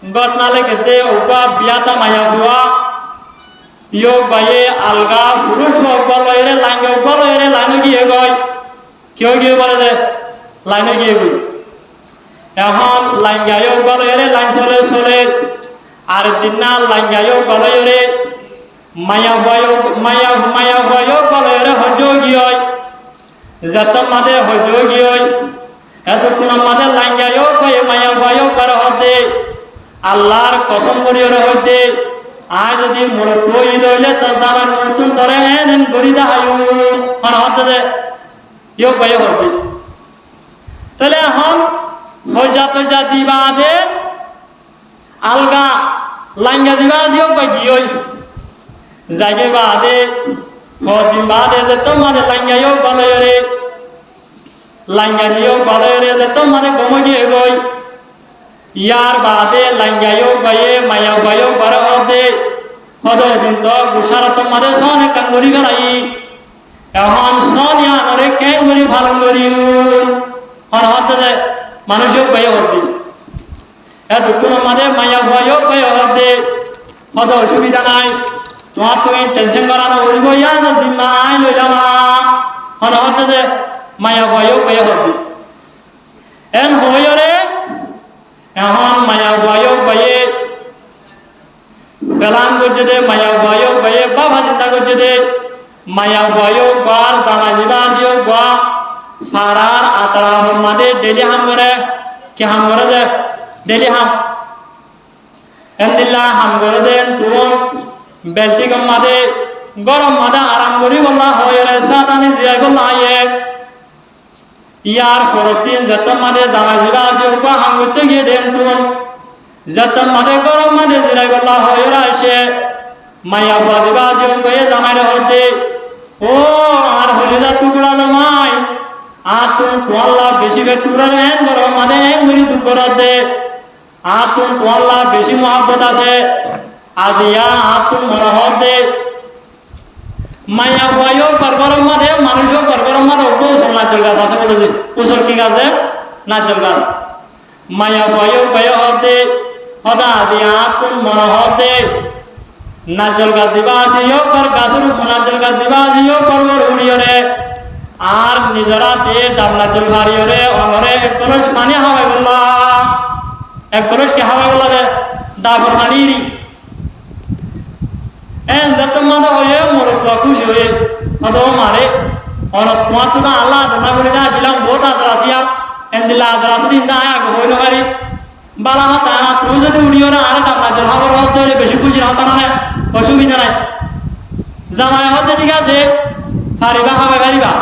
ঘটনালে কেতে ওবা বিয়াতা মায়া হুয়া ইয়ো বাইয়ে আলগা পুরুষ বলরে লাইনে গিয়ে গয় কেউ গিয়ে বলে যে লাইনে গিয়ে গই এখন লাইন গায়ও বলরে লাইন চলে আর দিন না লাইন গায়ও বলরে মায়া বয়ও বলরে হজ গিয়ে যত মাদে হজ গিয়ে এতক্ষণ মাদে লাইন গায়ও কয়ে মায়া বয়ও করে হতে আল্লাহর কসম করিয়ে হইতে আয় যদি মোর কই রইলে তার দামান নতুন ধরে এন গড়িদা আয়ু হতে যে ইয়ে কয়ে হতে তাহলে এখন হজা দিবা দে আলগা লাইঙ্গা দিবা জিও গিয়ে জাগে বাদে দিন বাদে যে তোমাদের লাইঙ্গাইও বলরে লাইঙ্গা দিও বলরে যে তোমাদের গমে গিয়ে গই ইয়ার বাদে লাইঙ্গাইও গয়ে মায়া গয়ও বড় হবে দিন তো গুসারা তোমাদের সনে কাঙ্গুরি বেড়াই এখন সন ইয়ানরে কেঙ্গুরি ভালো করি হতে মানুষও গয়ে হতে এতক্ষণ আমাদের মায়া গয়ও গয়ে হতে হতে অসুবিধা নাই তোমার তুমি টেনশন করানো উড়িব ইয়া জিম্মা আই লইলাম হতে যে মায়া গয়ও গয়ে হতে এন হইরে এখন মায়া গয়ও গয়ে ফেলান করছে দে মায়া গয়ও গয়ে বাবা চিন্তা করছে দে মায়া গয়ও গার দামা জিবা আসিও গা ফারার আতরা মাদে ডেলি হাম করে কি হাম করে যে ডেলি হাম এন্দিল্লা হাম করে দেন তুন বেলটি গম মাদে গরম মাদা আরাম করি বললা হয় রে সাদানি জিয়া বললা আয়ে ইয়ার পরের দিন যত মাদে দামা জিবা আসিও গা হাম করতে গিয়ে দেন তুন যত মাদে গরম মাদে জিরা বললা হয় রে আসে মায়া বাদিবা আসিও গয়ে জামাইরে হতে ও আর হলিদা টুকরা জামাই আতুন তোয়াল্লা বেশি বে টুকরা এন গরম মাদে এন গরি দুপুরা দে আতুন তোয়াল্লা বেশি মহব্বত আছে আদিয়া আতুন মনোহর দে মায়া বয়ও গরগরম মাদে মানুষও গরগরম মাদে কৌশল নাচল গাছ আছে বলেছি কৌশল কি গাছ নাচল গাছ মায়া বয়ও বয় হতে হদা আদিয়া আতুন মনোহর দে নাচল গাছ দিবা আসিও কর গাছের উপর নাচল গাছ দিবা আসিও করবর উড়িয়রে আর নিজরাতে ডাবলা জল ভারিয়রে অনরে এক কলস পানি হাওয়াই বললা এক কলস কি হাওয়াই বললা রে ডাবর পানিরি এন দত্ত মাদা হয়ে মোর খুশি হয়ে আদো মারে অন তোমার তো আল্লাহ আদনা বলে না দিলাম বহুত আদর আসিয়া এন দিলা আদর আসি দিন না আগ হইল পারি বালা মাতা তুমি যদি উড়িয়রে আর ডাবলা জল হাওয়ার হতে বেশি খুশি হতা না অসুবিধা নাই জামাই হতে ঠিক আছে ফারিবা হাওয়াই পারিবা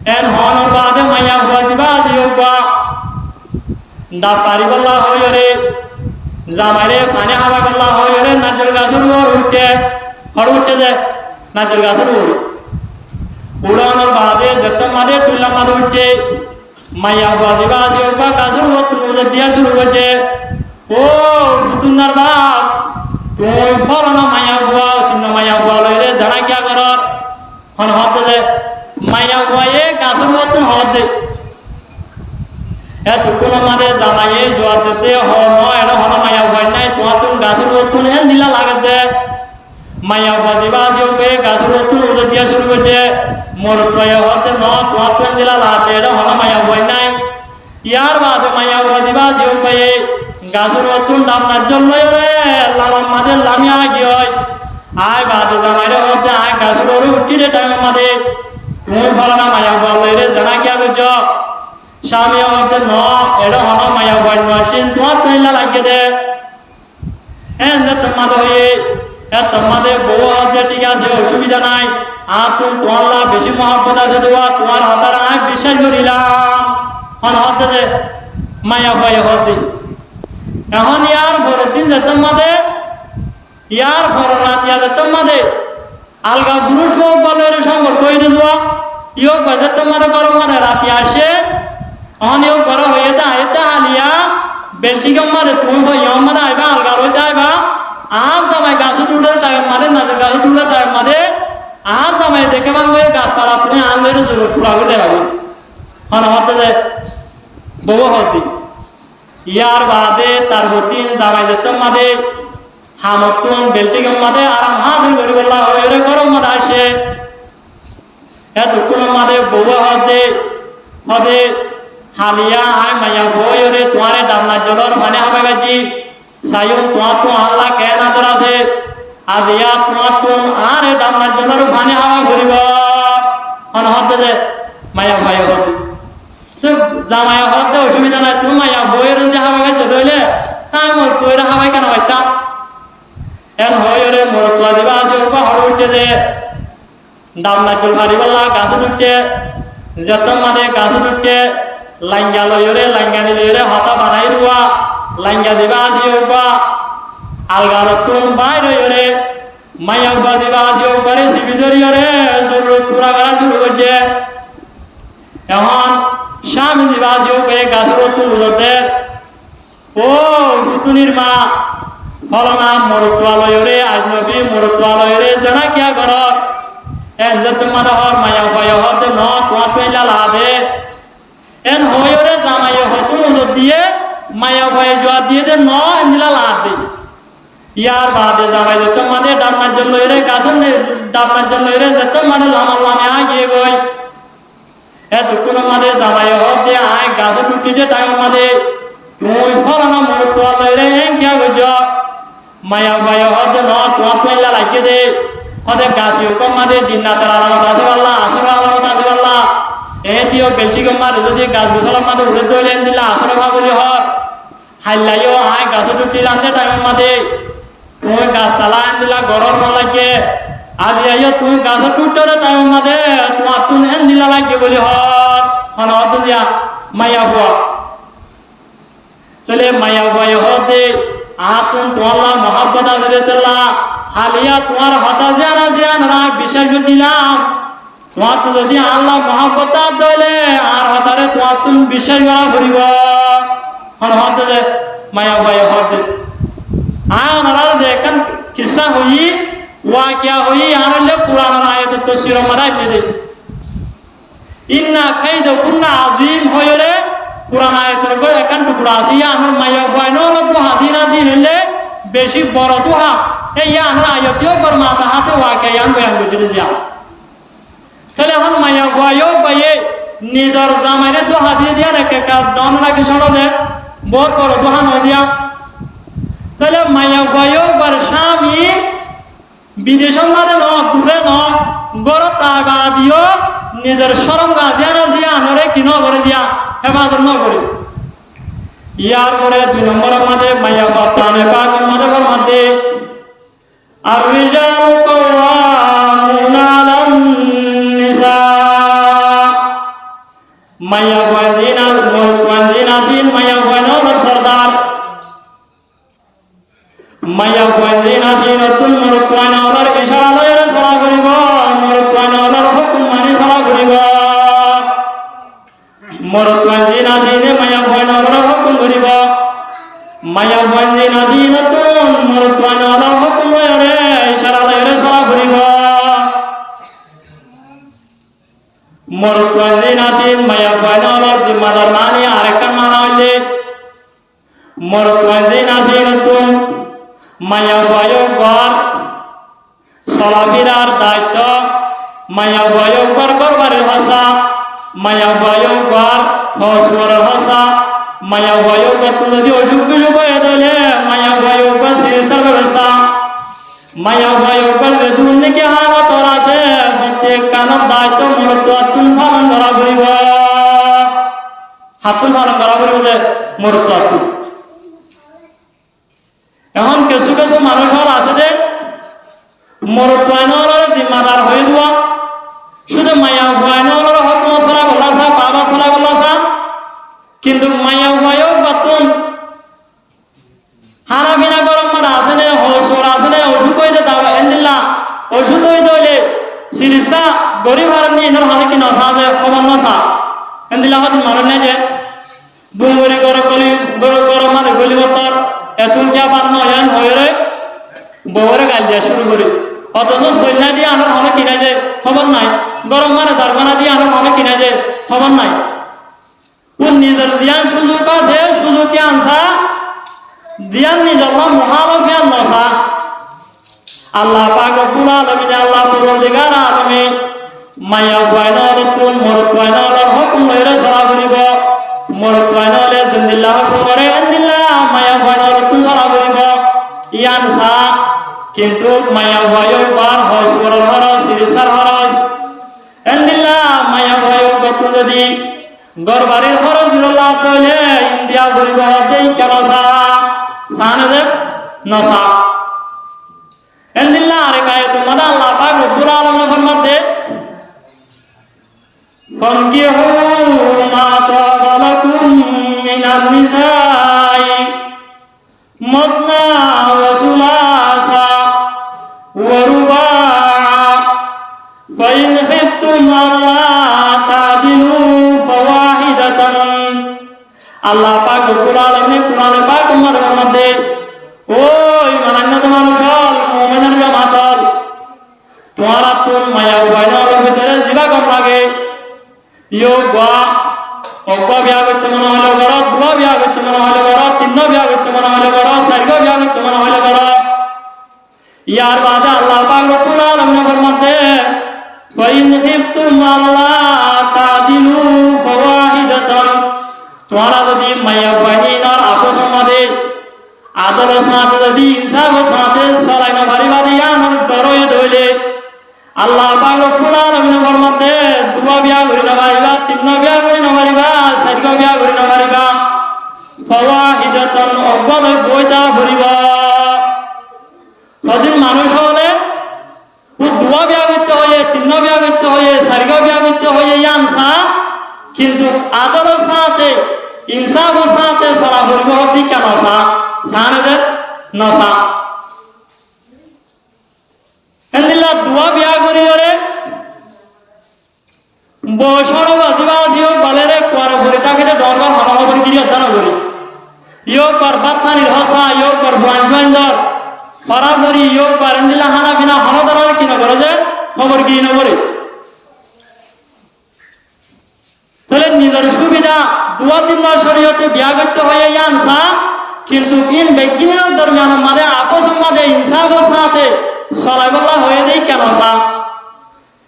এন হনর বাদে মাইয়া হুয়া দিবা আসি হোবা দা পারি বল্লা হইরে জামাইরে পানি হাওয়া বল্লা হইরে নাজল গাছের উপর উঠে যে নাজল গাছের উপর উড়ানোর বাদে যত মাদে টুলা মাদে উঠে মাইয়া হুয়া দিবা আসি হোবা গাছের উপর তুমি দিয়া শুরু করছে ও পুতুনার বাপ তুমি ফলনা মাইয়া হুয়া সিন্ন মাইয়া হুয়া লইরে যারা কিয়া কর হন হতে যে মাইয়া বয়ে গাছের মতন হতে এতক্ষণ আমাদের জামাইয়ে জোয়ার দিতে হন এটা হন মাইয়া ভয় নাই তোমার তুমি গাছের মতন এন দিলা লাগাতে মাইয়া বাজিবা আসি পেয়ে গাছের মতন ওদের দিয়া শুরু করছে মোর প্রয় হতে ন তোমার তুমি দিলা লাগাতে এটা হন মাইয়া ভয় নাই ইয়ার বাদে মাইয়া বাজিবা আসি পেয়ে গাছের মতন দাম না জন্য রে লামার মাদের লামিয়া গিয়ে আয় বাদে জামাইরে হতে আয় গাছের ওরে উঠি রে টাইম মাদে তুমি ফলানা মায়া বলে রে জানা কিয়া করছ স্বামী হতে ন এটা হন মায়া বল নসিন তোমার তৈলা লাগিয়ে দে হ্যাঁ তোমাদের হয়ে তোমাদের বউ হতে ঠিক আছে অসুবিধা নাই আর তুমি তোমার বেশি মহব্বত আছে দেওয়া তোমার হাতার আমি বিশ্বাস করিলাম হন হতে যে মায়া বয়ে হতে এখন ইয়ার বড় দিন যে তোমাদের ইয়ার বড় রাত ইয়া যে তোমাদের আলগা পুরুষ হোক বলে সম্পর্ক হয়ে দেওয়া ইও বাজে তোমার গরম মানে রাতি আসে অন ইও বড় হয়ে তা আলিয়া বেলটি গম মারে তুমি ইয়ম মানে আইবা আলগা হইতে আইবা আজ জামাই গাছ তুলে টাইম মারে না গাছ তুলে টাইম মারে আজ জামাই দেখে বাং হয়ে গাছ তারা তুমি আনলে জোর ফুলা করে দেখাবো হন হতে যে বউ হতে ইয়ার বাদে তার হতিন জামাই যেতাম মাদে হামতুন বেল্টিগম মাদে আরাম হাসিল করি বললা হয়ে গরম মাদে আসে এতক্ষণ মাদে বউ হদে হালিয়া আয় মাইয়া বই রে তোমারে ডামনা জলর মানে হবে বাজি সায়ুম তোমার তো আল্লাহ কে নাদর আছে আদিয়া তোমার তো আর ডামনা জলর মানে হাওয়া ঘুরিব মানে হতে যে মাইয়া ভাই হতে তো জামাই হতে অসুবিধা নাই তুমি মাইয়া বইয়ের যদি হাওয়া গাইতে ধরলে তাই মোর বইয়ের হাওয়াই কেন হইতাম এন হয়ে রে মোর তোয়া দিবা আছে ওপা হর উঠতে যে ডামনা জল হারি বললা গাছ উঠতে যতম মানে গাছ উঠতে লাইঙ্গা লয়রে লাইঙ্গা নিলে হতা বানাই রুয়া লাইঙ্গা দিবা আছে ওপা আলগা রতুন বাইরে রে মাইয়া বা দিবা আছে ওপারে শিবিদরি রে জরুরত পুরা করা শুরু করছে এখন স্বামী দিবা আছে ওপরে গাছ রতুন উলতে ও পুতুনির মা ফলনা মরতুয়ালয়রে আজনবী মরতুয়ালয়রে যারা কিয়া কর এন যত মাদহর মায়া ভয় হতে ন তোমা পেলা লাদে এন হয়রে জামাই হতুন উজত দিয়ে মায়া ভয় জোয়া দিয়ে দে ন এন্দিলা লাদে ইয়ার বাদে জামাই যত মাদে ডাবনার জন্য রে গাছন ডাবনার জন্য রে যত মাদে লামা লামে আগিয়ে গই এতক্ষণ মাদে জামাই হতে আয় গাছ টুটিতে টাইম মাদে তুই ফলনা মরতুয়ালয়রে এন কিয়া গজ মায়া ভয় হতে ন তোমা পেলা লাগিয়ে দে হতে গাছি হুকম মাদে জিন্নাতের আলামত আছে বললা আসর আলামত আছে বললা দিও বেলটি গম মাদে যদি গাছ বুঝলাম মাদে উড়ে দইলেন দিলা আসর ভাবলি হর হাইলাইও আয় গাছ টুটি লান্দে টাইম মাদে তুমি গাছ তালা আন দিলা গরম না লাগে আজি আইও তুমি গাছ টুটরে টাইম মাদে তোমার তুন এন দিলা লাগে বলি হর হন হত দিয়া মায়া ভুয়া চলে মায়া ভয় হতে আতুন তোলা মহাব্বত আছে তেলা হালিয়া তোমার হতা জানা জানা বিশ্বাস দিলাম তোমার তো যদি আল্লাহ মহাব্বত দইলে আর হতারে তোমার তুমি বিশ্বাস করা করিব হতে যে মায়া ভয় হতে আনারা দেখেন কিসা হই ওয়াকিয়া হই আনলে কুরআনের আয়াত তাফসীর মাদাই দে ইন্না কাইদা কুন্না আযীম হয়রে কুরআন আয়াতের গো একান টুকরা আছে আমার মায়া ভয় নল তো হাদিন আছে নিলে বেশি বড় দোহা এই আনার আয়াতিও বরমাতা হাতে ওয়াকিয়ান বয়ান করে যা তাহলে এখন মায়া ভয় বাইয়ে নিজর জামাইরে দোহা দিয়ে দিয়া রেখে কার ডন রাখি সরো যে বহুত বড় দোহা ন দিয়া তাহলে মায়া ভয় বার স্বামী বিদেশন মাঝে ন দূরে ন গড় তাগা দিও নিজের সরম গা দিয়া না জিয়া আনরে কি ন করে দিয়া হেফাজত ন করে ইয়ার পরে 2 নম্বরের মাঝে মায়া বাতানে পাকের মাঝে ফরমাতে আর রিজাল কাওয়ামুনা আলান নিসা মায়া বয়দিন আর মোর বয়দিন আসিন মায়া বয়নর সরদার মায়া বয়দিন আসিন তুন মোর বয়নর ইশারা লয়রে সরা করিব মোর বয়নর হুকুম মানি সরা করিব মোর বয়দিন আসিন মায়া বয়নর হুকুম করিব মায়া বয়দিন আসিন তুন মোর বয়নর হুকুম লয়রে ইশারা লয়রে সরা করিব মোর বয়দিন আসিন মায়া বয়নর জিম্মাদার মানি আরেকটা মানা হইলে মোর বয়দিন আসিন তুন মায়া বয়গর চলাফেরার দায়িত্ব মায়া বয়গর করবারের ভাষা মায়া বয়গর হসবরের ভাষা মায়া বয়গর তুমি যদি অসুখ বিসুখ হয়ে দিলে মায়া বয়গর চিকিৎসার ব্যবস্থা মায়া বয়গর যে দুর্নীতি হালত আছে প্রত্যেক কানের দায়িত্ব মোর তুন পালন করা করিব হাতুন পালন করা করিব যে মোর তুন এখন কিছু কিছু মানুষের আছে যে মোর বয়নর জিম্মাদার হয়ে দেওয়া শুধু মায়া বয়নর হুকুম সরা বলাসা বাবা সরা বলাসা কিন্তু মায়া বয় বাতুন হানা বিনা গরম মারা আছে নে হসর আছে নে ওষুধ হইতে দাও এন্দিল্লা ওষুধ হইতে হইলে চিকিৎসা গরিব আর নি ইনর হানে কি না থাকে কমান নসা এন্দিল্লা হতে মানুষ নাই যে বুমরি গরম মানে গলি বতর এতুন যা বাদ নয়ন হয়ে রে বউরে গাল দিয়া শুরু করি অথচ সৈন্য দিয়ে আনার অনেক কিনা যায় খবর নাই গরম মানে দারবানা দিয়ে আনার অনেক কিনা যায় খবর নাই কোন নিজের দিয়ান সুযোগ আছে সুযোগ আনসা দিয়ান নিজর মহালভিয়ান নসা আল্লাহ পাক রব্বুল আলামিন আল্লাহ পরওয়ারদিগার আলমে মায়া বাইনালতুন মরদ বাইনালর হুকুম লইরে সরা করিব মরদ বাইনালে দিল্লাহ হুকুম করে দিল্লাহ মায়া বাইনালতুন সরা করিব ইয়ান সা কিন্তু মায়া বায়ু বার হসর হরস সিরিসার হরস দিল্লাহ মায়া বায়ু গতু যদি গরবারির হরস বিরল্লাহ তইলে ইন্ডিয়া করিব দেই কেন সা সানে দে নসা দিল্লাহ আরে কায়ে তোমাদের আল্লাহ পাক রব্বুল আলামিন ফরমাতে ফানকিহু মা তাবা লাকুম মিনান নিসাই মাসনা ওয়া সুলাসা ওয়া রুবা ফাইন খিফতুম আল্লা তাদিলু ফাওয়াহিদাতান আল্লাহ পাক রব্বুল আলামিন কুরআনে পাক মধ্যে ওই মানান্নত মানুষ মুমিনের জামাতল তোমারা তোর মায়া বাইনার ভিতরে জিবা কম লাগে ইয়ো বা অব্বা বিয়া করতে মনে হলে করো দুয়া বিয়া করতে মনে হলে করো তিন বিয়া করতে মনে হলে করো চার বিয়া করতে মনে হলে করো ইয়ার বাদে আল্লাহ পাক রব্বুল আলামিন ফরমাতে ফাইন খিফতুম আল্লা তাদিলু ফাওয়াহিদাতান তোমারা যদি মায়া বাইনার আপস মধ্যে আদর সাথে যদি ইনসাফ সাথে সরাই না পারিবা দিয়ান দরয়ে দইলে আল্লাহ পাক রব্বুল আলামিন ফরমাতে দুয়া বিয়া করি না পারিবা তিন বিয়া করি না পারিবা চার বিয়া করি না পারিবা ফাওয়াহিদাতান অব্বল বইতা ভরিবা কদিন মানুষ হলে দুয়া বিয়া করতে হয় তিন বিয়া করতে হয় চার বিয়া করতে হয় ইয়ানসা কিন্তু আদর সাথে ইনসাফ সাথে সরা ভরিব দি কেন সা সানে দে নসা এন্দিল্লা দুয়া বিয়া করি ওরে বসড় আদিবাসী হোক বালেরে কোয়ার ভরি তাকে ডরবার হনহ করি গিরি অধ্যান করি ইয়োগ বার বাত্তানির হসা ইয়োগ বার ভুয়াঞ্জুয়ান্দর ফরা ভরি ইয়োগ বার এন্দিল্লা হানা বিনা হনদরার কিনা করে যে খবর গিরি নগরে তাহলে নিজের সুবিধা দুয়া তিন শরীয়তে বিয়া করতে হয় ইয়ানসা কিন্তু ইন বেগিনের দরমিয়ান মাঝে আপস মাঝে ইনসাফ সাথে সরাইবল্লা হয়ে দেই কেন সা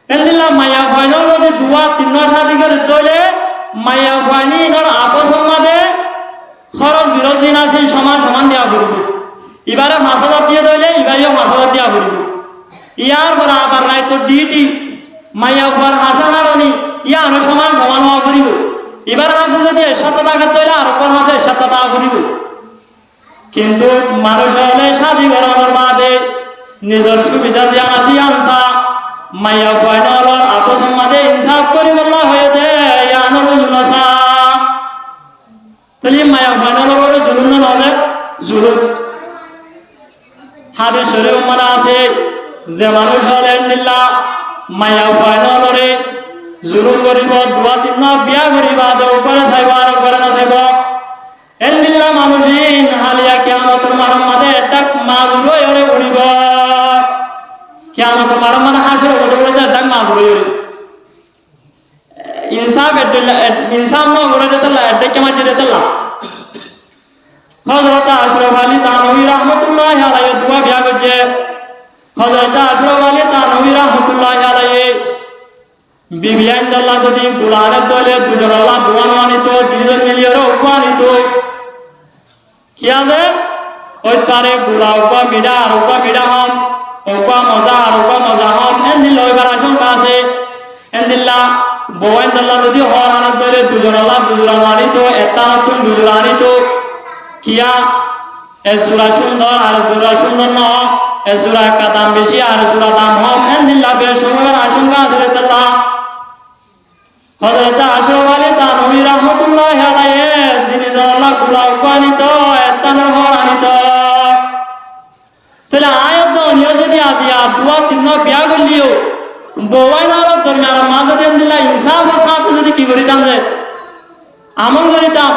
এন্দিল্লা মায়া ভয়নর যদি দুয়া তিন সাথী করে দইলে মায়া ভয়নির আপস মাঝে খরচ বিরোধী না সেই সমান সমান দেওয়া করব এবারে 5,000 দিয়ে দইলে এবারেও 5,000 দেওয়া করব ইয়ার পর আবার রায় তো ডিটি মায়া ভর হাসা নাড়নি ইয়ারও সমান সমান হওয়া করিব এবার হাসে যদি 7 টাকা দইলে আর পর হাসে 7 টাকা করিব কিন্তু মানুষ হলে শাদি করানোর বাদে নিজের সুবিধা দিয়া আছি আনসা মাইয়া বয়নর আপস মাঝে ইনসাফ করি বললা হয়ে দে ইয়ানোর জুনসা তাহলে মায়া বয়নর জুলুম না হলে জুলুম হাদিস শরীফ মানে আছে যে মানুষ হলে দিল্লা মায়া বয়নরে জুলুম করিব দুয়া তিন বিয়া করিবা দে উপরে চাইব আর উপরে না চাইব এন্দিল্লা মানুষিন হালিয়া কিয়ামতের মারম মাঝে একটা মাগুলো এরে উড়িব কিয়ামতের মারম মানে হাসির বলে বলে একটা মাগুলো এরে ইনসাফ ন করে যেতেলা একটা কেমন যেতেলা হযরত আশরাফ আলী তানভী রাহমাতুল্লাহ আলাইহি দুয়া বিয়া করছে হযরত আশরাফ আলী তানভী রাহমাতুল্লাহ আলাইহি বিবি আইন্দাল্লাহ যদি গুলানের দলে দুজন আল্লাহ দুয়ান মানিত তিনজন মিলিয়ে উপমানিত কিয়া দে ওই তারে গুলা উপা মিডা আর উপা মিডা হম উপা মজা আর উপা মজা হম এন্দিল্লা ওইবার আশঙ্কা আছে এন্দিল্লা বওয়াইন্দাল্লাহ যদি হরানের দলে দুজন আল্লাহ দুজোড়া মানিত একটা নতুন দুজোড়া আনিত কিয়া এক জোড়া সুন্দর আর জোড়া সুন্দর ন এক জোড়া একটা দাম বেশি আর জোড়া দাম হম এন্দিল্লা বেশ সময়ের আশঙ্কা আছে রে তাল্লাহ হযরত আশরাফ আলী তানভী রাহমাতুল্লাহ আলাইহি তিনি আল্লাহ গুলা উপানিত এতানের হর আনিত তাহলে আয়াত নিয়ে যদি আদিয়া দুয়া তিন বিয়া করলিও বওয়াইনার দরমিয়ান মাঝে দেন দিলা ইনসাফ সাথে যদি কি করিতাম যে আমল করিতাম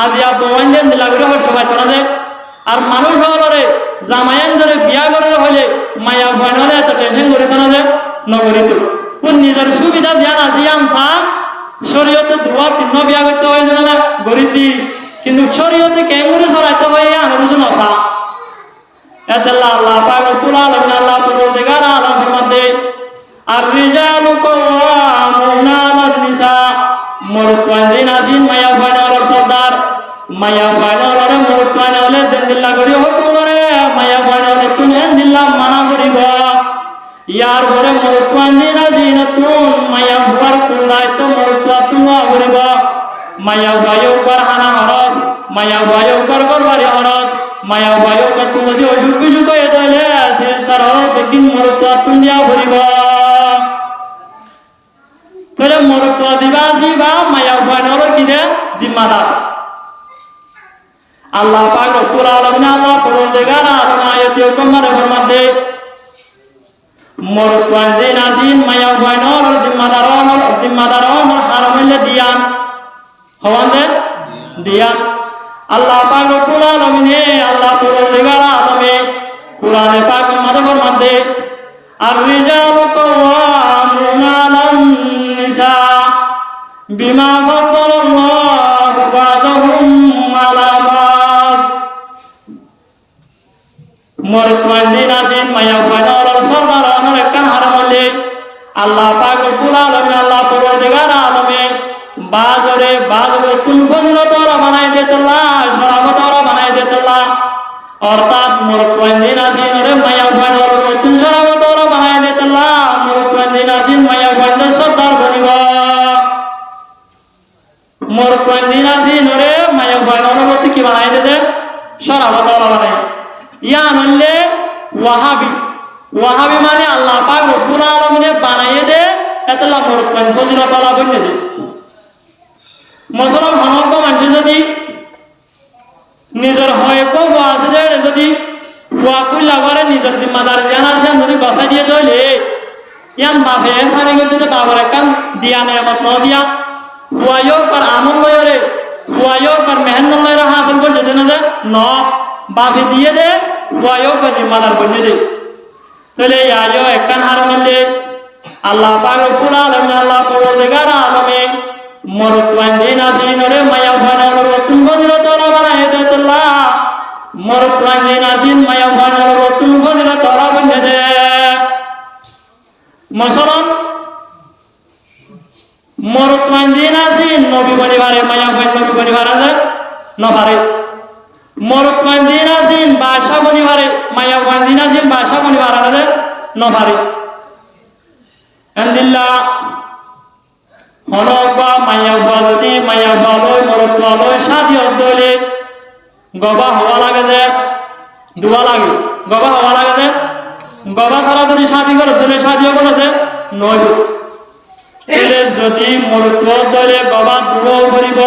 আদিয়া বওয়াইন দেন দিলা করে কষ্ট পাইতো না যে আর মানুষ হলরে জামাইয়ান ধরে বিয়া করে হইলে মায়া বয়নরে এত টেনশন করিত না যে নগরিত কোন নিজের সুবিধা ধ্যান আছে আনসা শরীয়তে দুয়া তিন বিয়া করতে হয় না গরিব দি কিন্তু শরীয়তে কেন করে ছড়াইতে হয় আনার বুঝুন আসা এতাল্লাহ আল্লাহ পাক রব্বুল আলামিন আল্লাহ পরওয়ারদিগার আলম ফরমাতে আর রিজালু কাওয়ামুনা আলান নিসা মরুতাইন আসিন মায়া ফাইনাল সর্দার মায়া ফাইনাল মরুতাইন দিন দিল্লা করি হুকুম করে মায়া ফাইনাল তুন দিল্লা মানা করিব ইয়ার ঘরে মরুতাইন আসিন তুন মায়া ফুয়ার কুলাই তো মরুতা তুয়া করিব মায়া ভাইও কর হানা হরস মায়া ভাইও কর করবারি হরস মায়া ভাইও কর তুই যদি অসুখ বিসুখ হয়ে তাহলে সে সার বেগিন মরুতা তুন দিয়া করিব তাহলে মরুতা দিবা আসিবা মায়া ফাইনাল কি দে জিম্মাদার আল্লাহ পাক রব্বুল আলামিন আল্লাহ পরওয়ারদিগার আলম আয়াতে হুকুমারে ফরমাতে মরুতাইন আসিন মায়া ফাইনাল জিম্মাদারন হারামলে দিয়ান হওয়ান্দে দিয়ান আল্লাহ পাক রব্বুল আলামিন আল্লাহ পরওয়ারদিগার আলমে কুরআনে পাক মধ্যে ফরমাতে আর রিজালু কাওয়ামুনা আলান নিসা বিমা ফাদ্দালাল্লাহু বা'দাহুম আলা বা'দ মরুতাইন আসিন মায়া ফাইনাল সরদার অনর একখান হারামলে আল্লাহ পাক রব্বুল আলামিন আল্লাহ পরওয়ারদিগার আলমে বাজরে তুম ফজিলত ওরা বানাই দেতল্লাহ শরাবত ওরা বানাই দেতল্লাহ অর্থাৎ মরুতাইন আসিন রে মায়া ফাইনাল তুম শরাবত ওরা বানাই দেতল্লাহ মরুতাইন আসিন মায়া ফাইনাল সর্দার বনিব মরুতাইন আসিন রে মায়া ফাইনাল কি বানাই দেতে শরাবত ওরা বানাই ইয়ান হইলে ওয়াহাবি মানে আল্লাহ পাক রব্বুল আলামিন বানাইয়ে দে এতলা মরুতাইন ফজিলত ওরা বনিয়ে দে মুসলমান হনক মানুষ যদি নিজের হয় আছে যদি কুইলা করে নিজের জিম্মাদার জ্ঞান আছে যদি বসাই দিয়ে দইলে ইয়ান বাপে সারি করতে বাবার একান দিয়া নেমত ন দিয়া খুয়াইও পর আমল লয়রে খুয়াইও পর মেহনত লয়রা হাসিল করতে দেন যে ন বাপে দিয়ে দে খুয়াইও পর জিম্মাদার বনে দে তাহলে আয়ো একান হারামলে আল্লাহ পাক রব্বুল আলামিন আল্লাহ পরওয়ারদিগার আলমে মরুতাইন আসিন রে মায়া ফাইনাল তুম ফজিলত ওরা বানাই দেতল্লাহ মরুতাইন আসিন মায়া ফাইনাল তুম ফজিলত ওরা বনে দে মসলন মরুতাইন আসিন নবী বনিবারে মায়া ফাইন নবী বনিবারে নবারে মরুতাইন আসিন বাদশা বনিবারে মায়া ফাইন আসিন বাদশা বনিবারে নবারে আলহামদুলিল্লাহ হনক বা মায়া যদি মায়া লয় মরুতা লয় শাদি হলে গবা হওয়া লাগে যে দুয়া লাগে গবা হওয়া লাগে যে গবা ছাড়া যদি শাদি করে দিলে শাদি হবে না যে নয় এলে যদি মরুতা দলে গবা দুয়াও করিব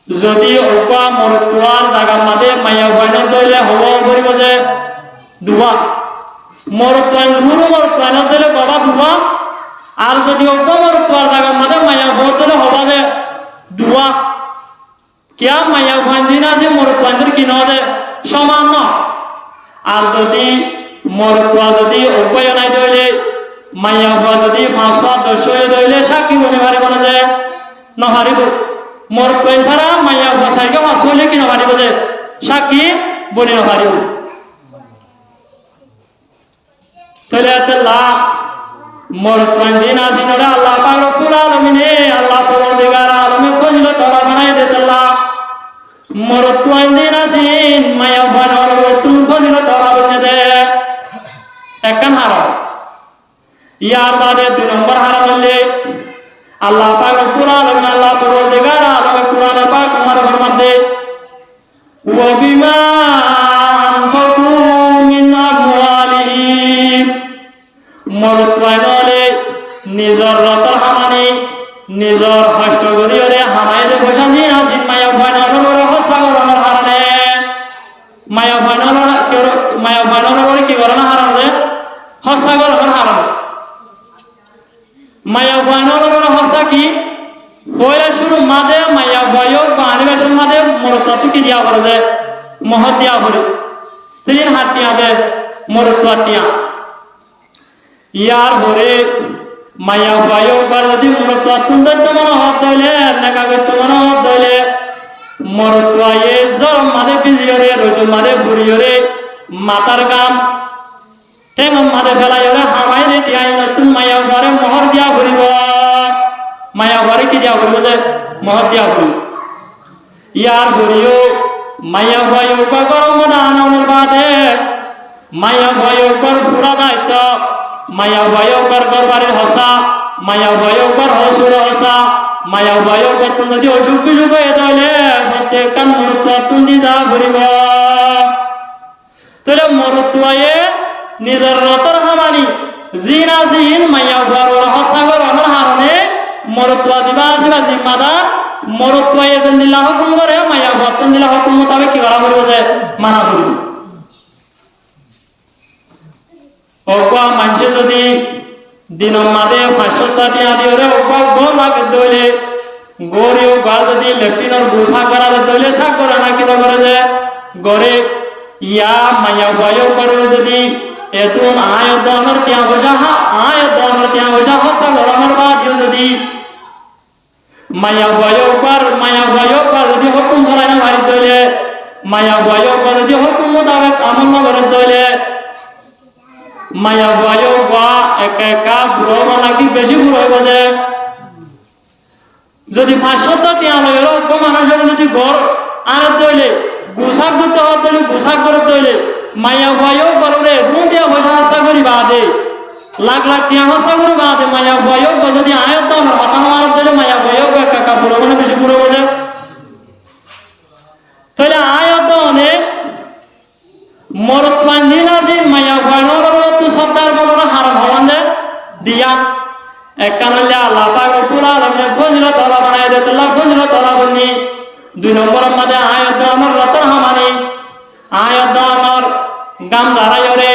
যদি ওকা মরুতার জায়গার মাঝে মায়া ফাইনাল দলে হওয়াও করিব যে দুয়া মরুতাইন গুরু মরুতাইন দলে গবা দুয়া আর যদি অগমর তোর জায়গা মাঝে মায়া হতলে হবা দে দুয়া কিয়া মায়া ফাইন আছে মরুতাইন কি ন দে সমান ন আর যদি মরুতা যদি উপায় নাই দইলে মায়া হওয়া যদি 510 দইলে সাক্ষী বনে পারিব না যে নহারিব মরুতাইন ছাড়া মায়া হওয়া সাইকে 5 হইলে কি নহারিব যে সাক্ষী বনে নহারিব তাহলে আল্লাহ মরুতাইন আসিন রে আল্লাহ পাক রব্বুল আলামিন আল্লাহ পরওয়ারদিগার আলমে ফজিলত ওরা বানাই দেতল্লাহ মরুতাইন আসিন মায়া ফাইনাল তুম ফজিলত ওরা বনে দে একখান হারাম ইয়ার বাদে 2 নম্বর হারাম হইলে আল্লাহ পাক রব্বুল আলামিন আল্লাহ পরওয়ারদিগার আলমে কুরআনে পাক আমার ফরমাতে ওয়া বিমা আনফাকু মিন আমওয়ালিহিম মরুতাইন নিজর রতর হামানি নিজর কষ্ট করিওরে হামাইদে পয়সা দিয়ে আসিন মায়া ফাইনাল হসাগরণের হারানে মায়া ফাইনাল কি করে না হারানে হসাগরণের হারানে মায়া ফাইনাল হসা কি পয়লা শুরু মাদে মায়া বয়ক বা আনিবেশন মাদে মরুতা কি দিয়া করে দে মহৎ দিয়া করে 3 হাত টিয়া দে মরুতা টিয়া ইয়ার ভরে মায়া ভাইও বার যদি মরত তুন্দর মনে হত দইলে নেকা করত মনে হত দইলে মরতুয়ায়ে জরম মাদে বিজিয়রে রইত মাদে বুড়িয়রে মাতার গাম ঠেঙ মাদে ফেলাইরে হামাই রে টিয়াই নতুন মায়া ঘরে মোহর দিয়া ঘুরিব মায়া ঘরে কি দিয়া ঘুরিব যে মোহর দিয়া ঘুরিব ইয়ার ঘুরিও মায়া ভাইও বা গরম দানের বাদে মায়া ভাইও কর পুরা দায়িত্ব মায়া ভাইও কর বাড়ির হসা মায়া ভাইও কর হসুর হসা মায়া ভাইও কর তুমি যদি অসুখ বিসুখ হয়ে তাহলে প্রত্যেক কান মরত্ব তুন্দি যা ঘুরিব তাহলে মরত্বায়ে নিজের রতর হামানি জিনা জিন মায়া ভাইর হসা গরমের হারণে মরত্বা দিবা আসিবা জিম্মাদার মরত্বায়ে যেন দিলা হুকুম করে মায়া ভাই দিলা হুকুম মোতাবেক কি করা করবো যে মানা করব অগুয়া মানুষে যদি দিন মাদে 500 টাকা দিয়ে অগুয়া গো লাগে দইলে গরিও গা যদি লেফটিনর গোসা করা দইলে সা করে না কি করে যে গরে ইয়া মায়া ভাইও করে যদি এতুন আয় দনর টিয়া বজা হসা গরমের বাদিও যদি মায়া ভাইও কর যদি হুকুম ধরাই না বাড়ি দইলে মায়া ভাইও কর যদি হুকুম মোতাবেক আমল না করে দইলে মায়া ভাইও বা একা একা বুড়ো লাগি বেশি বুড়ো হইব যে যদি 500 টাকা লইল মানুষের যদি ঘর আনে দইলে গোসাক করতে হলে গোসাক করে দইলে মায়া ভাইও করে দুটিয়া পয়সা আশা করি বাদে লাখ লাখ টিয়া আশা করি বাদে মায়া ভাইও যদি আয়ত দাও না হতানো মানব দইলে মায়া ভাইও একা একা বুড়ো মানে বেশি বুড়ো বোঝে তাহলে আয়ত দাওনে মরত বান্ধিন আছে মায়া ভাইনর তু সত্তার বলরা হারাম হওয়ান দে দিয়া একানলে আল্লাহ পাক রব্বুল আলামিন ফজিলত আলা বানাই দে আল্লাহ ফজিলত আলা বনি 2 নম্বর মধ্যে আয়াত দাওনের রতন হামানি আয়াত দাওনের গাম দারায়রে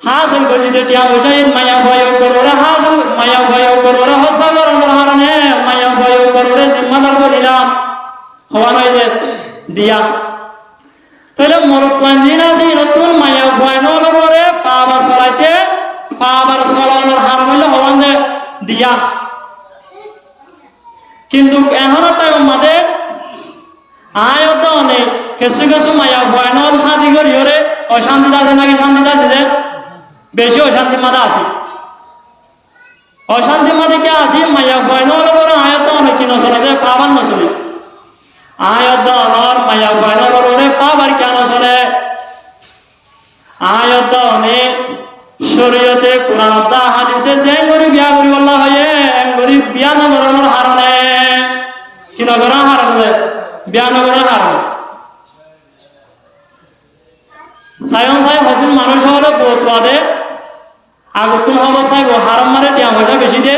হাসিল গজিতে টিয়া বুঝাই মায়া ভাইও কররে হাসিল মায়া ভাইও কররে হসা গরনের হারনে মায়া ভাইও কররে জিম্মাদার বলিলাম হওয়া নাই যে দিয়া তাহলে মরুপাঞ্জিন আছে নতুন মায়া ভয়নর করে পাবার চলাইতে পাবার চলানোর হার হইল হওয়ান যে দিয়া কিন্তু এখনো টাইম আমাদের আয়ত অনেক কিছু কিছু মায়া ভয়নর শান্তি করি ওরে অশান্তি আছে নাকি শান্তি আছে যে বেশি অশান্তি মাদা আছে অশান্তি মাদে কে আছে মায়া ভয়নর করে আয়ত অনেক কিনা চলে যে পাবার না চলে আয়ত অনর মায়া ভয়নর করে পাবার কেন চলে আয়ত অনেক শরীয়তে কোরআন দা হাদিসে যে গরি বিয়া করি বলা হয় গরি বিয়া নগরনের হারণে কি নগরের হারণে বিয়া নগরের হারণে সায়ন সাহেব হদিন মানুষ হলে বহুতে আগুন অবস্থায় হারম মারে টিয়া পয়সা বেশি দে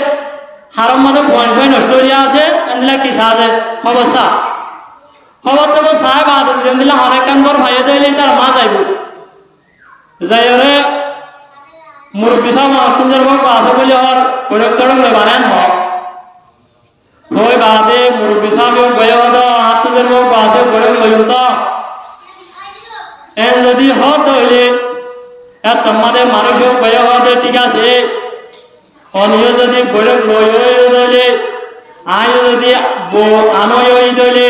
হারম মারে পয়েন্ট নষ্ট হইয়া আছে এনদিলা কি সাহায্য অবস্থা খবর তো সাহেব আদত দিলা অনেক কান বর ভাইয়ে দইলে তার মা যাইব যাইরে মুরব্বী সাহেব তুমদের ভোগ আছে বলে হর প্রয়োগ তড়ক বানান হই বাদে মুরব্বী সাহেব বয় হদ হাত তুমদের ভোগ আছে প্রয়োগ পর্যন্ত এন যদি হত হইলে তোমাদের মানুষ বয় হদে ঠিক আছে অনিয় যদি প্রয়োগ লই দইলে আয় যদি আনয় দইলে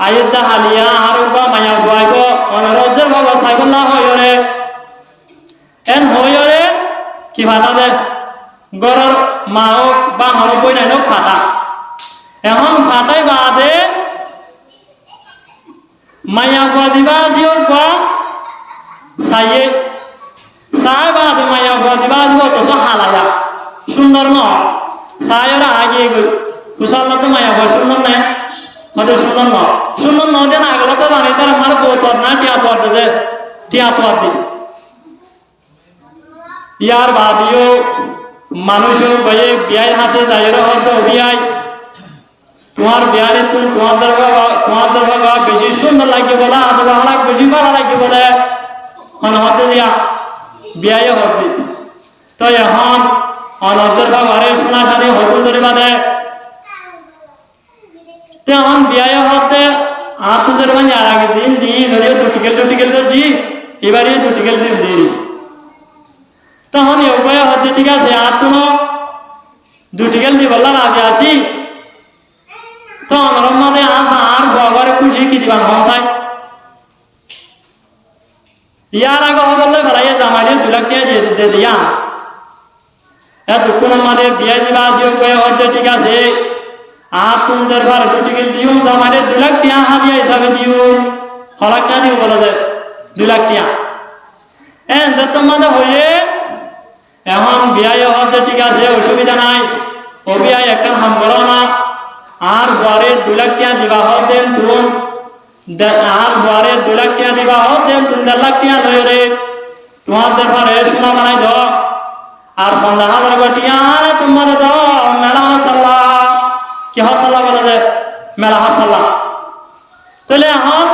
আয়ুদ্ধা হালিয়া আর মায়া গুয়াইব অনরজের বাবা সাইব না হইরে এন হইরে কি ফাটা দে গরর মা হোক বা হর বই নাই হোক ফাটা এখন ফাটাই বাদে মায়া গুয়া দিবা আজি হোক বা সাইয়ে সাই বাদে মায়া গুয়া দিবা আসব তো হালায়া সুন্দর ন সাইরা আগিয়ে গই কুশাল তো মায়া গুয়া সুন্দর নাই মধ্যে সুন্দর ন দেন আগলা তো জানি তার আমার বউ পদ না টিয়া পদ দে টিয়া পদ দি ইয়ার বাদিও মানুষ বয়ে বিয়াই হাসে যাইরে হতো বিয়াই তোমার বিয়ারে তোমার দরবা বেশি সুন্দর লাগে বলা অথবা হালাক বেশি ভালো লাগে বলে হতে দিয়া বিয়াই হতে তো এখন অনজর বাবারে সোনা সাদি হকুম ধরিবা দে তেমন বিয়ে হতে আর তুঝের মানে আর আগে দিন দুটিকেল তো দি এবারে দুটিকেল দিন দিন তখন উপায় হতে ঠিক আছে আর কোনো দি বললা রাজি আছি তো অনরম মাঝে আর বাবারে খুশি কি দিবান হন চাই ইয়ার আগে বললে বেড়াইয়া জামাই 2 লাখ টাকা দিয়ে দিয়া এতক্ষণ আমাদের বিয়ে দিবা আসিও কয়ে হচ্ছে ঠিক আছে আর তোমাদের ভার টিকিট দিও জামাই 2 লাখ টাকা হাদিয়া হিসাবে দিও 6 লাখ টাকা দিও বলা যায় 2 লাখ টাকা যত মাঝে হয়ে এখন বিয়ে হচ্ছে ঠিক আছে অসুবিধা নাই ও বিয়ে একটা হাম করো না আর বারে 2 লাখ টাকা দিবা হোক দেন তুন আর বারে 2 লাখ টাকা দিবা হোক দেন তুমি 1.5 লাখ টাকা লই রে তোমাদের পারে সোনা বানাই দাও আর 50,000 টাকা আর তোমার দাও মেলা হাসাল্লাহ কি হাসাল্লাহ বলা যায় মেলা হাসাল্লাহ তাহলে এখন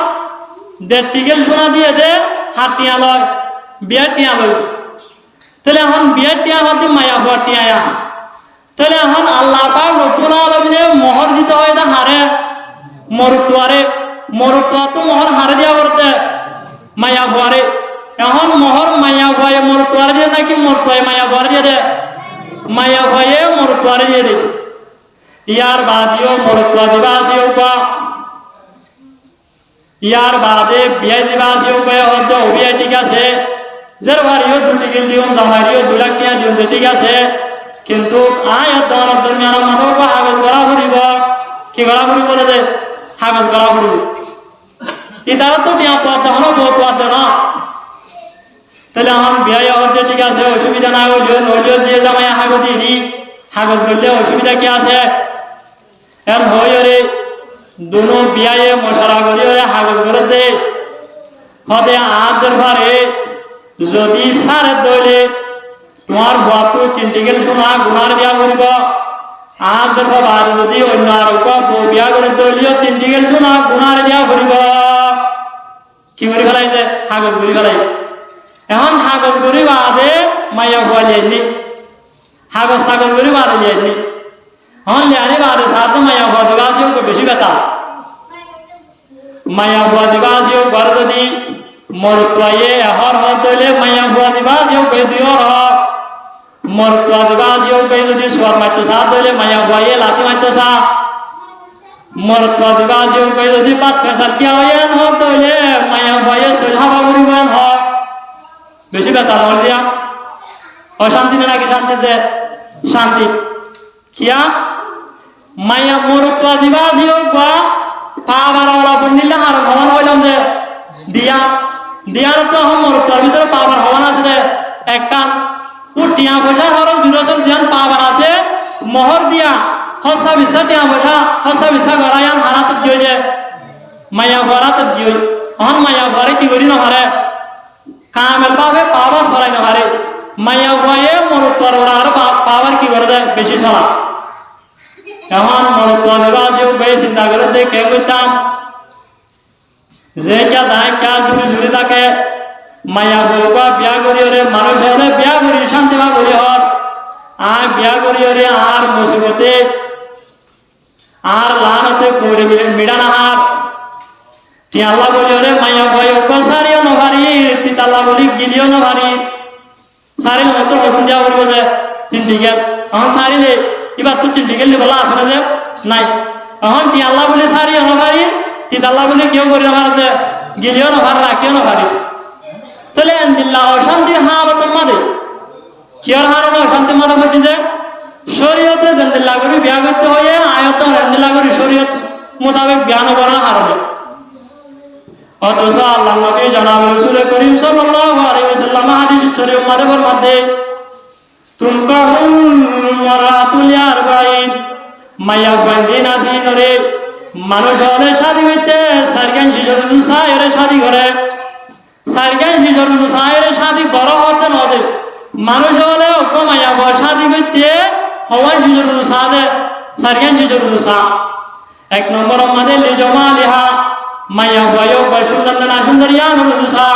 1.5 টিকেল সোনা দিয়ে দে 7 টাকা লয় বিয়ের টাকা লই তাহলে এখন বিয়ের টাকা হতে মায়া হওয়ার টাকা তাহলে এখন আল্লাহ পাক রব্বুল আলামিনে মোহর দিতে হয় না হারে মরুতুয়া তো মোহর হারে দিয়া করতে মায়া ভুয়ারে এখন মোহর মায়া ভয়ে মরুতুয়ারে দিয়ে নাকি মরতুয়ায় মায়া ভুয়ারে দিয়ে দে মায়া ভয়ে মরতুয়ারে দিয়ে দে ইয়ার বাদিও মরতুয়া দিবা আসিও বা ইয়ার বাদে বিয়ে দিবা আসিও কয়ে হতে বিয়ে ঠিক আছে যার বাড়িও 2 টিকিট দিও জামাইরিও 2 লাখ টাকা দিও ঠিক আছে কিন্তু আয়াত দাওয়ার দরমিয়ান মানব কাগজ করা ফুরিব কি করা ফুরিব বলে যে কাগজ করা ফুরিব ইতারা তো টিয়া পাত হলো বহুত পাত না তাহলে এখন বিয়ে হতে ঠিক আছে অসুবিধা নাই হইলেও যে জামাই কাগজ দিই কাগজ করলে অসুবিধা কি আছে এন হই রে দুনো বিয়ে মশারা করি কাগজ করে দে হতে আদের ভারে যদি সারে দইলে তোমার বাপু 3 টিকেল সোনা গুনার দিয়া করিব আর দেখো আর যদি অন্য আর বিয়া করে দলিও 3 টিকেল সোনা গুনার দিয়া করিব কি করে ফেলাইছে কাগজ করে ফেলাই এখন কাগজ করে বাদে মাইয়া হওয়ালি কাগজ করে বাদে লিয়াইনি এখন লিয়ানি বাদে সাথে মাইয়া হওয়া দিবা আসিও বেশি বেতা মাইয়া হওয়া দিবা আসিও ঘর যদি মরতুয়াইয়ে এহর হর দইলে মাইয়া হওয়া দিবা আসিও বে দুইর হর মরতুয়া দিবা আসিও বে যদি সোয়ার মাইতো সা দইলে মাইয়া হওয়াইয়ে লাতি মাইতো সা মরতুয়া দিবা আসিও বে যদি পাত ফেসাল কিয়া হইয়েন হর দইলে মাইয়া হওয়াইয়ে সইলহাবা করিবেন হর বেশি বেতা নল দিয়া অশান্তি নাকি শান্তিতে শান্তি কিয়া মাইয়া মরতুয়া দিবা আসিও বা পা বাড়াওয়ালা পড়নিলে আর ভবন হইলাম যে দিয়ার তো মরতুয়ার ভিতরে পা বার হওয়ান আছে দে এক কান টিয়া পয়সা হরল বিরসল দিয়ান পা বার আছে মোহর দিয়া হসা বিসা টিয়া পয়সা হসা বিসা গড়াইয়ান হারাত দিও যে মাইয়া গড়াত দিও হন মাইয়া ঘরে কি করি না হারে কামেল পাবে পাবা সরাই না হারে মাইয়া ভয়ে মরতুয়ার ওরা আর পাবার কি করে দেয় বেশি সরা এখন মরতুয়া দেবা আছে বেশি চিন্তা করে দেখে কইতাম যে কে দায় কে জুড়ি থাকে মায়া বউবা বিয়া করি ওরে মানুষ হলে বিয়া করি শান্তি বা করি হর আর বিয়া করি ওরে আর মুসিবতে আর লানতে করে মিডা না হার তি আল্লাহ বলি ওরে মায়া ভয় সারিও নভারি তিতাল্লাহ বলি গিলিও নভারি সারি মতো হতুন দেওয়া করবো যে 3 টিকেল এখন সারিলে এবার তো 3 টিকেল বলা আছে না যে নাই এখন তি আল্লাহ বলি সারিও নভারি তিতাল্লাহ বলে কেউ করি না ভারতে গিলিও না ভার রাখিও না ভারি তাহলে আলহামদুলিল্লাহ অশান্তির হালত মাদে কিয়ার হারত অশান্তির মাদে বলছি যে শরীয়তে আলহামদুলিল্লাহ করে বিয়া করতে হয়ে আয়ত আলহামদুলিল্লাহ করে শরীয়ত মোতাবেক জ্ঞান করা হারতে অথচ আল্লাহ নবী জনাব রাসূল করিম সাল্লাল্লাহু আলাইহি ওয়াসাল্লাম হাদিস শরীফ মাদে ফরমাতে তুনকাহুল মারাতুল আরবাঈন মায়া বান্দিন আসিনরে মানুষ হলে শাদি হইতে সারগান হিজরুল সায়ের শাদি করে সারগান হিজরুল সায়ের শাদি বড় হতে নদে মানুষ হলে উপমায়া বয় শাদি হইতে হওয়া হিজরুল সাদে সারগান হিজরুল সা 1 নম্বর মাদে লিজমা লিহা মায়া বয় বয় সুন্দর না সুন্দরিয়া নুরুল সা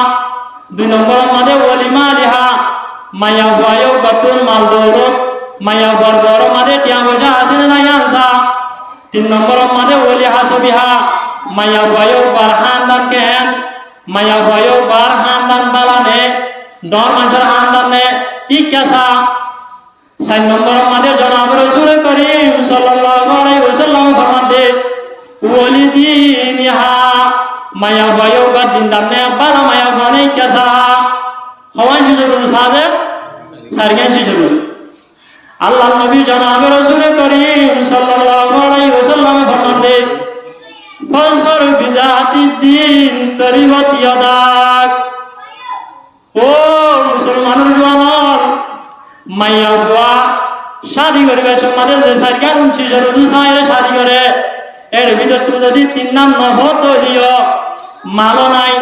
2 নম্বর মাদে ওলিমা লিহা মায়া বয় বতুন মাল দৌলত মায়া বড় বড় মাদে টিয়া বজা আসেন না ইয়ানসা 3 নম্বর মাদে ওলি হাসবিহা মায়া বয় বার হান্দান কেন মায়া বয় বার হান্দান বালানে ডর মানুষের হান্দান নে ই কেসা 4 নম্বর মাদে জনাব রাসূল করিম মায়া ভাইও বা দিন দামনে বালা মায়া ভানে কেসা হওয়ান শিশুর সাজে সারগেন শিশুর আল্লাহ নবী জনাব রাসূল করিম সাল্লাল্লাহু আলাইহি ওয়াসাল্লাম ফরমান দে ফজফর বিজাতি দিন তরিবত ইয়াদাক ও মুসলমানের জওয়ান মায়া বুয়া শাদি করিবে সমাজে যে সারগেন শিশুর দুসায়ের শাদি করে এর ভিতর তুমি যদি তিন নাম নহত দিও মালো নাই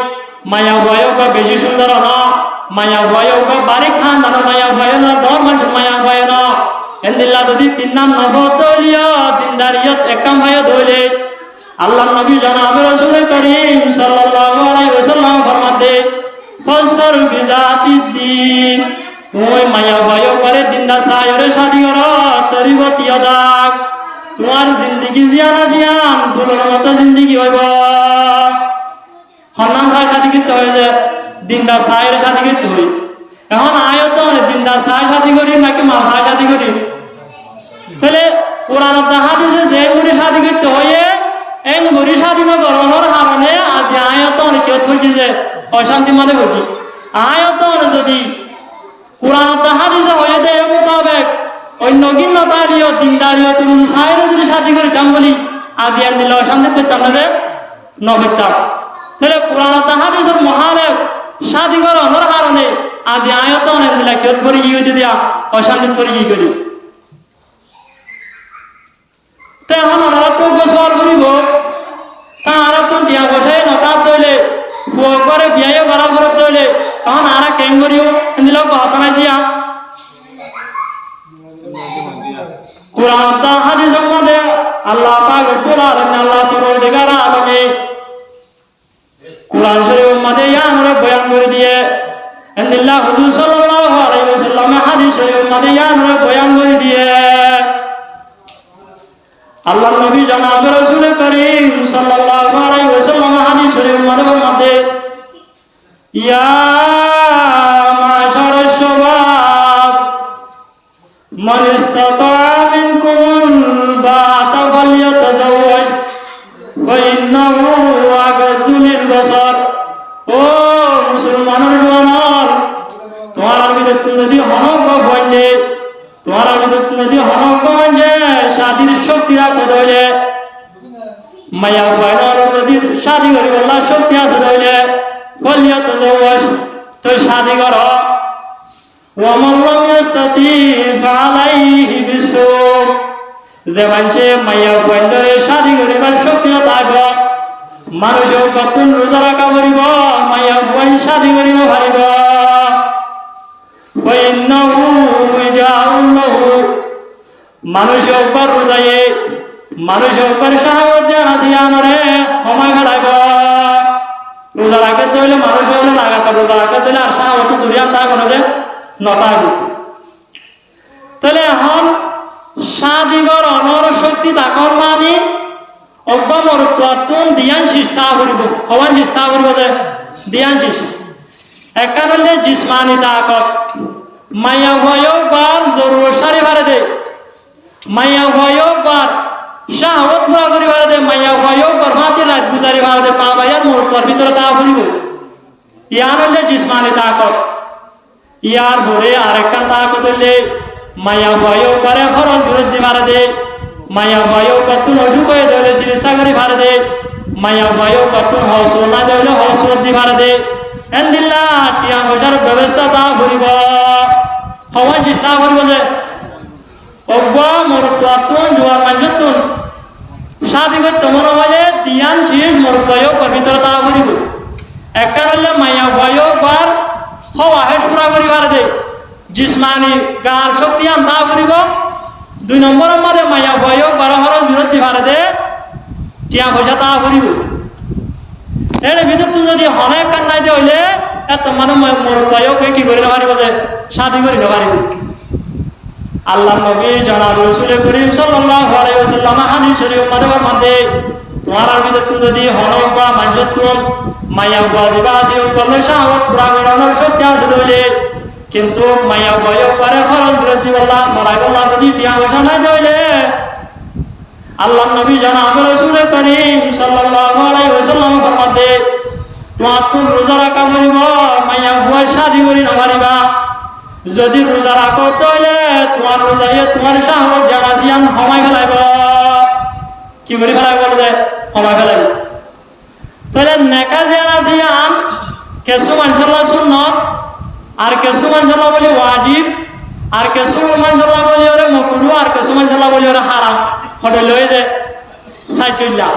মায়া ভয় বা বেশি সুন্দর ন মায়া ভয় বা বাড়ি খান না মায়া ভয় না দর মানুষ মায়া ভয় না এন্দিল্লা যদি তিন নাম নহত দিও দিনদারিয়ত একাম ভয় ধইলে আল্লাহ নবী জনাব রাসূল করিম সাল্লাল্লাহু আলাইহি ওয়াসাল্লাম ফরমাতে ফজফর বিজাতি দিন ওই মায়া ভয় করে দিনদা সায়রে শাদি কর তরিবত ইয়াদাক তোমার জিন্দগি জিয়ান জিয়ান ফুলের মতো জিন্দগি হইব হন্নান সাহেব শাদি করতে হয় যে দিনদা সাহের শাদি করতে হই এখন আয়ত দিনদা সাহেব শাদি করি নাকি মাল সাহেব শাদি করি তাহলে কোরআন হাদিসে যে গরি শাদি করতে হয়ে এন গরি শাদি নগরণের কারণে আজ আয়ত কেউ থাকি যে অশান্তি মানে ঘটি আয়ত যদি কোরআন হাদিসে হয়ে দেয় মোতাবেক অন্য গিন্নতারিও দিনদারিও তুমি সাহের যদি শাদি করিতাম বলি আগে আন দিলে অশান্তি করতাম না যে নকরতাম তাহলে কোরআন হাদিসের মহালে শাদি করানোর কারণে আগে আয়ত অনেক দিলে কেউ করে গিয়ে দিয়া অশান্তি করে গিয়ে করি তো এখন ওনারা তো গোসল করিব তারা তো দিয়া বসে নতা তৈলে করে বিয়ে করা করে তৈলে তখন আরা কেন করিও দিল কথা নাই দিয়া কোরআন হাদিসের মধ্যে আল্লাহ পাক রব্বুল আলামিন আল্লাহ পরওয়ারদিগার আলমে কোরআন শরীফের মধ্যে ইয়ানরে বয়ান করে দিয়ে আল্লাহ হুজুর সাল্লাল্লাহু আলাইহি ওয়াসাল্লাম হাদিস শরীফের মধ্যে ইয়ানরে বয়ান করে দিয়ে আল্লাহ নবী জনাব রাসূল করিম সাল্লাল্লাহু আলাইহি ওয়াসাল্লাম হাদিস শরীফের মধ্যে ইয়া মাশারাশ শাবাব মান ইসতাতা মিনকুম বাতা ফালইয়াতাযাওয়াজ ফা ইন্নাহু আগাযু লিলবাসার ও মুসলমানের জওয়ান তোমার ভিতর তুমি যদি হনক বইনে তোমার ভিতর তুমি যদি হনক বইনে শাদীর শক্তি রাখতে হইলে মায়া বয়নার যদি শাদী করিব আল্লাহ শক্তি আছে হইলে ফালইয়াতাযাওয়াজ তো শাদী করো ওয়ামান লাম ইস্তাতি ফালাইহি বিসুম দেবাঞ্চে মায়া বয়নারে শাদী করিবার শক্তি থাকব মানুষও কতক্ষণ রোজা রাখা করিব মায়া বয়ন শাদী করিব পারিব মানুষ একবার রোজায়ে মানুষ একবার শাহাওয়াত আছে আনরে সময় ফেলাইব রোজা রাখতে হইলে মানুষ হলে লাগাতার রোজা রাখতে হইলে আর শাহাওয়াত দূরিয়ান থাকবো না যে নতাইব তাহলে এখন শাদীগর অনর শক্তি থাকর মানি অব্যমর প্রাতুন দিয়ান চেষ্টা করিব হওয়ান চেষ্টা করিব যে দিয়ান চেষ্টা একারণে জিসমানি তাকত মায়া ভয়ও বার জরুর সারি ভারে দে মায়া ভয়ও বার শাহওয়াত পুরা করি ভারে দে মায়া ভয়ও বার মাতি রাত গুজারি ভারে দে পা ভাইয়ার মোর ভিতরে তা করিব ইয়ার হলে জিসমানি তাকত ইয়ার ভরে আরেকটা তাকত হইলে মায়া ভয়ও বারে খরচ বিরোধী ভারে দে মায়া ভয়ও কতুন অসুখ হয়ে দেলে চিকিৎসা করি ভারে দে মায়া ভয়ও কতুন হসল না দেলে হসল দি ভারে দে এন্দিল্লা টিয়া পয়সার ব্যবস্থা তা করিব হওয়ান চেষ্টা করিব যে অব্বা মোর প্রাতুন জোয়ার মাঞ্জতুন শাদী করতে মনে হলে দিয়ান শেষ মোর বয় পবিত্রতা করিব একার হলে মায়া ভয় বার হওয়া হে সুরা করিবার দে জিসমানি গার শক্তি আনতা করিব দুই নম্বরের মধ্যে মায়া ভয় বার হরস বিরোধী ভারে দে টিয়া পয়সা তা করিব এর ভিতর তুমি যদি অনেক কান্দাই দিয়ে হইলে এত মানুষ মোর বয়কে কি করে পারিব যে শাদী করি পারিব আল্লাহ নবী জনাব রাসূল করিম সাল্লাল্লাহু আলাইহি ওয়াসাল্লাম হাদিস শরীফ মধ্যে তোমার ভিতর তুমি যদি হনক বা মানজতুন মায়া বা দিবাসী করলে শাহওয়াত পুরা করানোর শক্তি আছে হইলে কিন্তু মায়া বয় পারে খরচ বিরোধী আল্লাহ সরাই আল্লাহ যদি টিয়া পয়সা নাই দিলে আল্লাহ নবী জনাব রাসূল করিম সাল্লাল্লাহু আলাইহি ওয়াসাল্লাম ফরমাতে তোমার কোন রোজা রাখা হইব মাইয়া বুয়া শাদি করি না পারিবা যদি রোজা রাখো তাহলে তোমার রোজায় তোমার শাহওয়াত জানাজিয়ান সময় ফেলাইব কি করে ফেলাইব বলে সময় ফেলাইব তাহলে নেকা জানাজিয়ান কিছু মানসাল্লাহ সুন্নত আর কিছু মানসাল্লাহ বলি ওয়াজিব আর কিছু মানসাল্লাহ বলি ওরে মাকরুহ আর কিছু মানসাল্লাহ বলি ওরে হারাম হটে লই যে সাইটুল্লাহ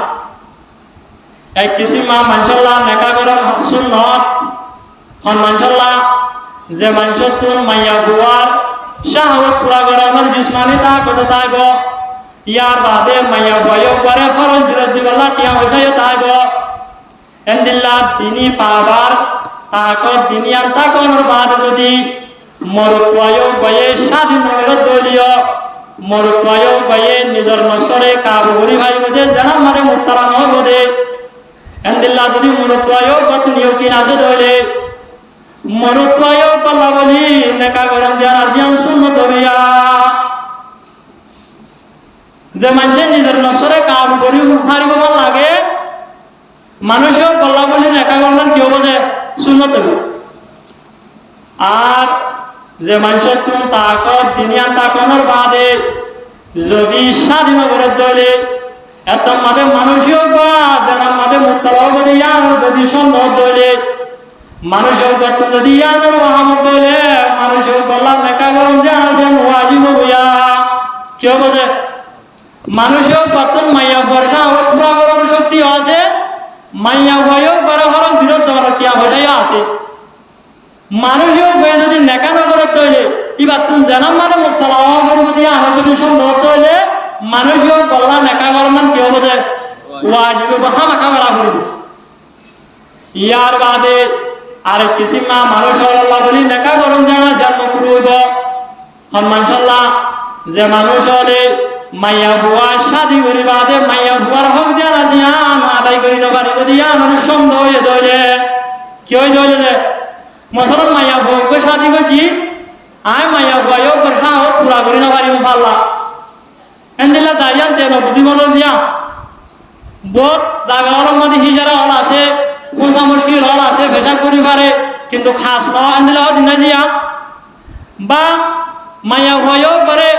এক কিসিমা মানসাল্লাহ নেকা করার সুন্নত হন মানসাল্লাহ যে মানসতুন মাইয়া বুয়ার শাহওয়াত পুরা করানোর জিসমানি তাকত তাইব ইয়ার বাদে মাইয়া বুয়ায় পরে খরচ বিরোধী বলা টিয়া বসাইও তাইব এন্দিল্লাহ দিনী পাবার তাকত দিনিয়ান তাকনের বাদ যদি মরুয়ায় বয়ে স্বাধীন দলীয় মরুয়ায় বয়ে নিজের নসরে কাবু করি ভাই বোধে জানাম মারে মুক্তারা নয় বোধে এন্দিল্লাহ যদি মরুয়ায় গতনীয় কিন আছে দলে মরুয়ায় কল্লা বলি নেকা গরম দেওয়ার আসিয়ান শূন্য দবিয়া যে মানুষে নিজের নসরে কাবু করি হারিব লাগে মানুষেও কল্লা বলি নেকা গরম কেউ বোঝে শূন্য দেব আর যে মানুষের কোন তাকত দিনিয়ান তাকনের বাদে যদি স্বাধীন করে দলে এত মাঝে মানুষেও বা দেনার মাঝে মুক্তারাও বলে ইয়ার যদি সন্দেহ দলে মানুষের গতন যদি ইয়াদের ওয়াহামত দলে মানুষের বললাম নেকা গরম জানাবেন ওয়াজিব হইয়া কেউ বোঝে মানুষেও গতন মাইয়া বর্ষা পুরা গরম শক্তি আছে মাইয়া ভয়ও বড় হরম বিরোধ টিয়া বসাইয়া আছে মানুষেও বয়ে যদি নেকা নগরের তৈলে এবার তুমি জানাম মানে মুক্তালা করবো দিয়ে আমার যদি সন্দেহ তৈলে মানুষেও বললা নেকা গরমান কেউ বোঝে ওয়াজিব বাহা মাখা করা করবো ইয়ার বাদে আর কিসিমা মানুষ আল্লাহ বলি নেকা গরম জানা জন্ম করব হনুমানসাল্লাহ যে মানুষ হলে মাইয়া বুয়া শাদি করি বাদে মাইয়া বুয়ার হক জানা জিয়ান আদায় করি না পারিব দিয়ান সন্দেহ হয়ে দইলে কেউ দইলে যে মসলন মাইয়া বুয়াকে শাদি করছি আয় মাইয়া বুয়াও বর্ষা হোক পুরা করি না পারিব পাল্লা এন্দিল্লা দাঁড়িয়ান তেন বুঝি মনে দিয়া বহুত জায়গার মধ্যে হিজারা হল আছে কোনসা মুশকিল হল আছে ভেসা করি পারে কিন্তু খাস ন এন্দিল্লা দিনা জিয়া বা মাইয়া ভয়ও করে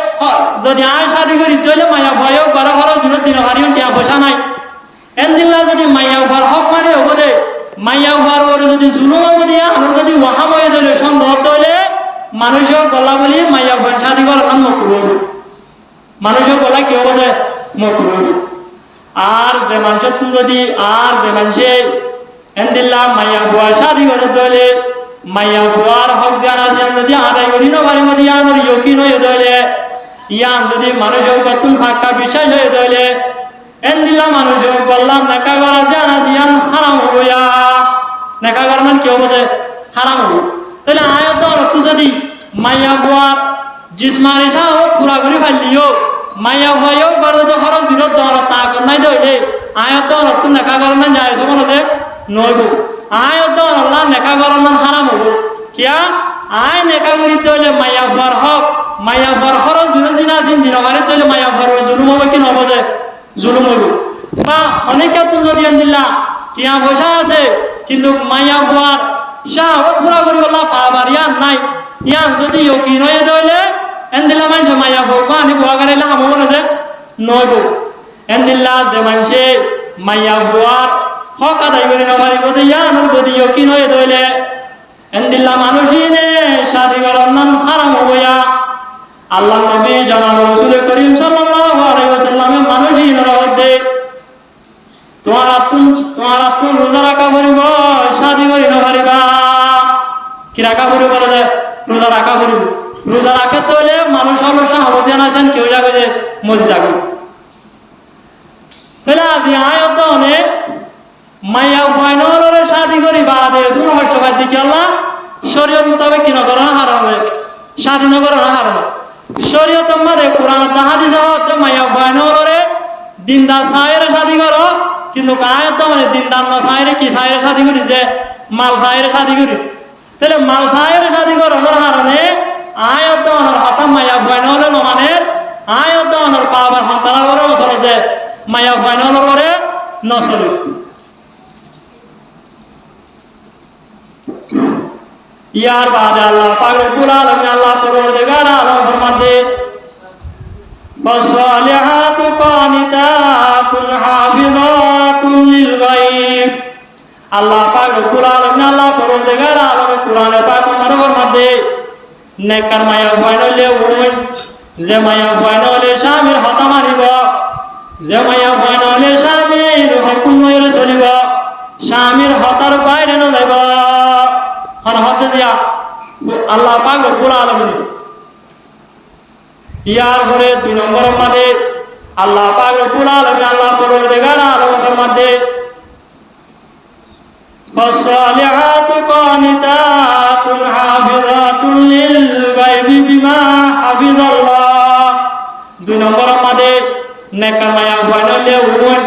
যদি আয় শাদি করি তৈলে মাইয়া ভয়ও করে ঘর বিরোধ দিন হারিও টিয়া পয়সা নাই এন্দিল্লা যদি মাইয়া ঘর হক মানে হবো দে মাইয়া ঘর ওর যদি জুলুম হবো দিয়া আমার যদি ওয়াহাম হয়ে দিলে সম্ভব তৈলে মানুষেও গলা বলি মাইয়া ভয় শাদি করার নাম মকুর মানুষেও গলা কেউ বোঝে মকুর আর যে মানুষের যদি আর যে মানুষে এন্দিল্লা মাইয়া ভয় শাদি করে তৈলে মাইয়া বুয়ার হক জ্ঞান আছে যদি আদায় করি না পারি মধ্যে ইয়ানোর ইয়কিন হয়ে দইলে ইয়ান যদি মানুষের কতুন ফাঁকা বিশ্বাস হয়ে দইলে এন দিলা মানুষের বললাম নেকা করা জান আছে ইয়ান হারাম হবো ইয়া নেকা করা মানে কেউ বোঝে হারাম হবো তাহলে আয়ত অর্থ যদি মাইয়া বুয়ার জিসমারি সাহত পুরা করে ফেললিও মাইয়া ভয়ও করে তো হরম বিরোধ তা নাই দইলে আয়ত অর্থ নেকা করা না যায় সমান হতে নইব আয়ত আল্লাহ নেকা করার নাম হারাম হবো কিয়া আয় নেকা করি তৈলে মাইয়া ভর হক মাইয়া ভর খরচ বিরোধী না আছেন দিন বাড়ি তৈলে মাইয়া ভর জুলুম হবে কি নব যে জুলুম হইব বা অনেকে তুমি যদি দিলা টিয়া পয়সা আছে কিন্তু মাইয়া ভর শাহত পুরা করি বললা পাবার ইয়ান নাই ইয়ান যদি ইয়কিন হয়ে দইলে এন দিলা মানুষ মাইয়া ভর বা আনি বুয়া গাড়িলে হাম হবো না যে নইব এন দিল্লা যে মানুষে মাইয়া ভর হক আদায় করি না পারিব ইয়ানোর যদি ইয়কিন হয়ে দইলে এন্দিল্লা মানুষই নে শাদি করার নাম হারাম হইয়া আল্লাহ নবী জানানো রাসূল করিম সাল্লাল্লাহু আলাইহি ওয়াসাল্লামে মানুষই নরহত দে তোমার আপন রোজা রাখা করিব শাদি করি না পারিবা কি রাখা করিব বলে রোজা রাখা করিব রোজা রাখে তইলে মানুষ হলো সাহাবতিয়ান আছেন কেউ যাবে যে মজি যাবে তাহলে আদি আয়াত অনেক মাইয়া বয়নরে শাদি করি বাদে দূর হস্তবাদ দিকে আল্লাহ শরীয়ত মোতাবেক কি নগর হারাবে শাদি নগর হারাবে শরীয়ত মারে কোরআন হাদিস হতে মাইয়া বয়নরে দিনদার সায়ের শাদি করো কিন্তু আয়াত অনেক দিনদার না সায়ের কি সায়ের শাদি করি যে মাল সায়ের শাদি করি তাহলে মাল সায়ের শাদি করানোর হারণে আয়াত অনার হতা মাইয়া বয়নরে নমানের আয় দনর পাবার সন্তানের ঘরে নচলে যে মায়া ফাইনালের ঘরে নচলে ইয়ার বাদে আল্লাহ পাক রব্বুল আলামিন আল্লাহ পরওয়ারদিগার আলম ফরমাতে ফাসলিহাতু কানিতাতুন হাফিযাতুন লিল গায়ব আল্লাহ পাক রব্বুল আলামিন আল্লাহ পরওয়ারদিগার আলম কোরআনে পাক ফরমাতে নেককার মায়া ফাইনালে ওই যে মায়া ফাইনালে স্বামীর হতা মারিব যে মায়া ফাইনালে স্বামীর হুকুম নইলে চলিব স্বামীর হতার বাইরে ন যাইব হতে দিয়া আল্লাহ পাক রব্বুল আলামিন ইয়ার পরে 2 নম্বরের মধ্যে আল্লাহ পাক রব্বুল আলামিন আল্লাহ পরওয়ারদিগার আলমের মধ্যে ফাসলিহাতু কানিতাতুন হাফিযাতুন লিল গায়বি বিমা হাফিজাল্লাহ 2 নম্বরের মধ্যে নেককার মায়া ফাইনালে উন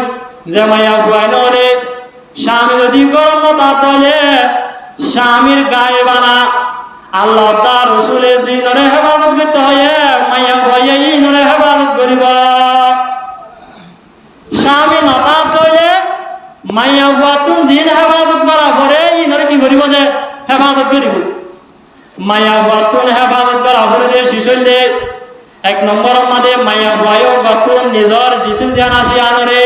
যে মায়া ফাইনালে স্বামী যদি গরম না তাহলে স্বামীর গায়ে বানা আল্লাহ তার রসুলের জিনরে হেফাজত করতে হয় মাইয়া ভয়ে ইনরে হেফাজত করিব স্বামী নতাপ হইলে মাইয়া ভুয়াতুন দিন হেফাজত করা পরে ইনরে কি করিব যে হেফাজত করিব মাইয়া ভুয়াতুন হেফাজত করা পরে যে শিশল্যে 1 নম্বরের মধ্যে মাইয়া ভয় বাতুন নিজর জিসিম জান আসি আনরে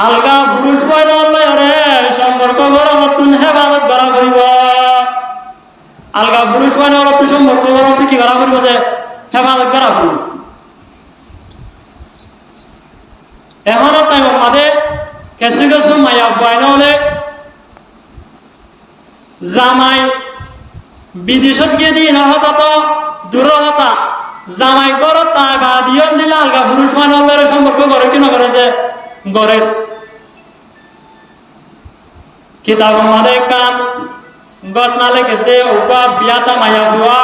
আলগা পুরুষ বয়ন রে সম্পর্ক বড় নতুন হেফাজত করা করিব আলগা পুরুষ বয়ন অর্থ সম্পর্ক বড় কি করা করিব যে হেফাজত করা করিব এখনের টাইমের মধ্যে কিছু কিছু মায়া বয়ন হলে জামাই বিদেশত গিয়ে দিন হতা তো দূর হতা জামাই করো তাই বা দিয়ন দিলে আলগা পুরুষ বয়ন সম্পর্ক করে কি না করে যে গড়ের কিতাব মাদে কান ঘটনা লেখেতে ওপা বিয়াতা মায়া হুয়া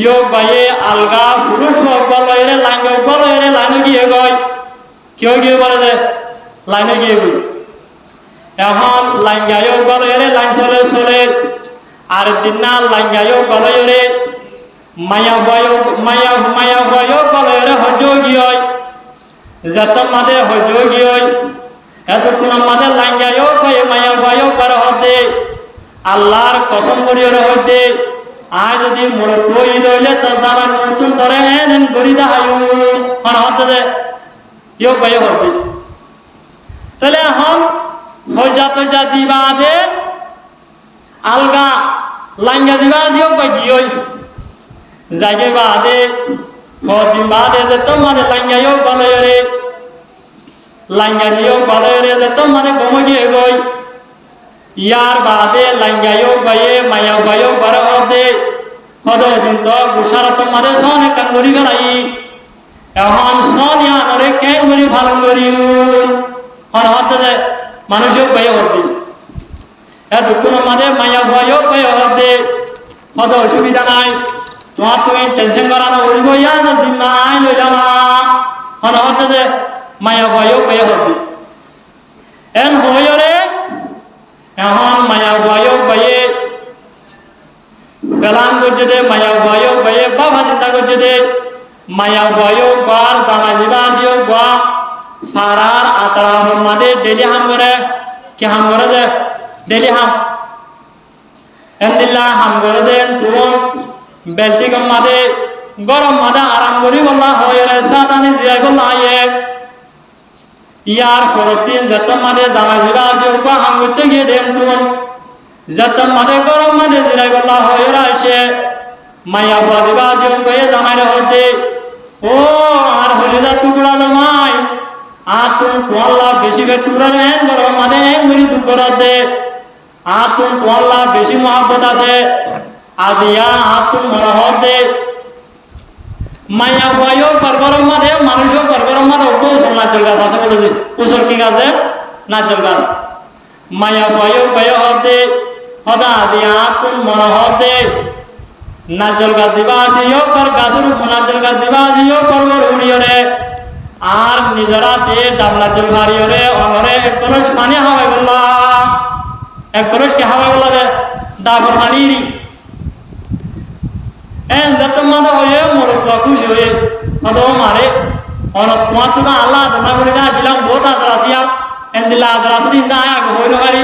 ইয় বাইয়ে আলগা পুরুষ বলরে লাইনে গিয়ে গয় কেউ গিয়ে বলে যে লাইনে গিয়ে গই এখন লাইন গায়ও বলরে লাইন চলে চলে আর দিন না লাইন গায়ও বলরে মায়া বয় বলরে হজ গিয়ে যত মাদে হজ গিয়ে এতক্ষণ আমাদের লাইঙ্গায়ও কয়ে মায়া ভয়ও করা হতে আল্লাহর কসম করিয়ে হইতে আয় যদি মোর কই রইলে তার দামান নতুন ধরে হেন গড়ি দাহায়ু হতে যে ইয়ে কয়ে হতে তাহলে এখন হইজা দিবা দে আলগা লাইঙ্গা দিবা জিও কই গিয়ে যাইগে বাদে দিন বাদে যে তোমাদের লাইঙ্গায়ও বলে রে লাইঙ্গানিও বলরে যে তোমাদের কমে গিয়ে গই ইয়ার বাদে লাইঙ্গায়ও গয়ে মায়া গয়েও বড় হবে দিন তো গুসারা তোমাদের সনে কান করি বেড়াই এখন সন ইয়ানরে কেন করি ভালো করি হতে যে মানুষও গয়ে হতে এতক্ষণ আমাদের মায়া গয়েও গয়ে হতে হতে অসুবিধা নাই তোমার তুমি টেনশন করানো করিব ইয়ান জিম্মা আই লইলাম হতে যে মায়া ভয়ও পেয়ে হবে এন হইরে এখন মায়া ভয়ও পেয়ে ফেলান করছে দে মায়া ভয়ও পেয়ে বাবা চিন্তা করছে দে মায়া ভয়ও বার দামা জিবা আসিও বা ফারার আতরা মাদে ডেলি হাম করে কি হাম করে যে ডেলি হাম এন দিল্লা হাম করে দেন তুম বেলটি কম মাদে গরম মাদা আরাম করি বললা হইরে সাদানি জিয়াই বললা আয়ে ইয়ার পরের দিন যত মানে দামা জিবা আছে উপা হাম করতে গিয়ে দেন তুন যত মানে গরম মানে জিরাই বললা হইরা আসে মায়া বুয়া দিবা আছে উপয়ে জামাইরে হতে ও আর হলিদার টুকরা জামাই আর তুন তোয়াল্লা বেশি বে টুকরা হেন গরম মানে হেন মুড়ি টুকরা দে আর তুন তোয়াল্লা বেশি মহাব্বত আছে আদিয়া আর তুন মনে হতে মায়া বয়ও বরবরম মাদে মানুষও বরবরম মাদে ওসল নাচল গাছ আছে বলে যে ওসল কি গাছ নাচল গাছ মায়া বয়ও বয় হতে হদা দিয়া কোন মন হতে নাচল গাছ দিবা আসিও কর গাছের নাচল গাছ দিবা আসিও করবর উড়িয়রে আর নিজরাতে ডাবলা জল ভারিয়রে অনরে এক কলস পানি হাওয়াই বললা এক কলস কি হাওয়াই বললা যে ডাবর পানিরি এন যত মাদা হয়ে মোর খুশি হয়ে হতো মারে অনেক তোমার তো আল্লাহ আদরা করে না দিলাম বহুত আদর আসিয়া এন দিলা আদর আসি দিন না আগে হইল পারি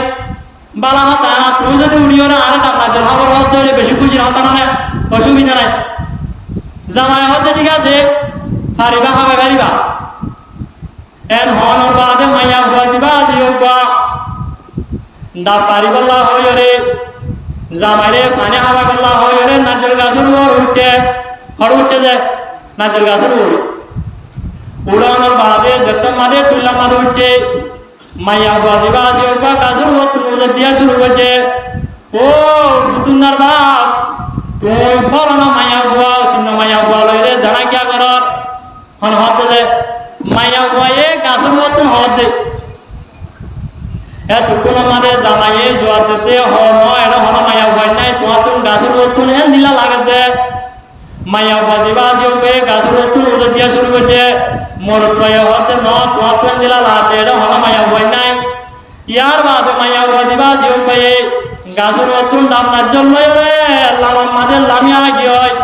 বালামা তা তুমি যদি উড়িও না আর টাকা জল খবর হতে বেশি খুশি হতো না অসুবিধা নাই জামাই হতে ঠিক আছে ফারিবা খাবে ফারিবা এন হনর বাদে মাইয়া হুয়া দিবা আজি হোবা দা পারিবাল্লা হই রে জামাইরে পানি খাবে বল্লা হই রে নাজল গাছের উপর উঠে যায় নাজল গাছের উপর উড়ানোর বাদে যত মাদে টুল্লা মাদে উঠে মাইয়া হুয়া দিবা আজি হোবা গাছের উপর তুমি দিয়া শুরু করছে ও পুতুনার বাপ তুমি ফলনা মাইয়া হুয়া সিন্ন মাইয়া হুয়া লই রে যারা কিয়া কর হন হতে যায় মাইয়া হুয়ায়ে গাছের মতন হত দে এতক্ষণ আমাদের জামাইয়ে জোয়ার দিতে হন এটা হন মাইয়া হুয়াই নাই তোমার তুমি গাছের মতন এন দিলা লাগে দে মাইয়া হুয়া দিবা আসি ওকে গাছের মতন ওদের দিয়া শুরু করছে মোর তয় হতে ন তোমার তুমি দিলা লাতে এটা হন মাইয়া হুয়াই নাই ইয়ার বাদে মাইয়া হুয়া দিবা আসি ওকে গাছের মতন দাম নাজ্জল লয় রে লামার মাদের লামিয়া কি হয়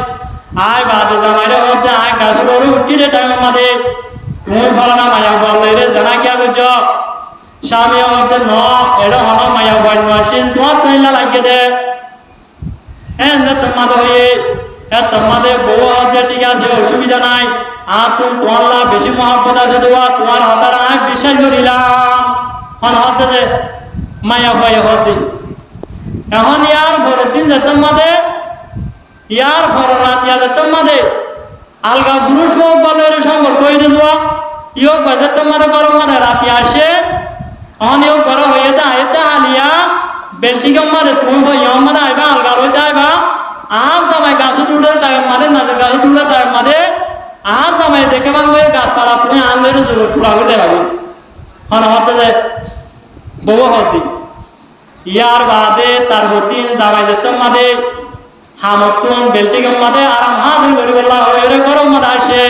আয় বাদে জামাইরে হতে আয় গাছের ওরে উঠি রে টাইম মাদে তুমি ফলানা মায়া বললে রে জানা কিয়া করছ স্বামী হতে ন এটা হন মায়া বল নসিন তোমার তৈলা লাগিয়ে দে হ্যাঁ তোমাদের হয়ে তোমাদের বউ হতে ঠিক আছে অসুবিধা নাই আর তুমি তোমার বেশি মহব্বত আছে দেওয়া তোমার হাতার আয় বিশ্বাস করিলাম হন হতে যে মায়া ভয় হতে এখন ইয়ার বড় দিন যেতাম মাদে ইয়ার বড় রাত ইয়া যেতাম মাদে আলগা পুরুষ হোক বলে সম্পর্ক হয়ে দেওয়া ইয়োগ বাজার তোমাদের গরম মানে রাতি আসে অন ইয়োগ বড় হয়ে এটা আলিয়া বেশি কম মানে তুমি ইয়ম মানে আইবা আলগা হইতে আইবা আজ জামাই গাছ তুলে টাইম মানে না গাছ তুলে টাইম মানে আজ জামাই দেখে ভাঙবে গাছপালা তুমি আনলে জোর পুরা করে দেখাবি হন হতে যে বউ হতি ইয়ার বাদে তার দিন জামাই যেতাম মাদে হামতুন বেলটি গম মাদে আরাম হাসিল করি বললা হয়ে রে গরম মাদে আসে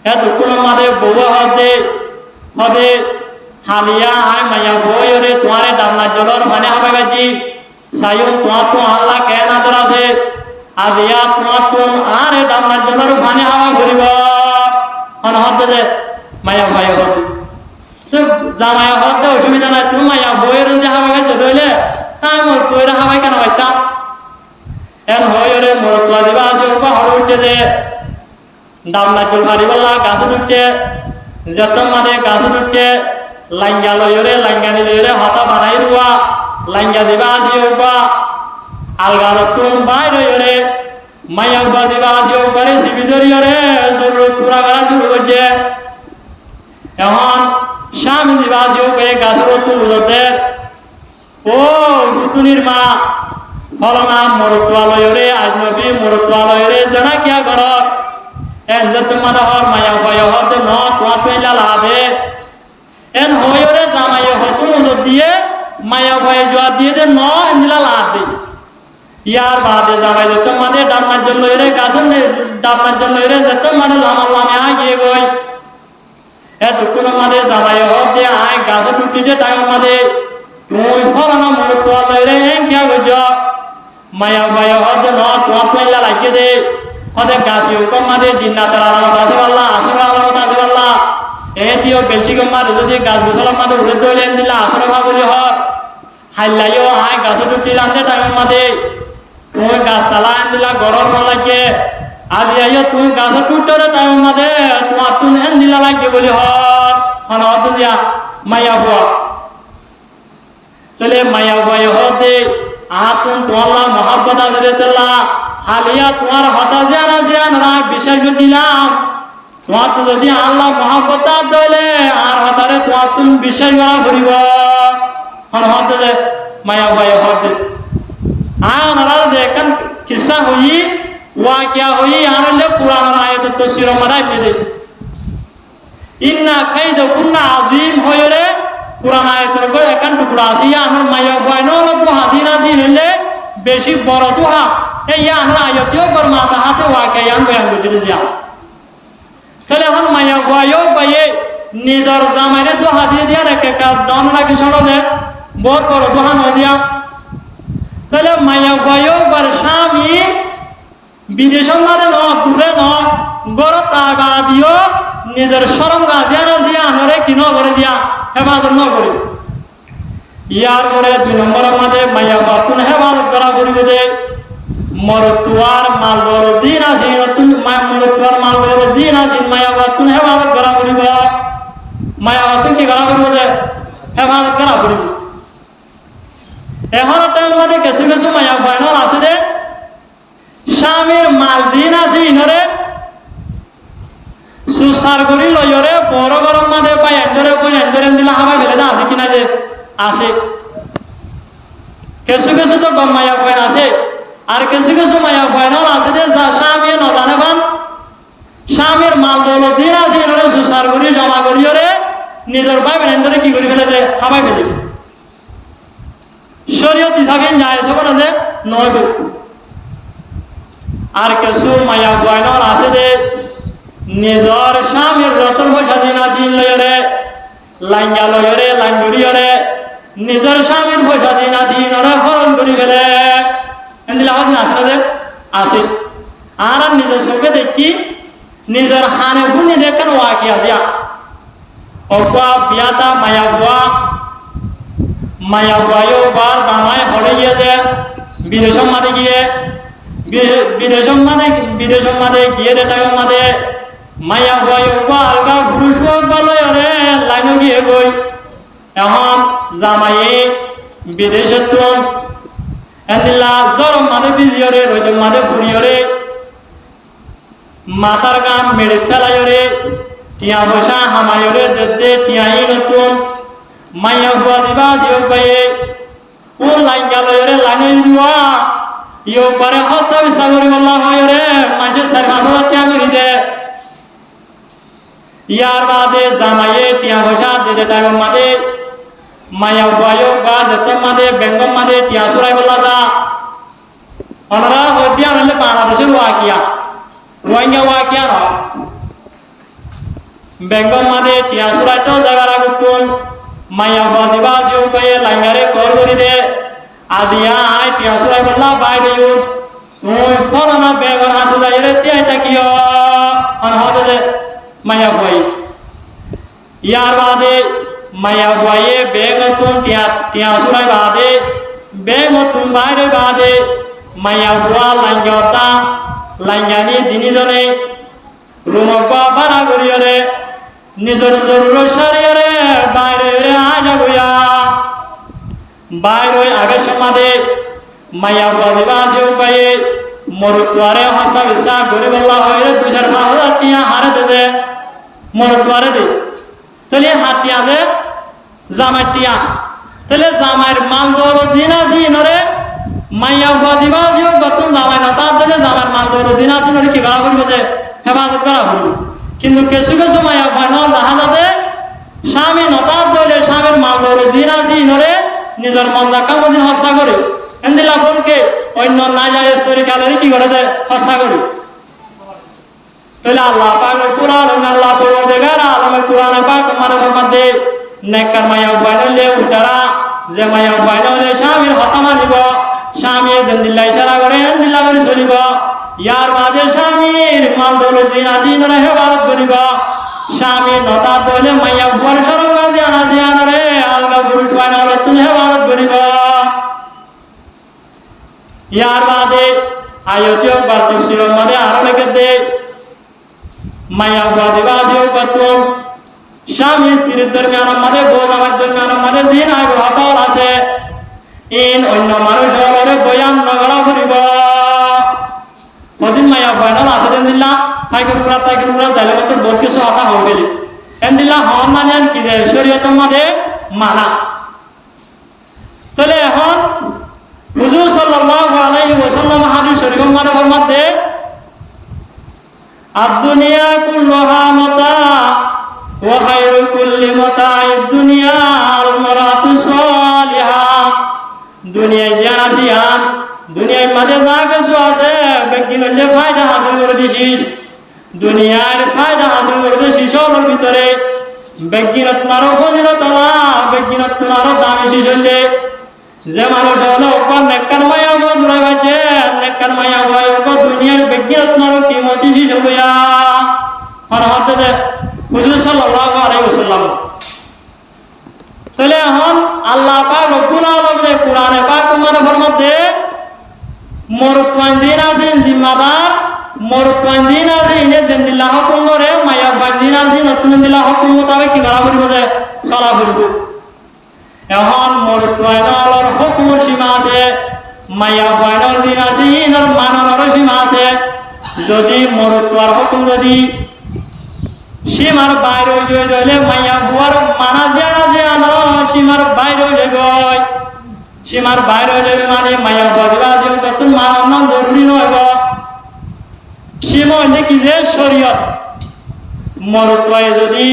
এতক্ষণ মাদে বউ হদে হালিয়া আয় মাইয়া বই রে তোমারে ডামনা জলর মানে হবে বাজি সায়ুন তোমার তো আল্লাহ কেন আদর আছে আদিয়া তোমার তো আর ডামনা জলর মানে হাওয়া ঘুরিব হন হতে যে মাইয়া ভাই হতে তো জামাইয়া হতে অসুবিধা নাই তুমি মাইয়া বইয়ের যদি হাওয়া খাইতে ধরলে তাই মোর বইয়ের হাওয়াই কেন পাইতাম এন হই রে মোর তোলা দিবা আছে ওপা হর উঠে যে দামনা জল হারি বললা গাছ উঠে যতম মানে গাছ উঠে লাইঙ্গা লইরে লাইঙ্গা নিলে হাতা বানাই রুয়া লাইঙ্গা দিবা আসি ওপা আলগা রতুন বাইরে রে মাইয়া উবা দিবা আসি ওপারে শিবিদরি রে জরুর পুরা করা শুরু করছে এখন স্বামী দিবা আসি ওপে গাছ রতুন উলতে ও পুতুনির মা ফলনা মরতুয়া লইরে আজনবী মরতুয়া লইরে যারা কিয়া কর এন যত মানে হর মায়া ভয় হতে ন তোমার তৈলা লাভে এন হইরে জামাই হতুন উজর দিয়ে মায়া ভয়ে জোয়া দিয়ে দে ন এনদিলা লাভ দে ইয়ার বাদে জামাই যত মানে ডাবনার জন্য এরে গাছের ডাবনার জন্য এরে যত মানে লামা লামে আগিয়ে গই এতক্ষণ মানে জামাই হতে আয় গাছে টুটি দে টাইম মানে তুমি ফলনা মরতুয়া লইরে এন কিয়া গজ মায়া ভয় হতে ন তোমার তৈলা লাগিয়ে দে হতে গাছি হুকম মাদে জিন্নাতের আলামত আছে বললা আসরের আলামত আছে বললা এ দিও বেশি কম মাদে যদি গাছ গুছলাম মাদে উড়ে দইলে দিলা আসরে ভাবলি হর হাইলাইও আয় গাছে টুটি লান্দে টাইম মাদে তুমি গাছ তালা আন দিলা গরম না লাগে আজি আইও তুমি গাছে টুটরে টাইম মাদে তোমার তুমি এন দিলা লাগে বলি হর হন হত দিয়া মাইয়া বুয়া চলে মাইয়া বুয়াই হতে আতুন তোমাল্লা মহাব্বত আছে তেলা হালিয়া তোমার হতা জানা জানা বিশ্বাস দিলাম তোমার তো যদি আল্লাহ মহাব্বত দইলে আর হতারে তোমার তুমি বিশ্বাস করা করিব হন হতে যে মায়া ভাই হতে আনারা দেখেন কিসা হই ওয়াকিয়া হই আনলে কুরআনের আয়াত তাফসীর মারাই দে ইন্না কাইদা কুন্না আযীম হইরে কুরআন আয়াতের কো একান টুকরা আছে আনার মায়া ভাই নলো তো হাদিন আছে নিলে বেশি বড় দোহা এই আনার আয়াতিও পর মাথা হাতে ওয়াকিয়া বয়ান করতে যা তাহলে এখন মায়া ভাইও ভাইয়ে নিজের জামাইরে দোহা দিয়ে দিয়া রেখে কার ডন রাখি শোনো যে বহুত বড় দোহা ন দিয়া তাহলে মায়া ভাইও বার স্বামী বিদেশের মাঝে ন দূরে ন গড় তাগা দিও নিজের শরম গা দিয়া না জিয়া নরে কি ন করে দিয়া হেফাজত ন করে ইয়ার পরে 2 নম্বরের মাঝে মাইয়া বাতুন হেফাজত করা করিব দে মরতুয়ার মালদর দিন আসিন নতুন মরতুয়ার মালদর দিন আসিন মাইয়া বাতুন হেফাজত করা করিব মায়া বাতুন কি করা করিব দে হেফাজত করা করিব এখন টাইম মাঝে কিছু কিছু মায়া ফাইনাল আছে দে স্বামীর মাল দিন আছে ইনরে সুসার করি লয়রে বড় গরম মাঝে পাই এন্দরে কই এন্দরে দিলা হাবাই ফেলে দা আছে কিনা যে আছে কিছু কিছু তো গম মায়া ফাইন আছে আর কিছু কিছু মায়া ফাইনাল আছে যে স্বামী ন জানে পান স্বামীর মাল দৌল দিন আছে ইনরে সুসার করি জমা করিয়রে নিজের ভাই বোন এন্দরে কি করি ফেলে যে হাবাই ফেলে শরীয়ত হিসাবে যায় সব না যে নয় গো আর কিছু মায়া ফাইনাল আছে যে নিজর স্বামীর রতন পয়সা দিন আসিন লয়রে লাইঙ্গা লয়রে লাইঙ্গুরিয়রে নিজর স্বামীর পয়সা দিন আসিন ওরা হরণ করি ফেলে এন্দিলা দিন আসে না যে আছে আর নিজের চোখে দেখি নিজের হানে বুনি দেখেন ওয়াকিয়া দিয়া অপা বিয়াতা মায়া বুয়ায়ও বার দামায় হরে গিয়ে যে বিদেশের মাঝে গিয়ে বিদেশের মাঝে গিয়ে দেটার মাঝে মায়া বুয়ায়ও বা আলগা পুরুষ বলয় রে লাইনে গিয়ে গই এখন জামাইয়ে বিদেশের তুন এদিলা জ্বরম মাঝে বিজিয়রে রইতে মাঝে ফুরিয়রে মাতার গাম মেরে ফেলায়রে টিয়া পয়সা হামায়রে দে টিয়াই নতুন মাইয়া বুয়া দিবা সিও পায়ে ও লাইন গালয়রে লাইনে দিবা ইও পারে হসা বিসা করি বল্লা হয়রে মাঝে 4-5 টিয়া করি দে ইয়ার বাদে জামাইয়ে টিয়া পয়সা দে টাইম মাঝে মাইয়া বুয়ায়ও বা যেতে মাঝে বেঙ্গম মাঝে টিয়া সুরাই বল্লা যা অনরা হইয়া হলে বাংলাদেশের ওয়াকিয়া রোহিঙ্গা ওয়াকিয়া ন বেঙ্গম মাঝে টিয়া সুরাই তো জায়গা গুতুন মাইয়া বাদিবা সিও পায়ে লাইঙ্গারে কল করি দে আদিয়া আই টিয়া সুরাই বল্লা বাই দিও তুই ফরনা বেগর হাতে যাইরে তিয়াই তাকিও অন হতে দে মাইয়া বই ইয়ার বাদে মাইয়া বইয়ে বেগতুন টিয়া সুরাই বাদে বেগতুন বাইরে বাদে মাইয়া বুয়া লাইঙ্গতা লাইঙ্গানি দিনিজনে রুমকা ভাড়া করিয়রে নিজের জরুরত সারিয়রে বাইরে আজা গইয়া বাইরে আগে সমাদে মাইয়া বাদিবা আছে উপায়ে মরুয়ারে হাসা বিসা গরিব আল্লাহ হইরে 2,500 টিয়া হারে দে মরুয়ারে দে তাহলে হাটিয়া দে জামাই টিয়া তাহলে জামাইর মাল দৌড় দিন আছে ইনরে মাইয়া বাদিবা আছে গতন জামাই নতা দে জামাইর মাল দৌড় দিন আছে ইনরে কি করা করবে যে হেফাজত করা করবে কিন্তু কিছু কিছু মায়া ফাইনাল দেখা যাতে স্বামী নতার দইলে স্বামীর মাল দৌড় দিন আছে ইনরে নিজের মন্দা কামদিন হসা করে এন্দিলা বলকে অন্য না যায় স্তরি কালের কি করে দেয় হসা করে তাহলে আল্লাহ পাক কুরআন আল্লাহ পরওয়ারদিগার আলমে কুরআন পাক মানবের মধ্যে নেককার মায়া ফাইনালে উতারা যে মায়া ফাইনালে স্বামীর হতা মানিব স্বামী দিল্লা ইশারা করে এন্দিলা করে চলিব ইয়ার মাঝে স্বামীর মাল দৌলত দিন আছে ইনরে হেফাজত করিব স্বামী নতা দইলে মাইয়া বুয়ার সরঙ্গা দিয়া না জিয়ানরে আলগা পুরুষ ফাইনাল তুমি হেফাজত করিব ইয়ার বাদে আয়তীয় বার তফসিরের মাঝে আরো লেখে দে মাইয়া বাদিবা আসিও বাতুম স্বামী স্ত্রীর দরমিয়ানের মাঝে বউ জামাইর দরমিয়ানের মাঝে দিন আইব হতল আছে ইন অন্য মানুষ হলরে বয়ান নগরা করিব কদিন মাইয়া ফাইনাল আছে দেন দিল্লা তাইকের পুরা যাইলে মতো বহুত কিছু হতা হয়ে গেলি এন দিল্লা হন মানেন কি দে শরীয়তের মাঝে মানা তাহলে এখন হুজুর সাল্লাল্লাহু আলাইহি ওয়াসাল্লাম হাদিস শরীফের মধ্যে ফরমাতে আদ-দুনিয়া কুল্লুহা মাতা ওয়া খায়রু কুল্লি মাতা'id দুনিয়া আল-মারাতু সালিহা দুনিয়ায় জানা জিয়ান দুনিয়ার মধ্যে যা কিছু আছে ব্যক্তিগত ফায়দা হাসিল করে দিছিস দুনিয়ার ফায়দা হাসিল করে দিছিস ওর ভিতরে ব্যক্তিগত আরো ফজিলত আলা ব্যক্তিগত আরো দামি শিশলে যে মানুষ হলো উপর নেককার মায়া বদরাই বাজে নেককার মায়া হয় উপর দুনিয়ার ব্যক্তিগত আরো কিমতি শিশ হইয়া ফরমাতে মরুত্বান দিন আছেন জিম্মাদার মরুত্বান দিন আছে ইনে দেন দিলা হুকুম করে মায়া বান্দিন আছে নতুন দিলা হুকুম মোতাবেক কি করা করিব যে চলা করিব এখন মরুত্বাইনর হুকুমের সীমা আছে মায়া বান্দিন দিন আছে ইনর মাননের সীমা আছে যদি মরুত্বার হুকুম যদি সীমার বাইরে হইলে মাইয়া বুয়ার মানা দেয়া না যে আনো সীমার বাইরে হইলে গয় সীমার বাইরে হইলে মানে মাইয়া বুয়া দিবা যে কত মানা জরুরি নয় সীমা হইলে কি যে শরীয়ত মরুত্বায় যদি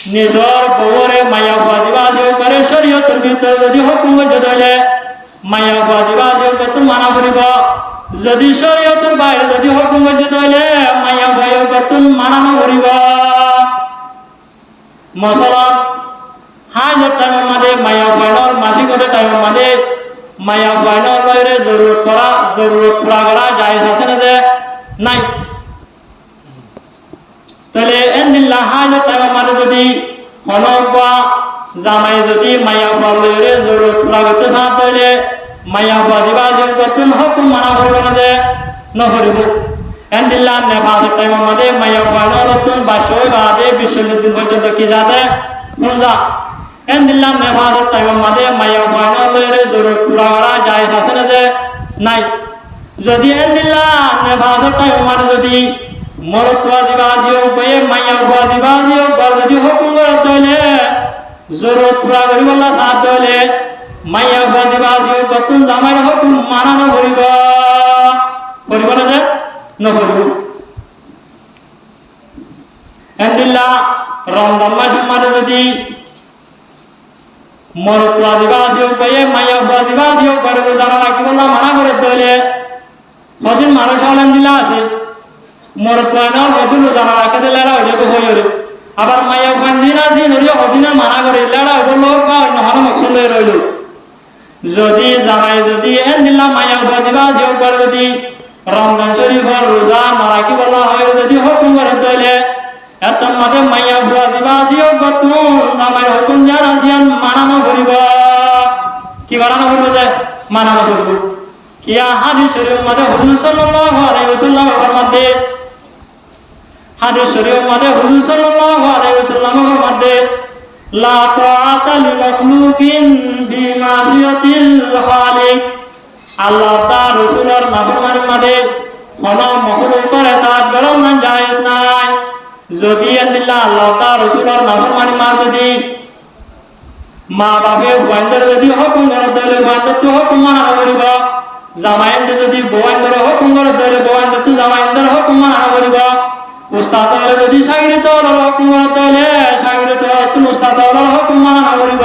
নিজর বউরে মাইয়া বুয়া দিবা যে করে শরীয়তের ভিতরে যদি হুকুম হইলে মাইয়া বুয়া দিবা যে কত মানা করিব যদি শরীয়তের বাইরে যদি হুকুম হইলে মাইয়া বুয়া কত মানানো করিব মশালাত হাজার টাইমের মাঝে মায়া ফাইনাল মাসি করে টাইমের মাঝে মায়া ফাইনাল বাইরে জরুরত করা যায় আছে না যে নাই তাহলে এন্দিল্লা হাজার টাইমের মাঝে যদি হনক বা জামাই যদি মায়া বাইরে জরুরত করা করতে সাথ হইলে মায়া বা দিবা যে কতন হুকুম মানা করবে না যে নকরিব এন্দিল্লা নেফাসের টাইমের মাঝে মায়া ফাইনাল নতুন বাসয় বাদে বিশ্বজিৎ দিন পর্যন্ত কি যাতে মুনজা এন্দিল্লা নেফাসের টাইমের মাঝে মায়া ফাইনাল লইরে জরুরত পুরা করা যায় আছে না যে নাই যদি এন্দিল্লা নেফাসের টাইমের মাঝে যদি মরত্বা দিবাজিও বয়ে মায়া বুয়া দিবাজিও বার যদি হুকুম করতে হইলে জরুরত পুরা করিবল্লা সাথ হইলে মায়া বুয়া দিবাজিও কতন জামাইর হুকুম মানানো করিব না যে নকরিব এন্দিল্লা রমজান মাসের মাঝে যদি মরত্বা দিবাজিও বয়ে মায়া বুয়া দিবাজিও বার জানা রাখিবল্লা মানা করে দইলে কদিন মানুষ হলেন দিলা আছে মরত্বা নাও কদিন জানা রাখে দিলে এরা হইলে হইরে আবার মায়া বান্দিন আছে নড়িয়ে অদিনে মানা করে এরা হইল লোক বা অন্য হন মকসদ হয়ে রইল যদি জামাই যদি এন্দিল্লা মায়া বুয়া দিবাজিও বার যদি রমজান শরীফর রোজা নারাকি বলা হয় যদি হুকুম করে দইলে এত মাঝে মাইয়া বুয়া দিবাজিও গতুন জামাইর হুকুম জানা জিয়ান মানানো করিব কি বানানো করব যে মানানো করব কিয়া হাদিস শরীফ মাঝে হুজুর সাল্লাল্লাহু আলাইহি ওয়াসাল্লাম ফরমাতে হাদিস শরীফ মাঝে হুজুর সাল্লাল্লাহু আলাইহি ওয়াসাল্লাম ফরমাতে লা তাআতা লিমাখলুকিন ফি মাসিয়াতিল খালিক আল্লাহ তাআলা রাসূলের নাফরমানির মাঝে কোন মখলুকের ইতাআত করা জায়েজ নাই যদি আল্লাহ আল্লাহ তাআলা রাসূলের নাফরমানির মাঝে যদি মা বাপে বন্ধের যদি হুকুম করে দিলে বন্ধ তো হুকুম মানা করিব জামাইন্দ যদি বন্ধের হুকুম করে দিলে বন্ধ তো জামাইন্দের হুকুম মানা করিব উস্তাদ হলে যদি শাগিরিত হুকুম করে দিলে শাগিরিত তো উস্তাদ হুকুম মানা করিব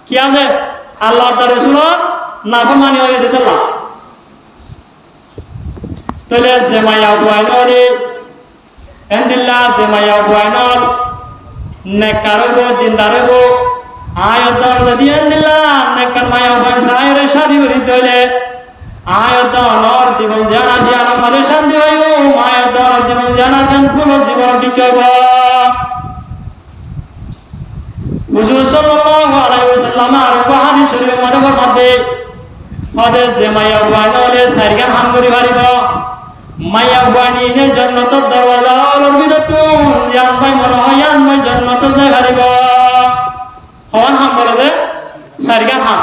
কি আছে আল্লাহ তাআলা রাসূলের নাফরমানি হয়ে দিতেলা তাহলে যে মায়া বুয়াইনরে এন্দিল্লা যে মায়া বুয়াইনর নেকারব দিনদারব আয়তন যদি এন্দিল্লা নেকার মায়া বুয়াইন সাইরে শাদি করি দইলে আয়তনর জীবন জানা জিয়ান আমাদের শান্তি হইও আয়তনর জীবন জানা যেন পুরো জীবন টিকব হুজুর সাল্লাল্লাহু আলাইহি ওয়াসাল্লাম আর হাদিস শরীফের মধ্যে ফরমাতে হদে যে মায়া বুয়াইনরে সাইরগান হাম করি পারিব মায়া বুয়াইনে জান্নাতের দরওয়াজা হলোর বিদতুন জান ভাই মনে হয় জান ভাই জান্নাতের দেখারিব হন হাম বলে যে সাইরগান হাম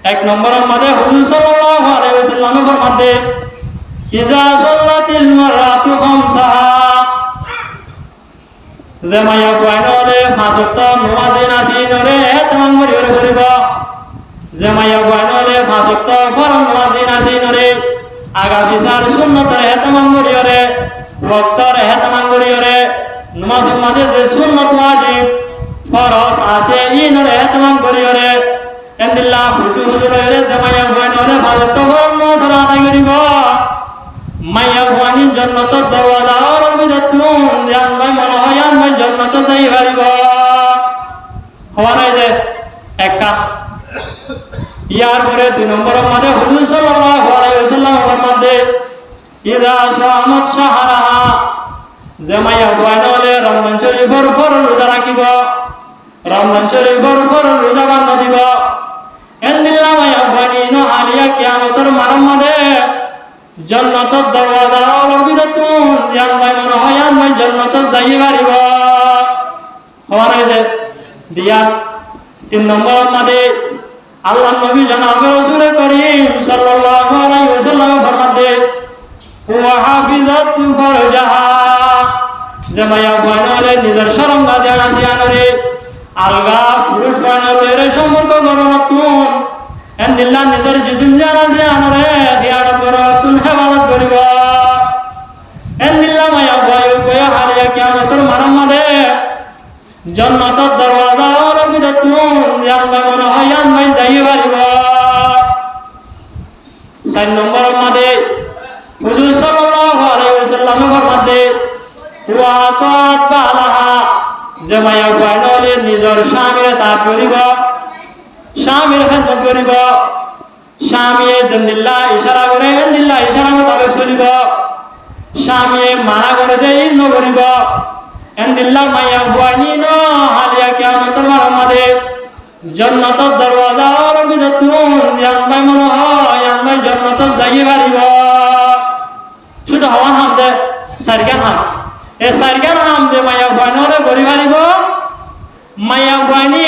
এক নম্বরের মধ্যে হুজুর সাল্লাল্লাহু আলাইহি ওয়াসাল্লাম ফরমাতে ইজা সাল্লাতিল মারাতু খামসাহা যে মায়া বুয়াইনরে পাঁচ ওয়াক্ত নামাজ নাসিনরে এতমাম করিব যে মায়া বুয়াইনরে পাঁচ ওয়াক্ত ফরজ নামাজ নাসিনরে আগা বিচার সুন্নতের এতমাম করিরে ওয়াক্তের এতমাম করিরে নামাজের মাঝে যে সুন্নত ওয়াজিব ফরজ আছে ইনরে এতমাম করিরে এন্দিল্লাহ হুজুরে যে মায়া বুয়াইনরে পাঁচ ওয়াক্ত ফরজ নামাজ আদায় করিব মায়া বুয়াইন জান্নাতের দরওয়াজা আর বিদতুন জান ভাই মনে হয় জান ভাই জান্নাতে যাই পারিব হওয়া নাই যে একা ইয়ার পরে দুই নম্বরের মধ্যে হুজুর সাল্লাল্লাহু আলাইহি ওয়াসাল্লাম ফরমাতে ইদা শামাত শাহরাহা যে মায়া বুয়াইনরে রমজান শরীফের ফরজ রোজা রাখিব রমজান শরীফের ফরজ রোজা বান্ধ দিব এন্দিল্লা মায়া বানি নো আলিয়া কিয়ামতের মারমাদে জান্নাতের দরওয়াজা অলবিদতুন ইয়ান ভাই মনে হয় ইয়ান ভাই জান্নাতে যাই পারিব হওয়া যে দিয়া 3 নম্বর মাদে আল্লাহ নবী জনাব রাসূল করিম সাল্লাল্লাহু আলাইহি ওয়াসাল্লাম ফরমাতে ওয়া হাফিজাত ফারজাহা যে মায়া বানলে নিজের শরমগা দেনা জিয়ানরে আলগা পুরুষ বানলে সম্পর্ক গরনতুন এন্দিল্লা নিজের জিসিম জানা জিয়ানরে দিয়ার গরনতুন হেফাজত করিব এন্দিল্লা মায়া বায়ু কয়া হারিয়া কিয়ামতের মারমাদে জান্নাতের দরওয়াজা অলবিদতুন ইয়ান ভাই মনে হয় ইয়ান ভাই যাই পারিব 4 নম্বর মাদে হুজুর সাল্লাল্লাহু আলাইহি ওয়াসাল্লাম ফরমাতে ওয়া তাত বালাহা যে মায়া বানলে নিজের স্বামীর তাত করিব স্বামীর খেদমত করিব স্বামীয়ে দিল্লা ইশারা করে দিল্লা ইশারা মতো চলিব স্বামীয়ে মানা করে দেই নকরিব এন্দিল্লা মায়া বানি ন হালিয়া কিয়ামতের মারমাদে জান্নাতের দরওয়াজা অলবিদতুন ইয়ান ভাই মনে হয় ইয়ান ভাই জান্নাতে যাই পারিব শুধু হওয়ান হাম দে সারগান হাম এ সারগান হাম দে মায়া বানরে করি পারিব মায়া বানি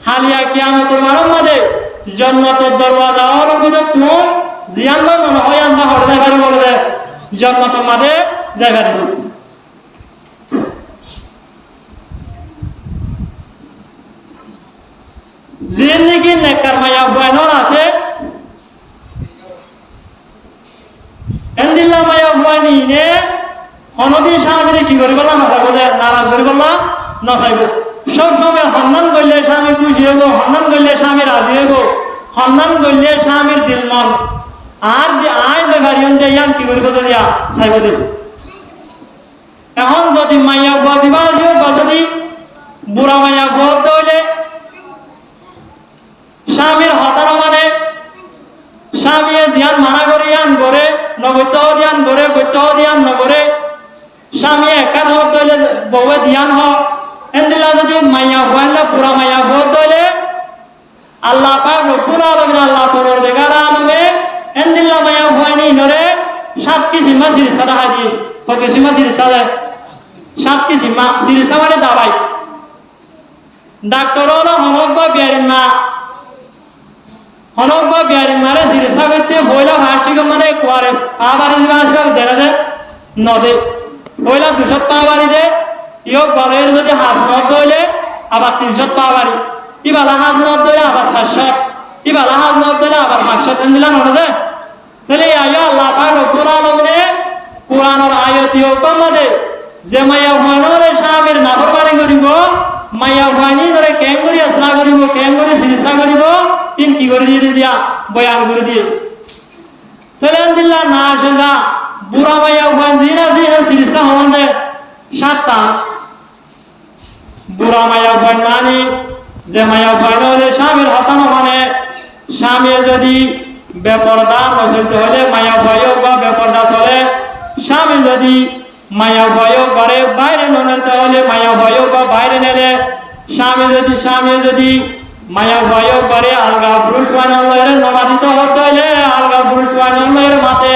হালিয়া কিয়ামতের মারমাদে জান্নাতের দরওয়াজা অলবিদতুন জিয়ান ভাই মনে হয় ইয়ান ভাই হরে পারিব বলে জান্নাতের মাদে যাই পারিব জিন্দেগি নেককার মায়া বানর আছে এন্দিল্লা মায়া বানি নে অনদিন স্বামীরে কি করে বলা না থাকবো যে নারাজ করে বললা না চাইব সব সময় সন্ধান করলে স্বামী খুশি হইব সন্ধান করলে স্বামী রাজি হইব সন্ধান করলে স্বামীর দিল মন আর আয় দে ভারিয়ন দিয়ে ইয়ান কি করবো দিয়া চাইব দিব এখন যদি মাইয়া বুয়া দিবা আসিও বা যদি বুড়া মাইয়া বুয়া হইলে স্বামীর হতারা মানে স্বামীয়ে ধ্যান মানা করে ইয়ান করে নগত্য ধ্যান করে গত্য ধ্যান নগরে স্বামী একার হত দইলে বউয়ে ধ্যান হ এন্দিলা যদি মাইয়া হইলে পুরা মাইয়া ভোট দইলে আল্লাহ পাক পুরা আলমিন আল্লাহ পরওয়ারদিগার আলমে এন্দিলা মাইয়া হয়নি নরে 7 কিসিমা সিরিসা দেখা দি কিসিমা সিরিসা দেয় 7 কিসিমা সিরিসা মানে দাবাই ডাক্তার হলো হনক বা বিয়ারিন মা হনক বা বিয়ারিন মারে সিরিসা করতে বইলা ফার্স্টিক মানে কোয়ারে আবারি দিবা আসবে দেনা দে নদে বইলা 200 পা বাড়ি দে ইয়ক বলের যদি হাজ নদ দইলে আবার 300 পা বাড়ি ইবালা হাজ নদ দইলে আবার 700 ইবালা হাজ নদ দইলে আবার 500 দেন দিলা নদে দে তাহলে আয়া আল্লাহ পাক রব্বুল আলামিনে কোরআনের আয়াত ইয়কমাদে যে মায়া হনরে স্বামীর নাফরমানি করিব মায়া হয়নি ধরে কেন করি আসলা করিব কেন করে সিরিসা করিব তিন কি করে দিয়ে দিয়া বয়ান করে দিয়ে তাহলে দিল্লা না আসে যা বুড়া মাইয়া হন জিনা জিনা সিরিসা হন দে 7টা বুড়া মাইয়া হন মানে যে মায়া হন হলে স্বামীর হতানো মানে স্বামী যদি বেপরদা নচলতে হলে মায়া ভয় বা বেপরদা চলে স্বামী যদি মায়া ভয় করে বাইরে ননতে হলে মায়া ভয় বা বাইরে নেলে স্বামী যদি মায়া ভয় করে আলগা পুরুষ বানালের নবাদিত হতে হলে আলগা পুরুষ বানালের মাতে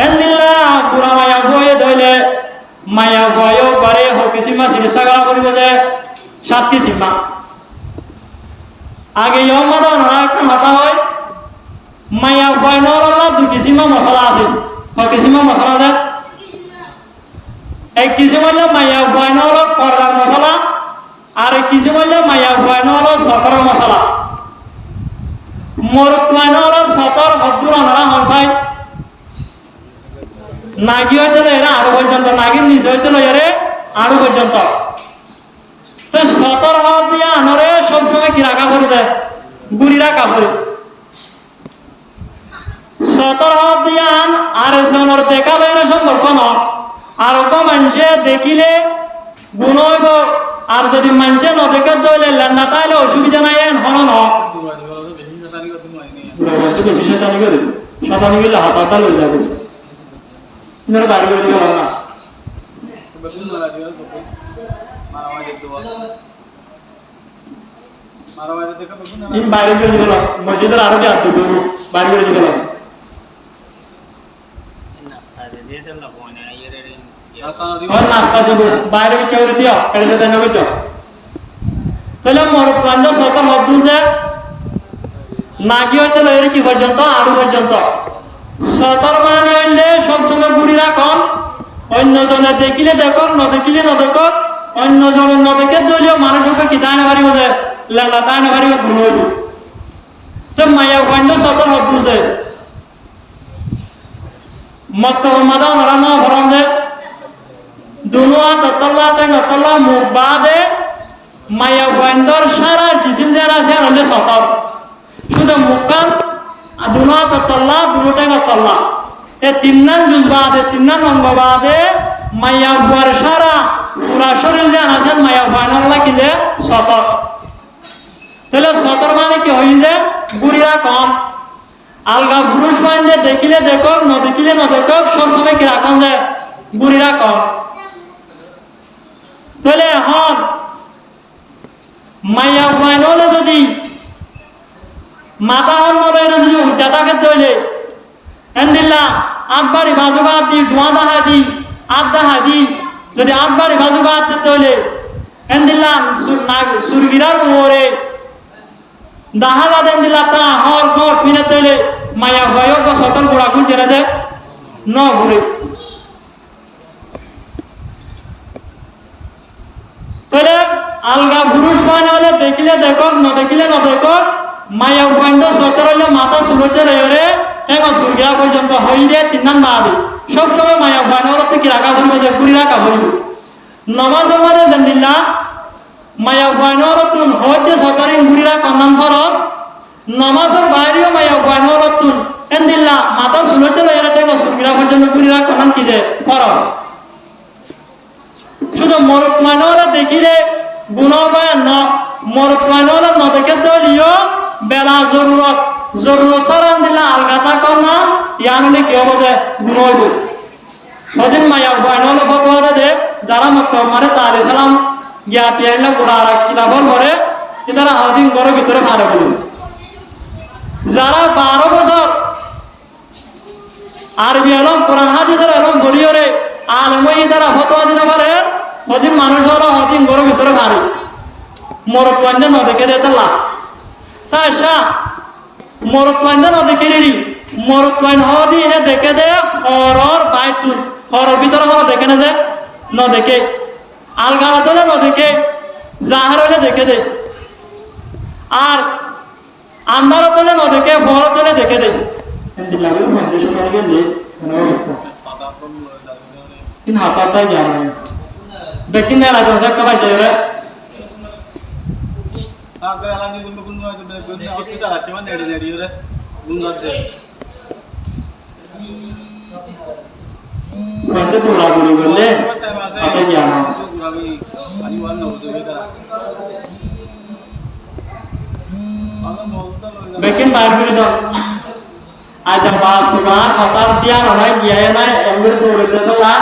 এন্দিল্লা পুরা মায়া ভয় ধইলে মায়া ভয় করে হকিসীমা সিরিসা গলা করিব যে 7 কিসিমা আগে ইয়মাদা নরা একটা মাথা হয় মায়া ভয় নলা 2 কিসিমা মশলা আছে হকিসীমা মশলা দে 1 কিসিম হইলে মায়া ভয় নলা পরদার মশলা আর 1 কিসিম হইলে মায়া ভয় নলা সতর মশলা মরুত ভয় নলা সতর হদ্দুর নরা হনসাই নাগি হইতে এরা আরো পর্যন্ত নাগির নিচে হইতে এরে আরো পর্যন্ত তো সতর হাত দিয়ে আনরে সবসময় কি রাখা করে দেয় গুড়ি রাখা করে সতর হাত দিয়ে আন আর জনের দেখা লইর সম্পর্ক ন আর মানুষে দেখিলে গুণ হইব আর যদি মানুষে নদেখে দইলে লেন্ডা তাইলে অসুবিধা নাই এন হন ন বেশি শতানি করে শতানি গেলে হাত হাতা লই যাবে বাড়ি করে দিলে হবে না ইন বাইরে করে দিল মসজিদের আরো কি আত্ম বাইরে করে দিল নাস্তা দিব বাইরে বিক্রি করে দিও এটা দেন বুঝছো তাহলে মরপ্রান্ত সতর হদ্দুল যে নাকি হইতে লইরে কি পর্যন্ত আড়ু পর্যন্ত সতর মানে হইলে সবসময় বুড়ি রাখন অন্য জনে দেখিলে দেখক ন দেখিলে ন দেখক অন্য জনের ন দেখে দলীয় মানুষকে কি দায় না পারিব যে লেলা দায় না পারিব ভুল হইব তো মায়া পয়েন্ট সতর হদ্দুল যে মক্তব মাদা ওনারা ন ভরম যে দুনুয়া ততল্লা টেং অতল্লা মুখ বাদে মায়া পয়েন্টর সারা জিসিম যারা আছে আর হলে সতর শুধু মুখান দুনুয়া ততল্লা দুনু টেং অতল্লা এ তিন্নান জুজ বাদে তিন্নান অঙ্গ বাদে মায়া বুয়ার সারা পুরা শরীর যান আছেন মায়া পয়েন্টল্লা কি যে সতর তাহলে সতর মানে কি হইলে বুড়িরা কম আলগা পুরুষ পয়েন্টে দেখিলে দেখক ন দেখিলে ন দেখক সবসময় কি রাখন যে বুড়িরা কম তাহলে এখন মাইয়া পয়েন্ট হলে যদি মাথা হন নলে যদি উল্টাটাকে তৈলে এন্দিল্লা আটবাড়ি বাজু বাদ দি ধোঁয়া দাহা দি আট দাহা দি যদি আটবাড়ি বাজু বাদ তৈলে এন্দিল্লা সুরগিরার ওরে দাহা বাদ এন্দিল্লা তা হর ঘর ফিরে তৈলে মায়া ভয় সতর গোড়া গুণ জেনে যে ন ঘুরে তাহলে আলগা পুরুষ মানে হলে দেখিলে দেখক ন দেখিলে ন দেখক মায়া পয়েন্ট সতর হলে মাথা সুরতে রে এবং সুরগিরা পর্যন্ত হইলে তিনান বাদে সবসময় মায়া পয়েন্ট হলে কি রাখা ভরিব যে পুরি রাখা ভরিব নমাজের মাঝে জানিলা মায়া পয়েন্ট হলে তুন হইতে সরকারি বুড়িরা কন্যান খরচ নমাজের বাইরেও মায়া পয়েন্ট হলে তুন এন্দিল্লা মাথা সুরতে রে এবং সুরগিরা পর্যন্ত পুরিরা কন্যান কি যে খরচ শুধু মরক মানলে দেখিলে গুণবায় ন মরক মানলে ন দেখে দলীয় বেলা জরুরত সারান দিলা আলগাতা কন্যা ইয়ানলে কি হবো যে গুণ হইব সদিন মায়া বাইনলে ফতোয়ারে দে যারা মক্তব মানে তারে সালাম জ্ঞাতি আইলে গোড়া আর কিতাবর ঘরে তারা আদিন ঘরের ভিতরে ভাড়া বলুন যারা 12 বছর আরবি আলম কোরআন হাদিসের আলম বলিওরে আলমই তারা ফতোয়া দিতে পারে হদিন মানুষ হলো হদিন ঘরের ভিতরে ভারী মরক পাঞ্জা ন দেখে দে তাল্লা তাই শাহ মরক পাঞ্জা ন দেখে রে মরক পাইন হদি এনে দেখে দে হরর বাইতুন হরর ভিতরে হলো দেখে না যে ন দেখে আলগালা তোলে ন দেখে জাহার হইলে দেখে দে আর আন্ধার তোলে ন দেখে বড় তোলে দেখে দে in hakata jana bekin ne lajo jak ka jere agar alani gundu gundu gundu hospital ache man nedi nedi ore gundu de mate to la guri bolle ate jana ani wan no de kara bekin bar guri do aja bahas tuan hotar dia orang dia na ember tu udah tu lah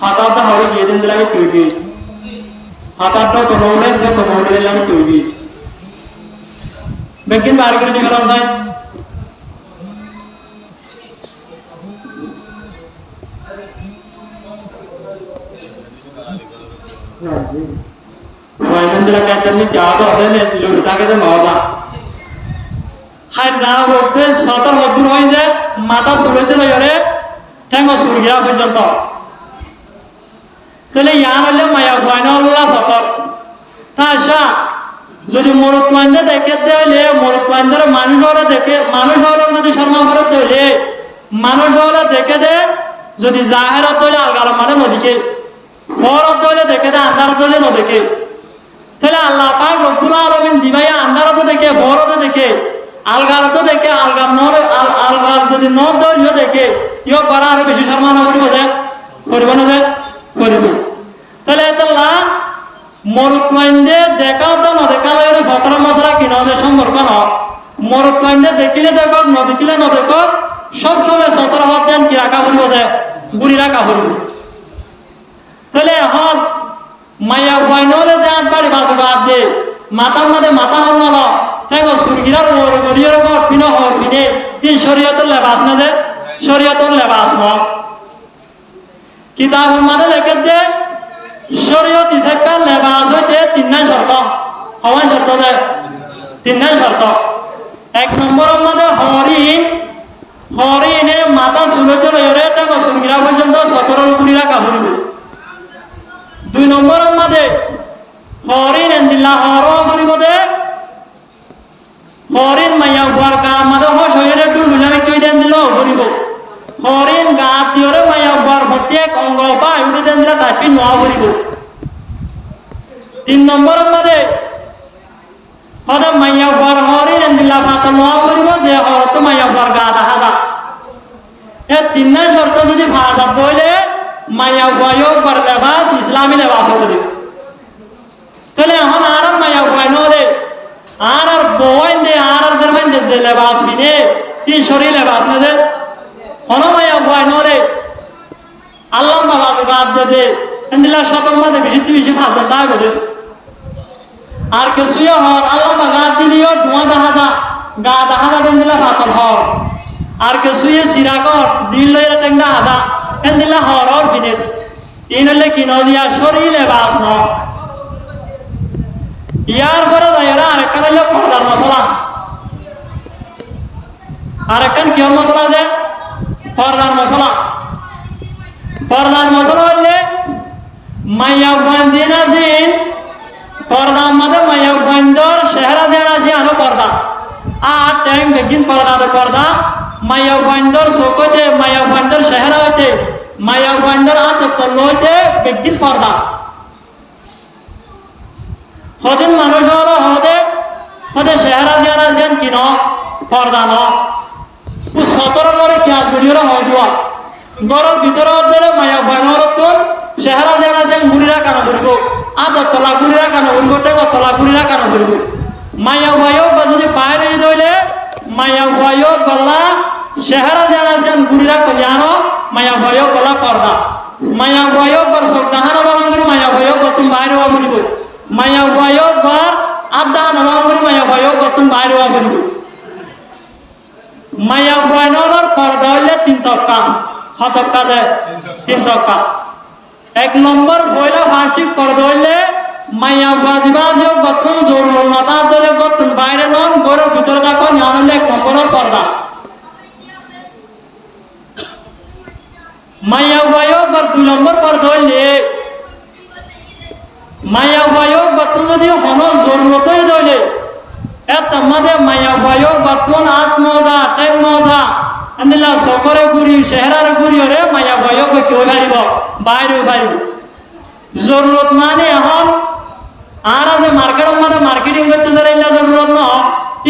hotar tu hari dia दिन lagi cuci hotar tu kemudian lagi cuci mungkin baru kita kalau saya wah ini lagi macam ni jauh ada ni lupa kita mau dah হাই না বলতে সতর হদ্দুর হয়ে যায় মাথা সুরেতে লইরে ঠ্যাঙ্গ সুরগিয়া পর্যন্ত তাহলে ইয়ান হলে মায়া ভয়না সতর তা আসা যদি মরুত মাইন্দে দেখে দেলে মরুত মাইন্দের মানুষ হলে দেখে মানুষ হলে যদি শর্মা ভরত হইলে মানুষ হলে দেখে দে যদি জাহেরত হইলে আলগার মানে নদীকে ফরত হইলে দেখে দে আন্ধারত হইলে নদীকে তাহলে আল্লাহ পাক রব্বুল আলামিন দিবাইয়া আন্ধারত দেখে ফরত দেখে আলগার তো দেখে আলগার নর আলগার যদি ন দলীয় দেখে ইয় করা আরো বেশি সম্মান করিব যে করিব না যে করিব তাহলে এতলা মরুত মাইন্দে দেখাও তো না দেখাও এর 17 মশলা কিনবে সম্পর্ক না মরুত মাইন্দে দেখিলে দেখো ন দেখিলে ন দেখো সব সময় 17 হাত দেন কি রাখা করিব যে বুড়ি রাখা করিব তাহলে এখন মায়া বাইনলে যে আট বাড়ি বাদ দে মাথার মধ্যে মাথা হল না তাই সুরগিরার ওর গরিয়র ঘর পিনো হর পিনে তিন শরীয়তের লেবাস না যে শরীয়তের লেবাস ন কিতাব মানে লেখে দে শরীয়ত হিসেবে লেবাস হইতে তিনটা শর্ত হওয়ান শর্ত দে তিনটা শর্ত এক নম্বরের মধ্যে হরিণে মাথা চুলতে লইরে তাকে সুরগিরা পর্যন্ত 17 কুড়ি রাখা ভরিব 2 নম্বরের মধ্যে হরিণ এন্দিল্লা হর ভরিব দে হরিণ মাইয়া বুয়ার গা মাদে হইরে দুল দুলামে কই দেন দিল ভরিব হরিণ গা দিওরে মাইয়া বুয়ার প্রত্যেক অঙ্গ বা উড়ে দেন দিলা তাপি নোয়া ভরিব 3 নম্বরের মধ্যে হদা মাইয়া বুয়ার হরিণ এন্দিল্লা মাথা নোয়া ভরিব যে হরত মাইয়া বুয়ার গা দাহাদা এ তিনটা শর্ত যদি ভাড়া বলে মাইয়া বুয়ায়ও বার লেবাস ইসলামী লেবাস হবে তাহলে এখন আর মাইয়া বুয়াই নলে আর বইন দে আর দরবান দে যে লেবাস বিনে তিন শরীর লেবাস না দে হনো মাইয়া বুয়াই নলে আল্লাহ বাবা বাদ দে দে এন্দিলা শতক মধ্যে বেশি ভাত দা করে আর কিছুই হর আল্লাহ বাবা দিলিও ধোঁয়া দাহাদা গা দাহাদা দেন দিলা ভাতল হর আর কিছুই সিরাকর দিল লইরা টেংদা আদা এন্দিলা হর হর বিনে ইনলে কিন দিয়া শরীর লেবাস ন ইয়ার পরে যাইরা আরেকখান হইল পর্দার মশলা আরেকখান কিয়র মশলা যে পর্দার মশলা হইলে মাইয়া বন্দিন আছেন পর্দার মধ্যে মাইয়া বন্দর চেহারা দেন আছে আনো পর্দা আর ট্যাং বেগিন পর্দা মাইয়া বন্দর চোখতে মাইয়া বন্দর চেহারা হইতে মাইয়া বন্দর আছে তল্ল হইতে বেগিন পর্দা হদিন মানুষ হলো হদে চেহারা দেওয়ার আছেন কিন পর্দা ন ও 17 করে পেঁয়াজ গুড়িওরা হওয়া গরর ভিতরে দিলে মায়া ভয়নর চেহারা দেওয়ার আছেন গুড়িরা কানো করব আদর তলা গুড়িরা কানো করব টেক তলা গুড়িরা কানো করব মায়া ভয়ক বা যদি বাইরে দইলে মায়া ভয়ক গলা চেহারা দেওয়ার আছেন গুড়িরা কলিয়ানো মায়া ভয়ক গলা পর্দা মায়া ভয়ক বর সব দাহানো রঙ করে মায়া ভয়ক তুমি বাইরে হওয়া করিব মায়া ভয়ক বার আদা নরম করে মায়া ভয়ক তুমি বাইরে হওয়া করিব মায়া ভয়নর পর্দা হইলে 3 তক্কা হতক্কা দে 3 তক্কা 1 নম্বর বইলা ফাস্টিক পর্দা হইলে মায়া বাদিবাজ গঠন জরুর মাতা দলে গঠন বাইরে নন গরর ভিতরে থাকো নাহলে 1 নম্বরের পর্দা মায়া ভয়ক বার 2 নম্বর পর্দা হইলে মায়া ভয়ক গঠন যদি হন জরুরতই দইলে এত মধ্যে মায়া ভয়ক গঠন আত্মজা টেক মজা আন্দিলা সকরে গুড়ি চেহারার গুড়ি হরে মায়া ভয়ক কেউ পারিব বাইরে পারিব জরুরত মানে এখন আর আছে মার্কেটের মধ্যে মার্কেটিং করতে যাইলা জরুরত ন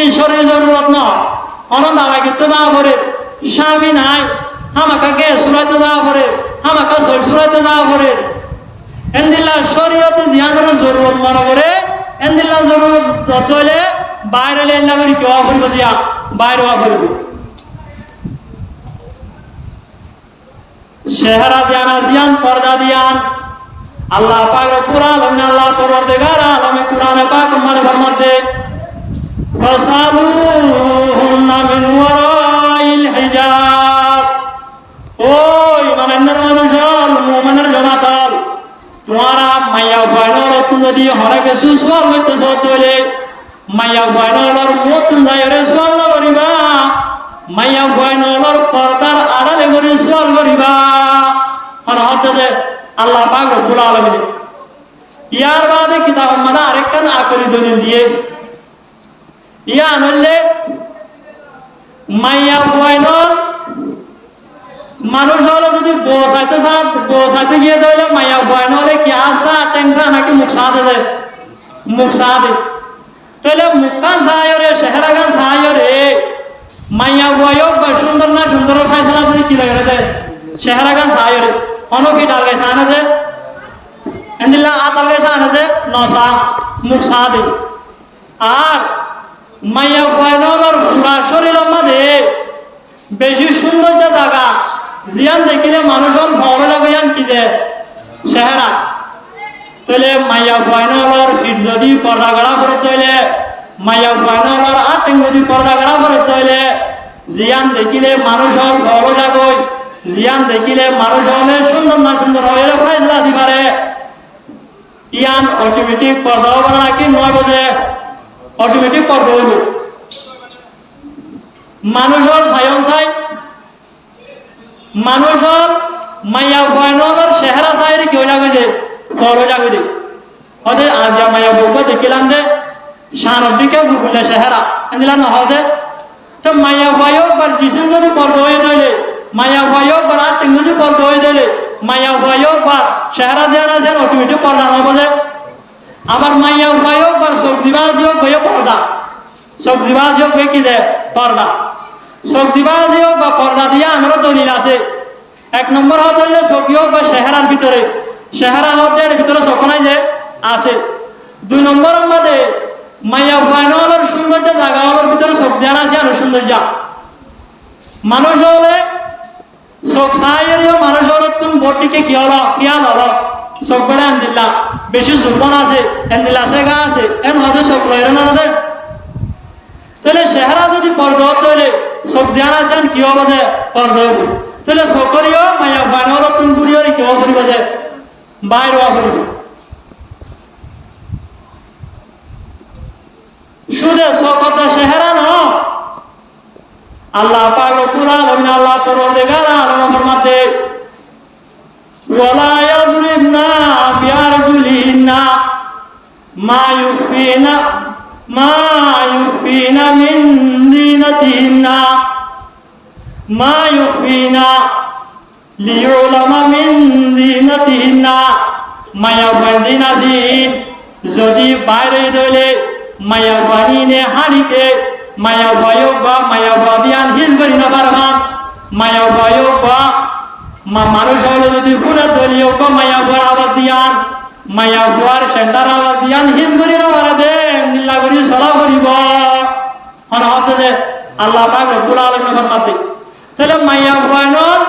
ঈশ্বরের জরুরত ন অন দাবা করতে যাওয়া পরে স্বামী নাই আমাকে গ্যাস চুরাইতে যাওয়া পরে আমাকে সল চুরাইতে যাওয়া পরে এন্দিল্লা শরীয়তে ধ্যানের জরুরত মনে করে এন্দিল্লা জরুরত হইলে বাইরে লেন করি কেউ করব দিয়া বাইরে করব চেহারা দিয়ান আজিয়ান পর্দা দিয়ান আল্লাহ পাক রব্বুল আলামিন আল্লাহ পরওয়ারদিগার আলমে কুরআনে পাক মানে ফরমাতে ফাসালুহুন্না মিন ওয়ারাইল হিজাব ওই ইমানদার মানুষল মুমিনের জমাতাল তোমারা মাইয়া বয়নর যদি হরে কিছু সওয়াল হইতে সতলে মাইয়া বয়নর মত যায়রে সওয়াল করিবা মাইয়া বয়নর পর্দার আড়ালে করে সওয়াল করিবা আর হতে আল্লাহ পাক রব্বুল আলামিন ইয়ার বাদে কিতাব মানে আরেকখান আকলি দলিল দিয়ে ইয়া আনলে মাইয়া বয়নর মানুষ হলো যদি বসাইতে গিয়ে ধরলে মাইয়া বয়ন হলে কি আসা টেনশন নাকি মুখ সাদে তাহলে মুখা সাহায্যরে চেহারা গান সাহায্যরে মাইয়া বয়ক বা সুন্দর না সুন্দর ফাইসলা যদি কি লাগে দে চেহারা গান সাহায্যরে অনকি ডাল গাইছে আনে দে এন্দিল্লা আতাল গাইছে আনে দে নসা মুখ সাদে আর মাইয়া বয়নর পুরা শরীরের মধ্যে বেশি সুন্দর যে জায়গা জিয়ান দেখিলে মানুষের ভালো লাগে কি যে চেহারা তাহলে মাইয়া বয়নর ফিট যদি পর্দা গড়া করে তৈলে মায়া বানানোর আটেন যদি পর্দা করা করে তৈলে জিয়ান দেখিলে মানুষ হল ভালো যাগই জিয়ান দেখিলে মানুষ হলে সুন্দর না সুন্দর হয়ে ফাইজলা দিবারে ইয়ান অটোমেটিক পর্দা হবে নাকি 9 বাজে অটোমেটিক পর্দা হইব মানুষের সায়ন চাই মানুষের মাইয়া বয়নর চেহারা চাই কি হয়ে যাবে যে ফল হয়ে যাবে হতে আজ মাইয়া বউকে দেখিলাম যে সানের দিকে গুগুলে চেহারা এদিলাম নহজে তো মাইয়া বয়ক বা জিসিম যদি পর্দা হয়ে দিলে মাইয়া বয়ক বা রাত যদি পর্দা হয়ে দিলে মাইয়া বয়ক বা চেহারা দেওয়া আছে অটোমেটিক পর্দা নয় বলে আবার মাইয়া বয়ক বা সবজিবাজি হোক বইয়ে পর্দা সবজিবাজি হোক কি দে পর্দা সবজিবাজি হোক বা পর্দা দিয়ে আমারও দলিল আছে 1 নম্বর হতে সবজি হোক বা চেহারার ভিতরে চেহারা হতে ভিতরে সকনাই যে আছে 2 নম্বর মধ্যে মাইয়া বয়নর সৌন্দর্য জায়গা হওয়ার ভিতরে সবজি আছে আর সৌন্দর্য মানুষ হলে সব সাইয়েরও মানুষ হলে তুমি বটিকে কি হলো খেয়াল হলো সব বেড়ে আনদিল্লা বেশি জুলবন আছে এনদিল্লা আছে গা আছে এন হতে সব লয়ের না দে তাহলে চেহারা যদি পর্দা তৈলে সব ধ্যান আছেন কি হবে যে পর্দা হইব তাহলে সকরিও মায়া বানর তুমি ঘুরিয়ে কি হব করিব যে বাইরে হওয়া করিব শুধু সকত চেহারা ন আল্লাহ পাক রব্বুল আলামিন আল্লাহ পরওয়ারদিগার আলম ফরমাতে ওয়ালা ইয়াদরিবনা বিআরজুলিহিন্না মা ইউফিনা মিন দীনাতিহিন্না মা ইউফিনা লিউলামা মিন দীনাতিহিন্না মায়া বন্দিনাসিন যদি বাইরে দইলে মায়া বানিনে হানিতে মায়া বয়ক বা মায়া বাদিয়ান হিজ করি না পারমান মায়া বয়ক বা মানুষ হলে যদি ফুলে দলীয় মায়া বর আবার দিয়ান মায়া বর সেন্টার আবার দিয়ান হিজ করি না পারে দে নিল্লা করি সলা করিব হতে যে আল্লাহ পাক রব্বুল আলামিন ফরমাতে তাহলে মায়া বয়নর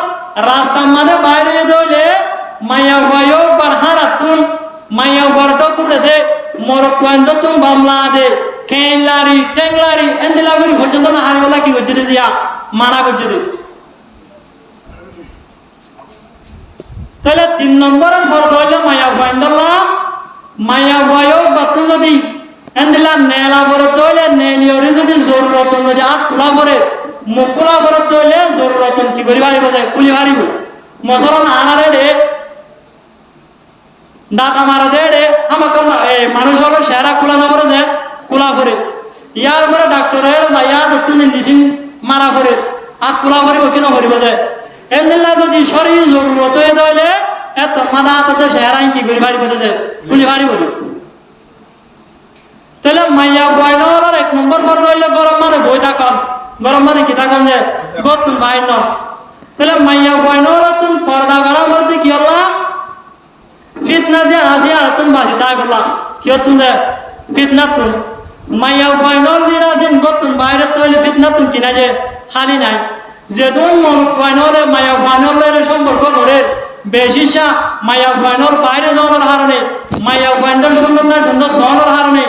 রাস্তা মানে বাইরে দইলে মায়া বয়ক বার হারাতুন মায়া বর তো কুড়ে দে মোর কোয়েন্দ তুম বামলা দে কেলারি টেংলারি এন্দিলা করি পর্যন্ত না হারিবেলা কি করছে দিয়া মানা করছে তাহলে 3 নম্বরের পর হইলে মায়া বাইন্দলা মায়া বয়ক বাতু যদি এন্দিলা নেলা বড় তৈলে নেলিওরে যদি জরুরত যদি আট খোলা পরে মুখ খোলা পরে তৈলে জরুরত কি করি পারিব যে খুলি পারিব মশলা আনারে দে দাঁত মারা দে রে আমাকে মানুষ হলো সেরা খোলা না পরে যে খোলা করে ইয়ার পরে ডাক্তারের যাইয়া তুমি মেডিসিন মারা করে আট খোলা করিব কিনা করিব যে এন্দিলা যদি শরীর জরুরত হয়ে দইলে এত মাদা হাতে সেরাই কি করি পারিব যে খুলি পারিব তাহলে মাইয়া বয়নর 1 নম্বর পর দইলে গরম মানে বই থাকন গরম মানে কি থাকন যে গতুন বাইন তাহলে মাইয়া বয়নর তুমি পর্দা করা করতে কি হল্লা ফিতনা দিয়ে আসি আর তুমি বাসি তাই বললাম কি তুমি ফিতনা তুমি মাইয়া বয়নর দিন আছেন গতুন বাইরে তৈলে ফিতনা তুমি কিনা যে খালি নাই যেদিন মন বয়নরে মায়া বয়নরের সম্পর্ক করে বেশিসা মায়া বয়নর বাইরে যাওয়ার হারণে মায়া বয়নর সুন্দর না সুন্দর সহনের হারণে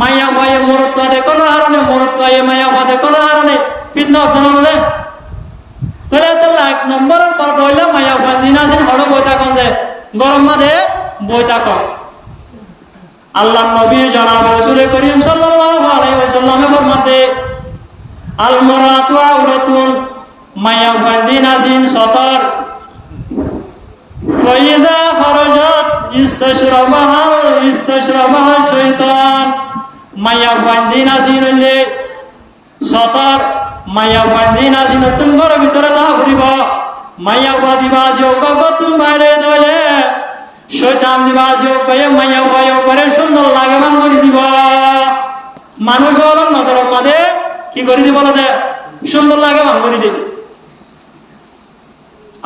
মায়া বয়ে মরত্ব দেখনের হারণে মরত্ব মায়া বা দেখনের হারণে ফিতনা অর্জনে তাহলে 1 নম্বরের পর ধরলে মায়া বয়ন দিন আছেন হড় বই থাকুন যে গরম মাঝে বই থাকুন আল্লাহ নবী জনাব রাসূল করিম সাল্লাল্লাহু আলাইহি ওয়াসাল্লামে ফরমাতে আল মারাতু আওরাতুন মায়া বাদিন আজিন সতর ফাইদা খরাজাত ইস্তাশরাবাহা শাইতান মায়া বাদিন আজিন লে সতর মায়া বাদিন আজিন তুম ঘর ভিতরে তা ঘুরিব মায়া বাদিবাজি গগতুন বাইরে দলে শয়তান দিবাজি কয়ে মায়া বায়ো করে সুন্দর লাগে মান করে দিব মানুষ হল নজর মাঝে কি করে দিব দে সুন্দর লাগে মান করে দিব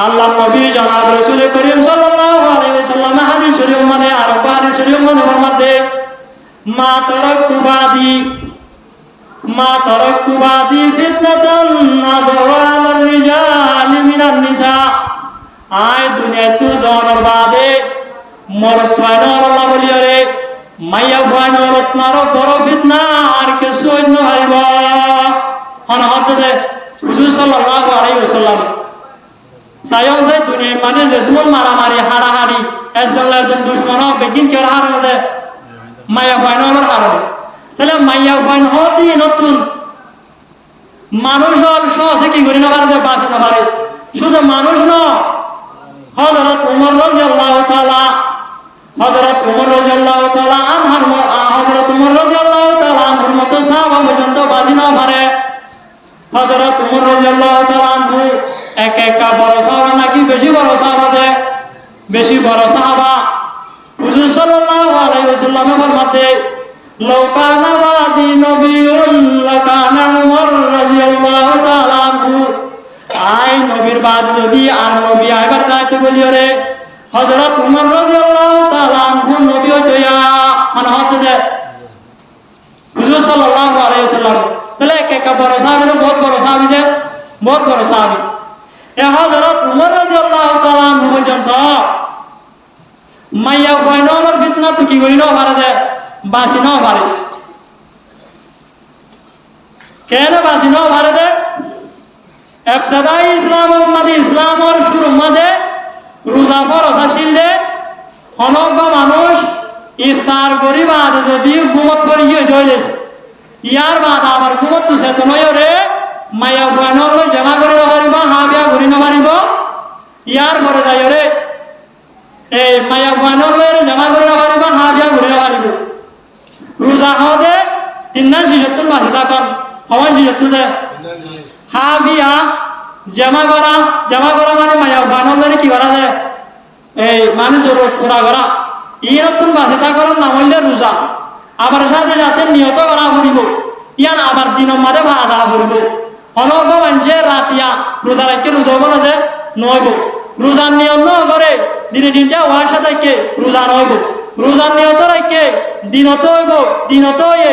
আল্লাহ নবী জনাব রাসূল করিম সাল্লাল্লাহু আলাইহি ওয়াসাল্লাম হাদিস শরীফ মানে আর হাদিস শরীফ মানে ফরমাতে মা তারাকতু বাদি ফিতনাতান নাদওয়ালার রিজাল মিনান নিসা আয় দুনিয়া তু জনের বাদে মরদ পায়নর আল্লাহ বলিয়ারে মাইয়া পায়নর নার বড় ফিতনা আর আর কিছু অন্য ভাইব হতে যে হুজুর সাল্লাল্লাহু আলাইহি ওয়াসাল্লাম সায়ন যে দুনিয়া মানে যে দুল মারামারি হাড়াহাড়ি একজন দুশ্মন বেগিন কেউ হারানো দে মায়া হয় না হারানো তাহলে মাইয়া হয় হতে নতুন মানুষ সহজে কি করি না পারে বাঁচি না পারে শুধু মানুষ ন হযরত উমর রাদিয়াল্লাহু তাআলা আনহার হযরত উমর রাদিয়াল্লাহু তাআলা আনহুর মতো সাহাবা পর্যন্ত বাঁচি না পারে হযরত উমর রাদিয়াল্লাহু তাআলা আনহু একা বড় সাহাবা নাকি বেশি বড় সাহাবা দে বেশি বড় সাহাবা হুজুর সাল্লাল্লাহু আলাইহি ওয়াসাল্লাম ফরমাতে লাউ কানা বাদি নবিয়্যুন লাকানা উমর রাদিয়াল্লাহু তাআলা আনহু আই নবীর বাদ যদি আর নবী আইবার তাইতে বলিও রে হযরত উমর রাদিয়াল্লাহু তাআলা আনহু নবী হইয়া হতে যে হুজুর সাল্লাল্লাহু আলাইহি ওয়াসাল্লাম তাহলে একা বড় সাহাবী বহুত বড় সাহাবী যে বহুত বড় সাহাবী এ হযরত উমর রাদিয়াল্লাহু তাআলা আনহু পর্যন্ত মাইয়া কইনো আমার ফিতনা তো কি কইনো পারে যে বাসি ন পারে কেন বাসি ন পারে দে ইবতিদাই ইসলাম উম্মতি ইসলামর শুরু মাঝে রোজা ফরজ আসিল দে অনগ্য মানুষ ইফতার করি বাদ যদি ঘুমত করি জয়লে ইয়ার বাদ আবার ঘুমত তো চেতন রে মায়া বয়নর জমা করে পারিব হাবিয়া ঘুরি নারিব ইয়ার ঘরে যাই রে এই মায়া বয়নর জমা করে পারিব হাবিয়া ঘুরি নারিব রোজা হদে তিনটা শিশু বাসি থাকুন সময় শিশু যে হাবিয়া জমা করা মানে মায়া বয়নর কি করা যায় এই মানুষ পুরা করা ই নতুন বাসি থাকার নাম হইলে রোজা আবার সাথে সাথে নিয়ত করা ফুরিব ইয়ান আবার দিনের মাঝে ভাজা ফুরিব অনগ্য মানুষের রাতিয়া রোজা রাখতে রোজা হব না যে নইব রোজার নিয়ম ন করে দিনে দিনটা হওয়ার সাথে কে রোজা নইব রোজার নিয়ত রাখে দিনত হইব দিনত হয়ে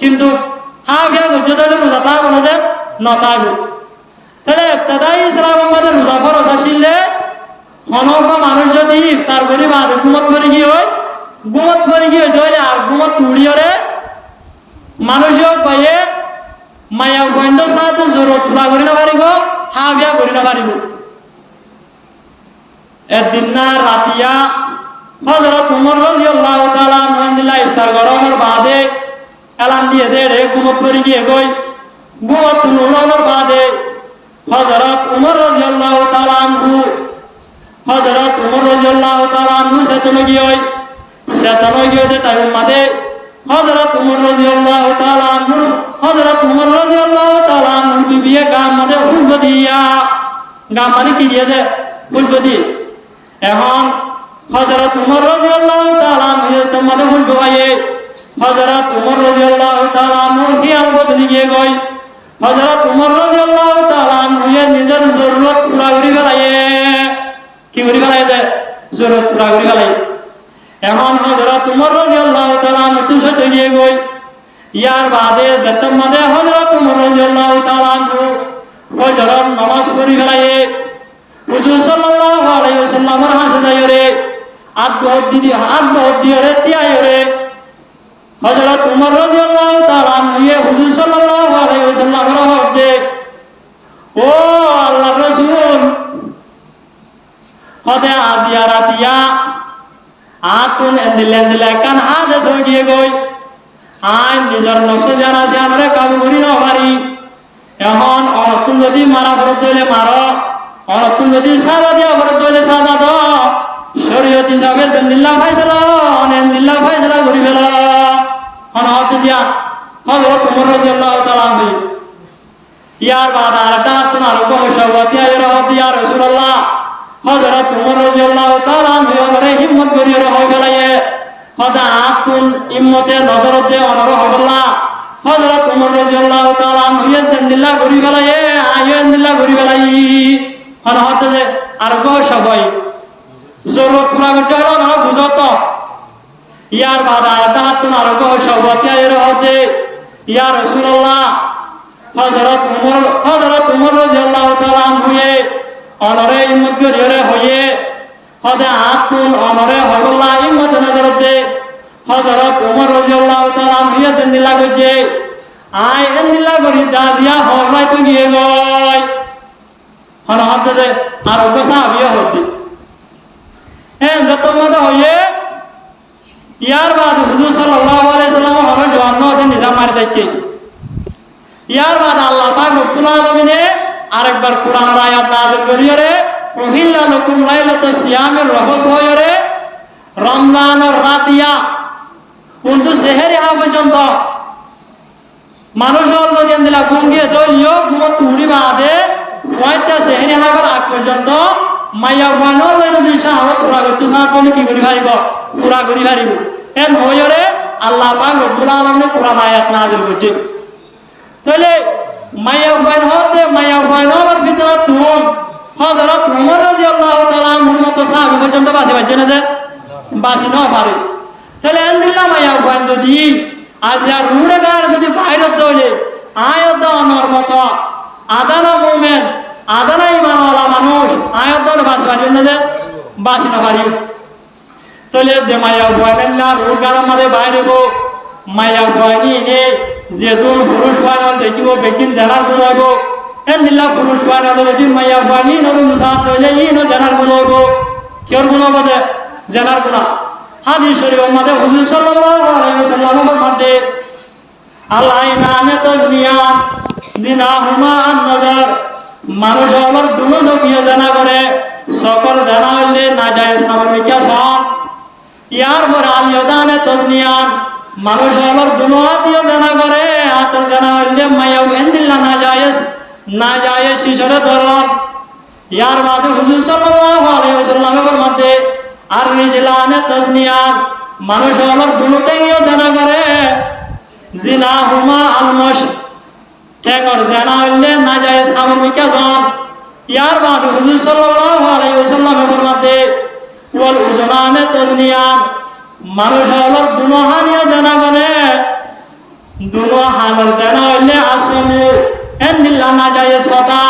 কিন্তু হাফিয়া গুজত হইলে রোজা থাকবো না যে নতাইব তাহলে ইবতিদাই ইসলাম আমাদের রোজা ফরজ আসিলে অনগ্য মানুষ যদি ইফতার করি বা ঘুমত করে গিয়ে জয়লে আর ঘুমত তুড়িয়ে মানুষও কয়ে মায়া গোয়েন্দ সাথে জোরত পুরা করি না পারিব হাবিয়া করি না পারিব একদিন না রাতিয়া হযরত উমর রাদিয়াল্লাহু তাআলা আনহু ইফতার করানোর বাদে এলান দিয়ে দে রে ঘুমত করে গিয়ে গই ঘুমত তুলানোর বাদে হযরত উমর রাদিয়াল্লাহু তাআলা আনহু সেতন গিয়ে দে টাইম মাদে হযরত উমর রাদিয়াল্লাহু তাআলা আনহু বিবিয়ে গাম মাদে ফুলব দিয়া গাম মানে কি দিয়ে দে ফুলব দি এখন হযরত উমর রাদিয়াল্লাহু তাআলা আনহু তোমাদের ফুলব ভাইয়ে হযরত উমর রাদিয়াল্লাহু তাআলা আনহু হিয়াল বদলি গিয়ে গই হযরত উমর রাদিয়াল্লাহু তাআলা আনহু নিজের জরুরত পুরা করি ফেলায়ে কি করি ফেলায় যে জরুরত পুরা করি ফেলায় এখন হযরত উমর রাদিয়াল্লাহু তাআলা আনহু সাথে গিয়ে গই ইয়ার বাদে বেতন মাদে হযরত উমর রাদিয়াল্লাহু তাআলা আনহু ফজরের নামাজ পড়ি ফেলায় হুজুর সাল্লাল্লাহু আলাইহি ওয়াসাল্লামের হাতে যাই রে হাত বহুত দিয়ে রে তিয়ায় রে হযরত উমর রাদিয়াল্লাহু তাআলা আনহু হুজুর সাল্লাল্লাহু আলাইহি ওয়াসাল্লামের হক দে ও আল্লাহর রাসূল হদে আদিয়া রাতিয়া আতুন দিলে কান আদেশ হয়ে গিয়ে গই আইন নিজের নকশ জানা রে কাবু করি না পারি এখন অনকুল যদি মারা ফরত দইলে মার অনকুল যদি সাজা দিয়া ফরত দইলে সাজা দ শরীয়ত হিসাবে দিল্লা ফাইসলা করি ফেল হতে দিয়া হযরত উমর রাদিয়াল্লাহু তাআলা আনহু ইয়ার বাদ আরেকটা আতুন আরো কমসবতি আইর দিয়া রাসূলুল্লাহ হযরত উমর রাদিয়াল্লাহু তাআলা আনহু রে হিম্মত করিয়ে হয় গলায়ে হদা আতুন ইম্মতে নজরতে অনর হবলা হযরত উমর রাদিয়াল্লাহু তাআলা আনহু দিল্লা করি গলায়ে আইন দিল্লা করি গলাই হতে যে আর সবাই জরুরত পুরা করতে হলো না বুঝত ইয়ার বাদ আরেকটা আতুন আরো কমসবতি আইর হতে ইয়া রাসূলুল্লাহ হযরত উমর রাদিয়াল্লাহু তাআলা আনহু অনরে ইম্মত করিয়ে হয়ে হদে আতুন অনরে হবল্লা ইম্মত নজরতে হযরত উমর রাদিয়াল্লাহু তাআলা আনহু দিল্লা করছে আয় এন্দিল্লা করি দা দিয়া হরলাই তো গিয়ে গয় হন হতে যে আর গোসা বিয়ে হতে হ্যাঁ যত মতো হইয়ে ইয়ার বাদ হুজুর সাল্লাল্লাহু আলাইহি সাল্লাম হরন জওয়ান নদে নিজাম মারি দেখে ইয়ার বাদ আল্লাহ পাক রব্বুল আলামিনে আরেকবার কোরআনের আয়াত নাযিল করিয়ে রে উহিল্লা লাকুম লাইলাতুস সিয়ামের রহস হয়ে রে রমজানের রাতিয়া কিন্তু সেহেরি হওয়া পর্যন্ত মানুষ যদি দিলা ঘুম গিয়ে দলিও ঘুমত তুড়ি বাদে ওয়াইটা সেহেরি হাইবার আগ পর্যন্ত মাইয়া বানর লইন দিশা হাওয়া পুরা করতে সার বলে কি করি ভাইব পুরা করি ভারিব এন হইরে আল্লাহ পাক রব্বুল আলামিন কোরআন আয়াত নাযিল করছে তাহলে মাইয়া বানর ভিতরে তুম হযরত ওমর রাদিয়াল্লাহু তাআলা আনহুর মতো সাহাবী পর্যন্ত বাসি বাজে না যে বাসি না পারে তাহলে আলহামদুলিল্লাহ মাইয়া বান যদি আজ আর রুড়ে গাড় যদি বাইরে দইলে আয়াত দাওয়ানোর মতো আদানা মুমিন আদানা ঈমানওয়ালা মানুষ আয়াত দাওয়ার বাসি পারিব না যে বাসি না পারিব তাহলে যে মাইয়া বানল্লাহ রুড় গাড় মাঝে বাইরে গো মাইয়া বানি নে যে দুল পুরুষ বানাল দেখিব বেকিন জানার গুণ হইব আলহামদুলিল্লাহ পুরুষ বানাল যদি মাইয়া বানি নরু মুসাত হইলে ই ন জানার গুণ হইব কিয়র গুণ হবে জানার গুণ হাদিস শরীফের মধ্যে হুজুর সাল্লাল্লাহু আলাইহি ওয়াসাল্লামের মধ্যে আলাইনানে তাজনিয়ান দিনাহুমা আন-নাজার মানুষ হলর দুনো জমিয়ে জানা করে সকল জানা হইলে না যায় সামরিকা সন ইয়ার পর আলিয়দানে তাজনিয়ান মানুষ হলর দুনো হাতিও জানা করে আতর জানা হইলে মায়াও এন্দিল্লা না যায় শিশরে ধরন ইয়ার বাদে হুজুর সাল্লাল্লাহু আলাইহি ওয়াসাল্লামের মধ্যে আর রিজলানে তাজনিয়ান মানুষ হলর দুটোতেইও জানা করে জিনা হুমা আলমশ ঠেঙ্গর জানা হইলে না যায় সামরিকা জন ইয়ার বাদে হুজুর সাল্লাল্লাহু আলাইহি ওয়াসাল্লামের মধ্যে ওয়াল উজনানে তাজনিয়ান মানুষ হলর দুনো হানিও জানা করে দুনো হানর জানা হইলে আসমু এন্দিল্লা না যায় সদা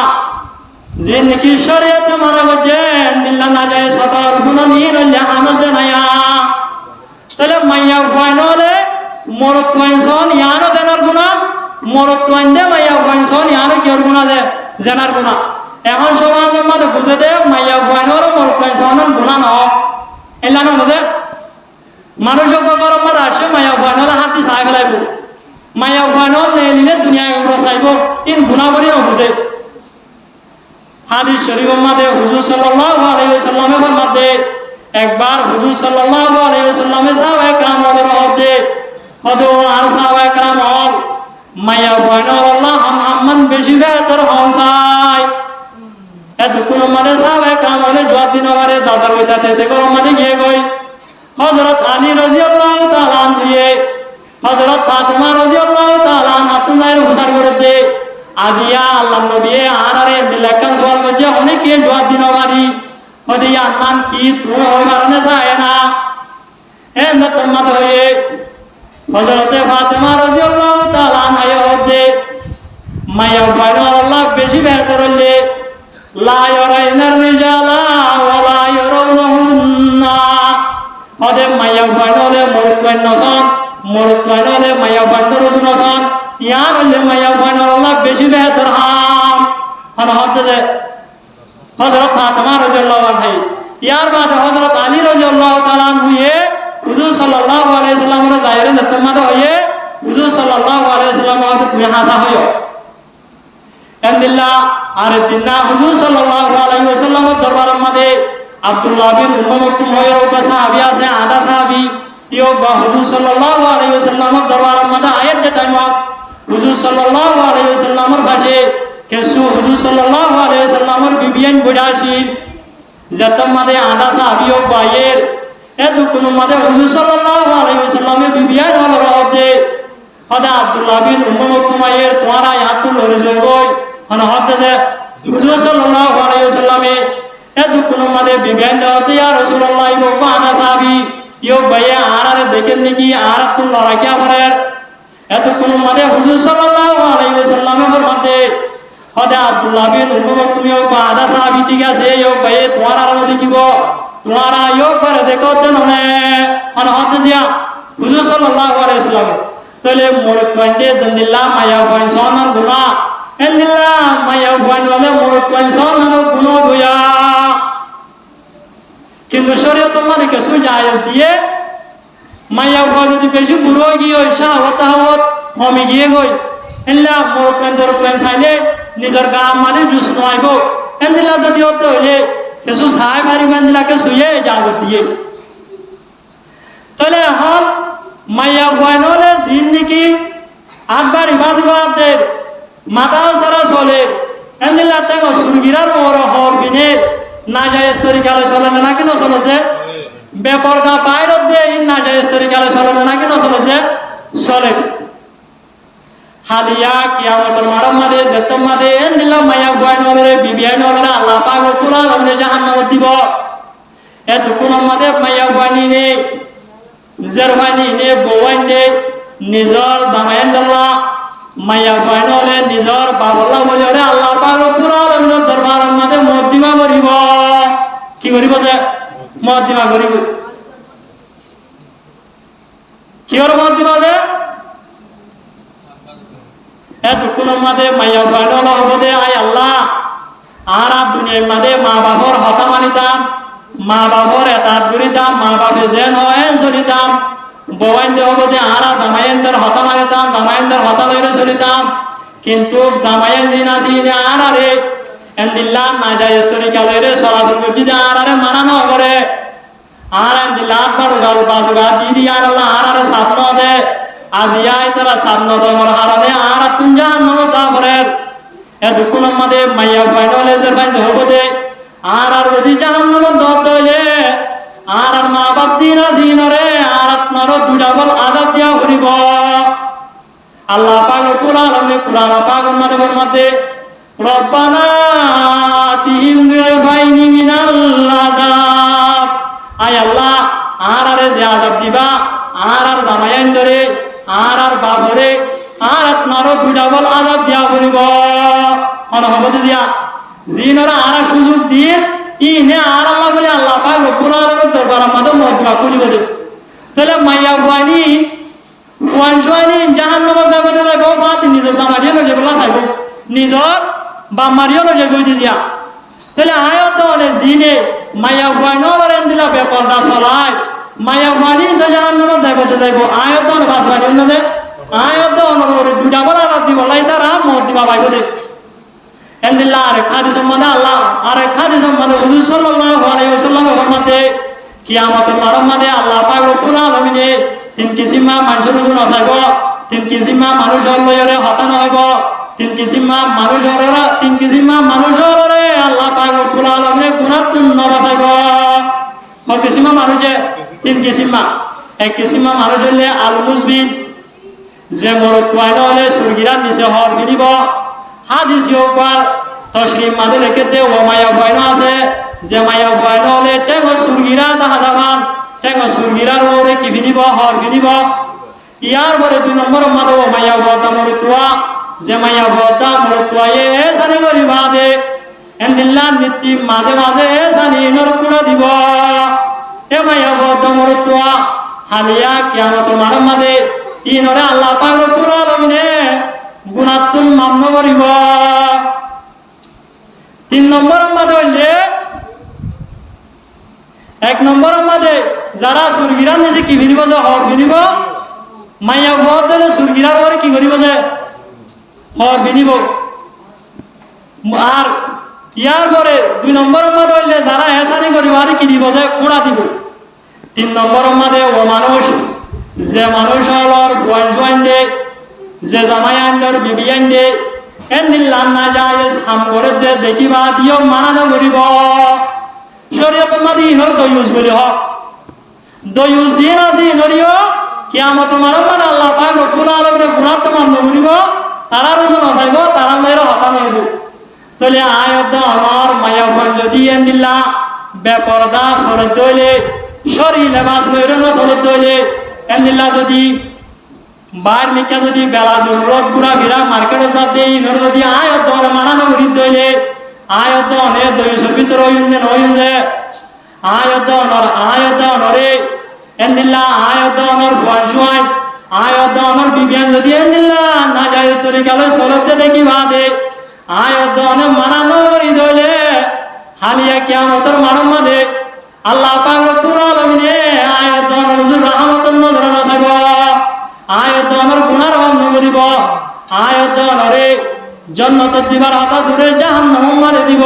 যে নাকি শরীয়তে মারা গেছে দিল্লা না যায় সদর গুণ নিয়ে রইলে হানো জানায়া তাহলে মাইয়া ফাইনলে মরত ফাইনসন ইয়ানো জানার গুণা মরত ফাইন দে মাইয়া ফাইনসন ইয়ানো কিয়র গুণা দে জানার গুণা এখন সমাজের মধ্যে বুঝে দে মাইয়া ফাইনর মরত ফাইনসন গুণা ন এলা না বুঝে মানুষ গরম মারা আসে মাইয়া ফাইনলে হাতি চাই ফেলাইব মাইয়া ফাইনল নিলে দুনিয়া চাইব ইন গুণা বলি বুঝে হাদিস শরীফের মধ্যে হুজুর সাল্লাল্লাহু আলাইহি ওয়াসাল্লামের মধ্যে একবার হুজুর সাল্লাল্লাহু আলাইহি ওয়াসাল্লামের সাহাবায়ে কেরামের মধ্যে হদো আর সাহাবায়ে কেরাম হল মাইয়া বয়নর আল্লাহ হাম্মান বেশি বেহতর হন চাই এত কোন মানে সাহাবায়ে কেরাম হলে জবাব দিন আমারে দাদার ওইটাতে দেখো আমাদের গিয়ে গই হযরত আলী রাদিয়াল্লাহু তাআলা আনহু হযরত ফাতিমা রাদিয়াল্লাহু তাআলা আনহা আপনার হুসার করতে আদিয়া আল্লাহ নবী আরারে দিলাকান সওয়াল করছে অনেকে জবাব দিন আমারি হদিয়া মান কি তুই ওই কারণে যায় না এন্দ তোমাদ হয়ে হযরত ফাতিমা রাদিয়াল্লাহু তাআলা আনহা হতে মায়া বয়নর আল্লাহ বেশি বেহতর হইলে লা ইয়ারাইনার রিজালা ওয়া লা ইয়ারাউনহুন্না হদে মায়া বয়নলে মরত বয়নলে মায়া বয়নর নসন ইয়ার হইলে মায়া বয়নর আল্লাহ বেশি বেহতর হাম হন হতে যে হযরত ফাতিমা রাদিয়াল্লাহু আনহা ইয়ার বাদে হযরত আলী রাদিয়াল্লাহু তাআলা আনহু হুজুর সাল্লাল্লাহু আলাইহি সাল্লামের জায়রে জতমাদ হয়ে হুজুর সাল্লাল্লাহু আলাইহি সাল্লাম হতে তুমি হাসা হইও আলহামদুলিল্লাহ আরে দিনা হুজুর সাল্লাল্লাহু আলাইহি ওয়াসাল্লামের দরবারের মধ্যে আব্দুল্লাহ বিন উম্মে মাকতুম হয়ে ওটা সাহাবী আছে আধা সাহাবী ইও বা হুজুর সাল্লাল্লাহু আলাইহি ওয়াসাল্লামের দরবারের মধ্যে আয়াত দে টাইম হুজুর সাল্লাল্লাহু আলাইহি ওয়াসাল্লামের পাশে কেসু হুজুর সাল্লাল্লাহু আলাইহি ওয়াসাল্লামের বিবিয়ান বুড়াশিল জতমাদে আধা সাহাবী ও বাইয়ের এত কোন মাদে হুজুর সাল্লাল্লাহু আলাইহি ওয়াসাল্লামের বিবিয়ান হল রহতে হদা আব্দুল্লাহ বিন উম্মে মাকতুম আয়ের তোমারা ইয়াতুল রসুল গই হন হতে দে হুজুর সাল্লাল্লাহু আলাইহি ওয়াসাল্লামে এত কোন মাদে বিবিয়ান হতে ইয়া রাসূলুল্লাহ ইবো আনা সাহাবী ইও ভাইয়া আরারে দেখেন নাকি আর তুল রাখিয়া পড়ের এত কোন মাদে হুজুর সাল্লাল্লাহু আলাইহি ওয়াসাল্লামের মধ্যে হদা আব্দুল্লাহ বিন উম্মে মাকতুম ইও বা আনা সাহাবী ঠিক আছে ইও ভাই তোমারা আর দেখিব তোমারা ইও করে দেখো দেন হনে হন হতে দিয়া হুজুর সাল্লাল্লাহু আলাইহি ওয়াসাল্লাম তাহলে মোরত কইতে দিল্লা মায়া কইন সনান গুনা এন্দিল্লা মায়া কইন হলে মোরত কইন সনান গুনা গয়া কিন্তু শরীয়ত মানে কে সুজায় দিয়ে মায়া কই যদি বেশি বুড়ো গিয়ে শাহওয়াত হাওয়াত কমে গিয়ে গই এন্দিল্লা মোরত কইন দর কইন চাইলে নিজের গা মানে জুস নয়ব এন্দিল্লা যদি হতে হলে কিছু সাই ভারি মেন্দিলাকে শুয়ে ইজাজত দিয়ে তাহলে এখন মাইয়া বয়নলে জিন্দিগি আটবাড়ি বাজুবাদের মাথাও সারা চলে এন্দিল্লা টেঙ্গ সুরগিরার ওর হর বিনের না যায় তরিকালে চলে না কি নচলে যে বেপরদা বাইরত দিয়ে না যায় তরিকালে চলে না কি নচলে যে চলে হালিয়া কিয়ামতের মারম মাদে যেতম মাদে এন্দিল্লা মাইয়া বয়নলে বিবিয়াই নলে আল্লাহ পাক রব্বুল আলামিন জাহান্নামে দিব এতক্ষণ মাদে মাইয়া বয়নি নেই জরমানি নে বওয়াই নে নিজর দামায়ন দল্লা মায়া বয়ন হলে নিজর বাবল্লা বলে রে আল্লাহ পাক রব্বুল আলামিনের দরবারের মধ্যে মদ্দিমা করিব কি করিব যে মদ্দিমা করিব কি ওর মদ্দিমা যে এতক্ষণ মধ্যে মায়া বয়ন হলে দে আয় আল্লাহ আর দুনিয়ার মধ্যে মা বাবার হতা মানিতাম মা বাবার এতাত বুড়িতাম মা বাপে যেন হয় চলিতাম বওয়াইন্দে হবো যে আরা জামাইন্দের হতা মারিতাম জামাইন্দের হতা লইরে চলিতাম কিন্তু জামাইন জিন আসি আর আরে এন্দিল্লা না যায় তরিকা লইরে চলাচল করছি যে আর আরে মানানো করে আর এন্দিল্লা বাড়ুগাল বাজুগা দিদি আর আল্লাহ আর আরে স্বপ্ন দে আজিয়াই তারা স্বপ্ন দমর হারানে আর তুম জাহান্নাম যাবরে এতক্ষণ মধ্যে মাইয়া বাইনলে যে বাইন্দে হবো দে আর যদি জাহান্নামে দত হইলে আর মা বাপ দিন আজিনরে আর আপনারও দুডাবল আযাব দিয়া করিব আল্লাহ পাক রব্বুল আলামিন কুরআন পাকের মধ্যে রব্বানা আতিহিম বিআইনি মিনাল আযাব আয় আল্লাহ আর যে আযাব দিবা আর দামায়ান ধরে আর বাবরে আর আপনারও দুডাবল আযাব দিয়া করিব অনহবতে দিয়া জিনরা আর সুযোগ দিয়ে ইনে আর আল্লাহ বলে আল্লাহ পাক রব্বুল আলামিনের দরবারে মধ্যে মদবা করিব দে তাহলে মাইয়া বুয়ানি ওয়ানজওয়ানি জাহান্নামে যাবে যাইব বাত নিজের দামারিও লয়ে যাবে চাইব নিজর বামারিও লয়ে যাবে দিয়া তাহলে আয়াত হলে জিনে মাইয়া বুয়ানো বলেন দিলা ব্যাপারটা চলায় মাইয়া বুয়ানি তো জাহান্নামে যাইব আয়াত হলে বাসবাড়ি না যে আয়াত হলে দুটা বলা দিব লাই তারা মদবা পাইব দে এন্দিল্লা আরে খাদি সম্মানে আল্লাহ আরে খাদি সম্মানে হুজুর সাল্লাল্লাহু আলাইহি ওয়াসাল্লাম ফরমাতে কিয়ামতের মারম মাদে আল্লাহ পাক রব্বুল আলামিন তিন কিসিমা মানুষের জন্য আসাইব তিন কিসিমা মানুষের লয়রে হতান হইব তিন কিসিমা মানুষের আল্লাহ পাক রব্বুল আলামিন গুনাতুন নবাসাইব ক কিসিমা মানুষে তিন কিসিমা এক কিসিমা মানুষ হইলে আল মুসবিন যে মরদ কোয়াইন হলে সুরগিরার নিচে হর বিদিব হাদিস একবার তশরিফ মাদে লিখতে ও মায়া বয়ন আছে যে মায়া বয়ন হলে টেঙ্গ সুরগিরা দেখা যাবান টেঙ্গ সুরগিরার ওরে কি বিদিব হর বিদিব ইয়ার পরে 2 নম্বর মাদে ও মায়া বদা মরতুয়া যে মায়া বদা মরতুয়া এ সানি করিবা দে এন্দিল্লা নীতি মাঝে মাঝে সানি নর কুড়া দিব এ মায়া বদা মরতুয়া হালিয়া কিয়ামতের মাঝে ইনরে আল্লাহ পাক রব্বুল আলামিন গুনাতুল মামন করিব 3 নম্বর মধ্যে হইলে 1 নম্বর মধ্যে যারা সুরগিরার নিচে কি ভিনিব যে হর ভিনিব মাইয়া বহুত দিলে সুরগিরার ওরে কি করিব যে হর ভিনিব আর ইয়ার পরে 2 নম্বর মধ্যে হইলে যারা এসানি করিব আর কি দিব যে কুড়া দিব 3 নম্বর মধ্যে ও মানুষ যে মানুষ হলর জয়েন দে যে জামাই আনর বিবি আন দে এন্দিল্লা না যায় সাম করে দে দেখিবা দিও মানানো করিব শরীয়তের মধ্যে ইনর দয়ুজ বলি হক দয়ুজ দিন আছে ইনরিও কিয়ামতের মারম আল্লাহ পাক রব্বুল আলামিনের গুনাহ মান্য করিব তারার ওজন চাইব তারা মেয়ের হতানো হইব তাহলে আয়ত আমার মায়া যদি এন্দিল্লা বেপরদা সরদ দইলে শরী লেবাস লইরে না সরদ দইলে এন্দিল্লা যদি বাইর মিকা যদি বেলা রোদ পুরা ভিড়া মার্কেটত যাতে ইনর যদি আয়ত মানানো করি দইলে আয়ত অনে দইশর ভিতর হইন যে আয়ত অনরে এন্দিল্লা আয়ত অনর ভয় আয় অধ্যয়নের বিজ্ঞান যদি দিল্লা না যায় তরিকালে সলতে দেখি বাদে আয় অধ্যয়নে মানানো করি দইলে হালিয়া কিয়ামতের মানব মাদে আল্লাহ পাক রব্বুল আলামিনে আয় অধ্যয়নের হুজুর রহমতের নজর নসাইব আয় অধ্যয়নের গুনার ভাব নগরিব আয় অধ্যয়নরে জান্নাত দিবার হাতা দূরে জাহান্নাম মারে দিব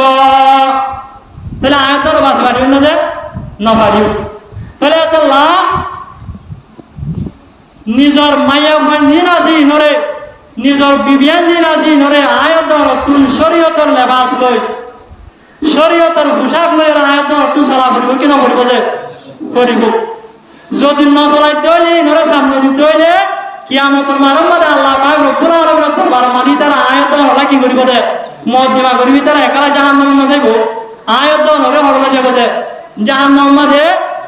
তাহলে আয়তর বাস পারিও না যে না পারিও তাহলে আল্লাহ নিজর মায়া বান্ধিন আছে নরে নিজর বিবিয়ান দিন আছে নরে আয়তর তুন শরীয়তর লেবাস লই শরীয়তর পোশাক লই আয়তর তুন সালা করিব কি না করিব যে করিব যদি না চলাইতে হইলে নরে সামনে দিতে হইলে কিয়ামতের মানব মাদে আল্লাহ পাক রব্বুল আলামিনের দরবার মানি তার আয়তর হলা কি করিব দে মদ দিবা করিবি তার একালা জাহান্নামে না যাইব আয়তর নরে হরলা যাইব যে জাহান্নাম মাদে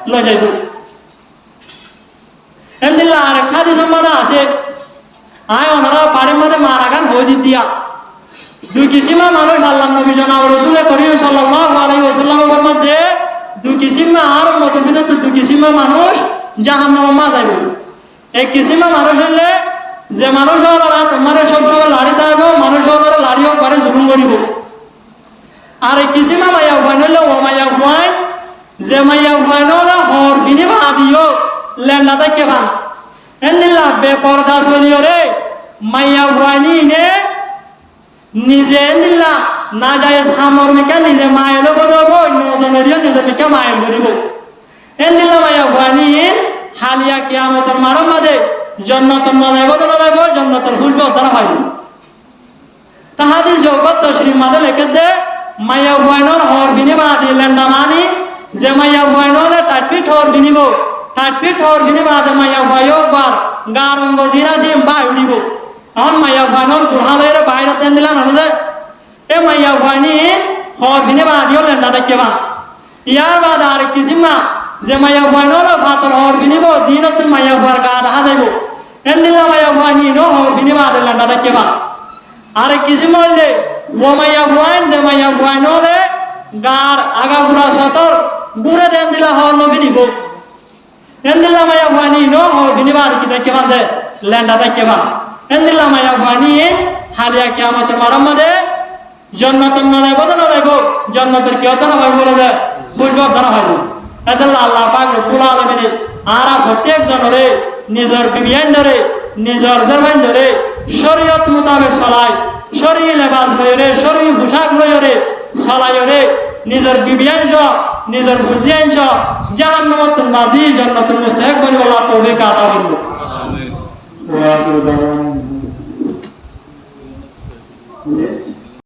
লই যাইব এন্দিল্লা আর খাদি সম্মাদা আছে আয় ওনারা বাড়ির মধ্যে মারা গান হয়ে দিয়া দুই কিসিমা মানুষ আল্লাহ নবী জনাব রাসূল করিম সাল্লাল্লাহু আলাইহি ওয়াসাল্লামের মধ্যে দুই কিসিমা আর মতভেদ দুই কিসিমা মানুষ জাহান্নামে মা যাইব এক কিসিমা মানুষ হলে যে মানুষ ওরা তোমার সবসময় লাড়ি থাকবো মানুষ ওরা লাড়িও করে জুলুম করিব আর এক কিসিমা মাইয়া হুয়াইন হলে ও মাইয়া হুয়াইন যে মাইয়া হুয়াইন ওরা হর বিনে দিও লেন্ডা দেখে পান এন্দিল্লা বেপরদা চলিও রে মাইয়া হুয়াইনি নে নিজে এন্দিল্লা না যায় সামর মিকা নিজে মায়ের বদব অন্যজনেরও নিজে মিকা মায়ের বলিব এন্দিল্লা মাইয়া হুয়াইনি হালিয়া কিয়ামতের মারম মাদে জান্নাতুন না যাইব জান্নাতুল হুলব দ্বারা পাইব তাহাদি জগত শ্রী মাদে লেখে দে মাইয়া হুয়াইনর হর বিনে বাদি লেন্ডা মানি যে মাইয়া হুয়াইনলে টাটপিট হর বিনিব টাটপিট হর বিনে বাদে মাইয়া হুয়াইও বার গারঙ্গ জিরা জিম বাই উড়িব এখন মাইয়া হুয়াইনর গুহালের বাইরে তেন দিলা না যে এ মাইয়া হুয়াইনি হর বিনে বাদিও লেন্ডা দেখে বা ইয়ার বাদ আর কিসিমা যে মাইয়া হুয়াইনর ভাতর হর বিনিব দিনতুল মাইয়া হুয়ার গা দেখা যাইব এন্দিল্লা মাইয়া হুয়াইনি নো হর বিনে বাদে লেন্ডা দেখে বা আর কিসিমা হইলে ও মাইয়া হুয়াইন যে মাইয়া হুয়াইনলে গার আগা গুড়া সতর গুড়ে দেন দিলা হর নবী দিব এন্দিল্লা মাইয়া হুয়াইনি নো হর বিনে বাদ কি দেখে বাদে লেন্ডা দেখে বা এন্দিল্লা মাইয়া হুয়াইনি হালিয়া কিয়ামতের মারম মাদে জান্নাতুন না যাইব জান্নাতের কি অতনা ভাই বলে যে বুঝব অতনা ভাই এদল্লা আল্লাহ পাক রব্বুল আলামিন আরা প্রত্যেক জনরে নিজের বিবিয়ান ধরে নিজের দরবান ধরে শরীয়ত মোতাবেক চলায় শরী লেবাস লয়রে শরী পোশাক লয়রে চলায়রে নিজের বিবিয়ান সহ নিজের বুদ্ধিয়ান সহ জাহান্নামত বাজি জান্নাতুল মুস্তাহিক বলি আল্লাহ তৌফিক আতা করব আমিন ওয়া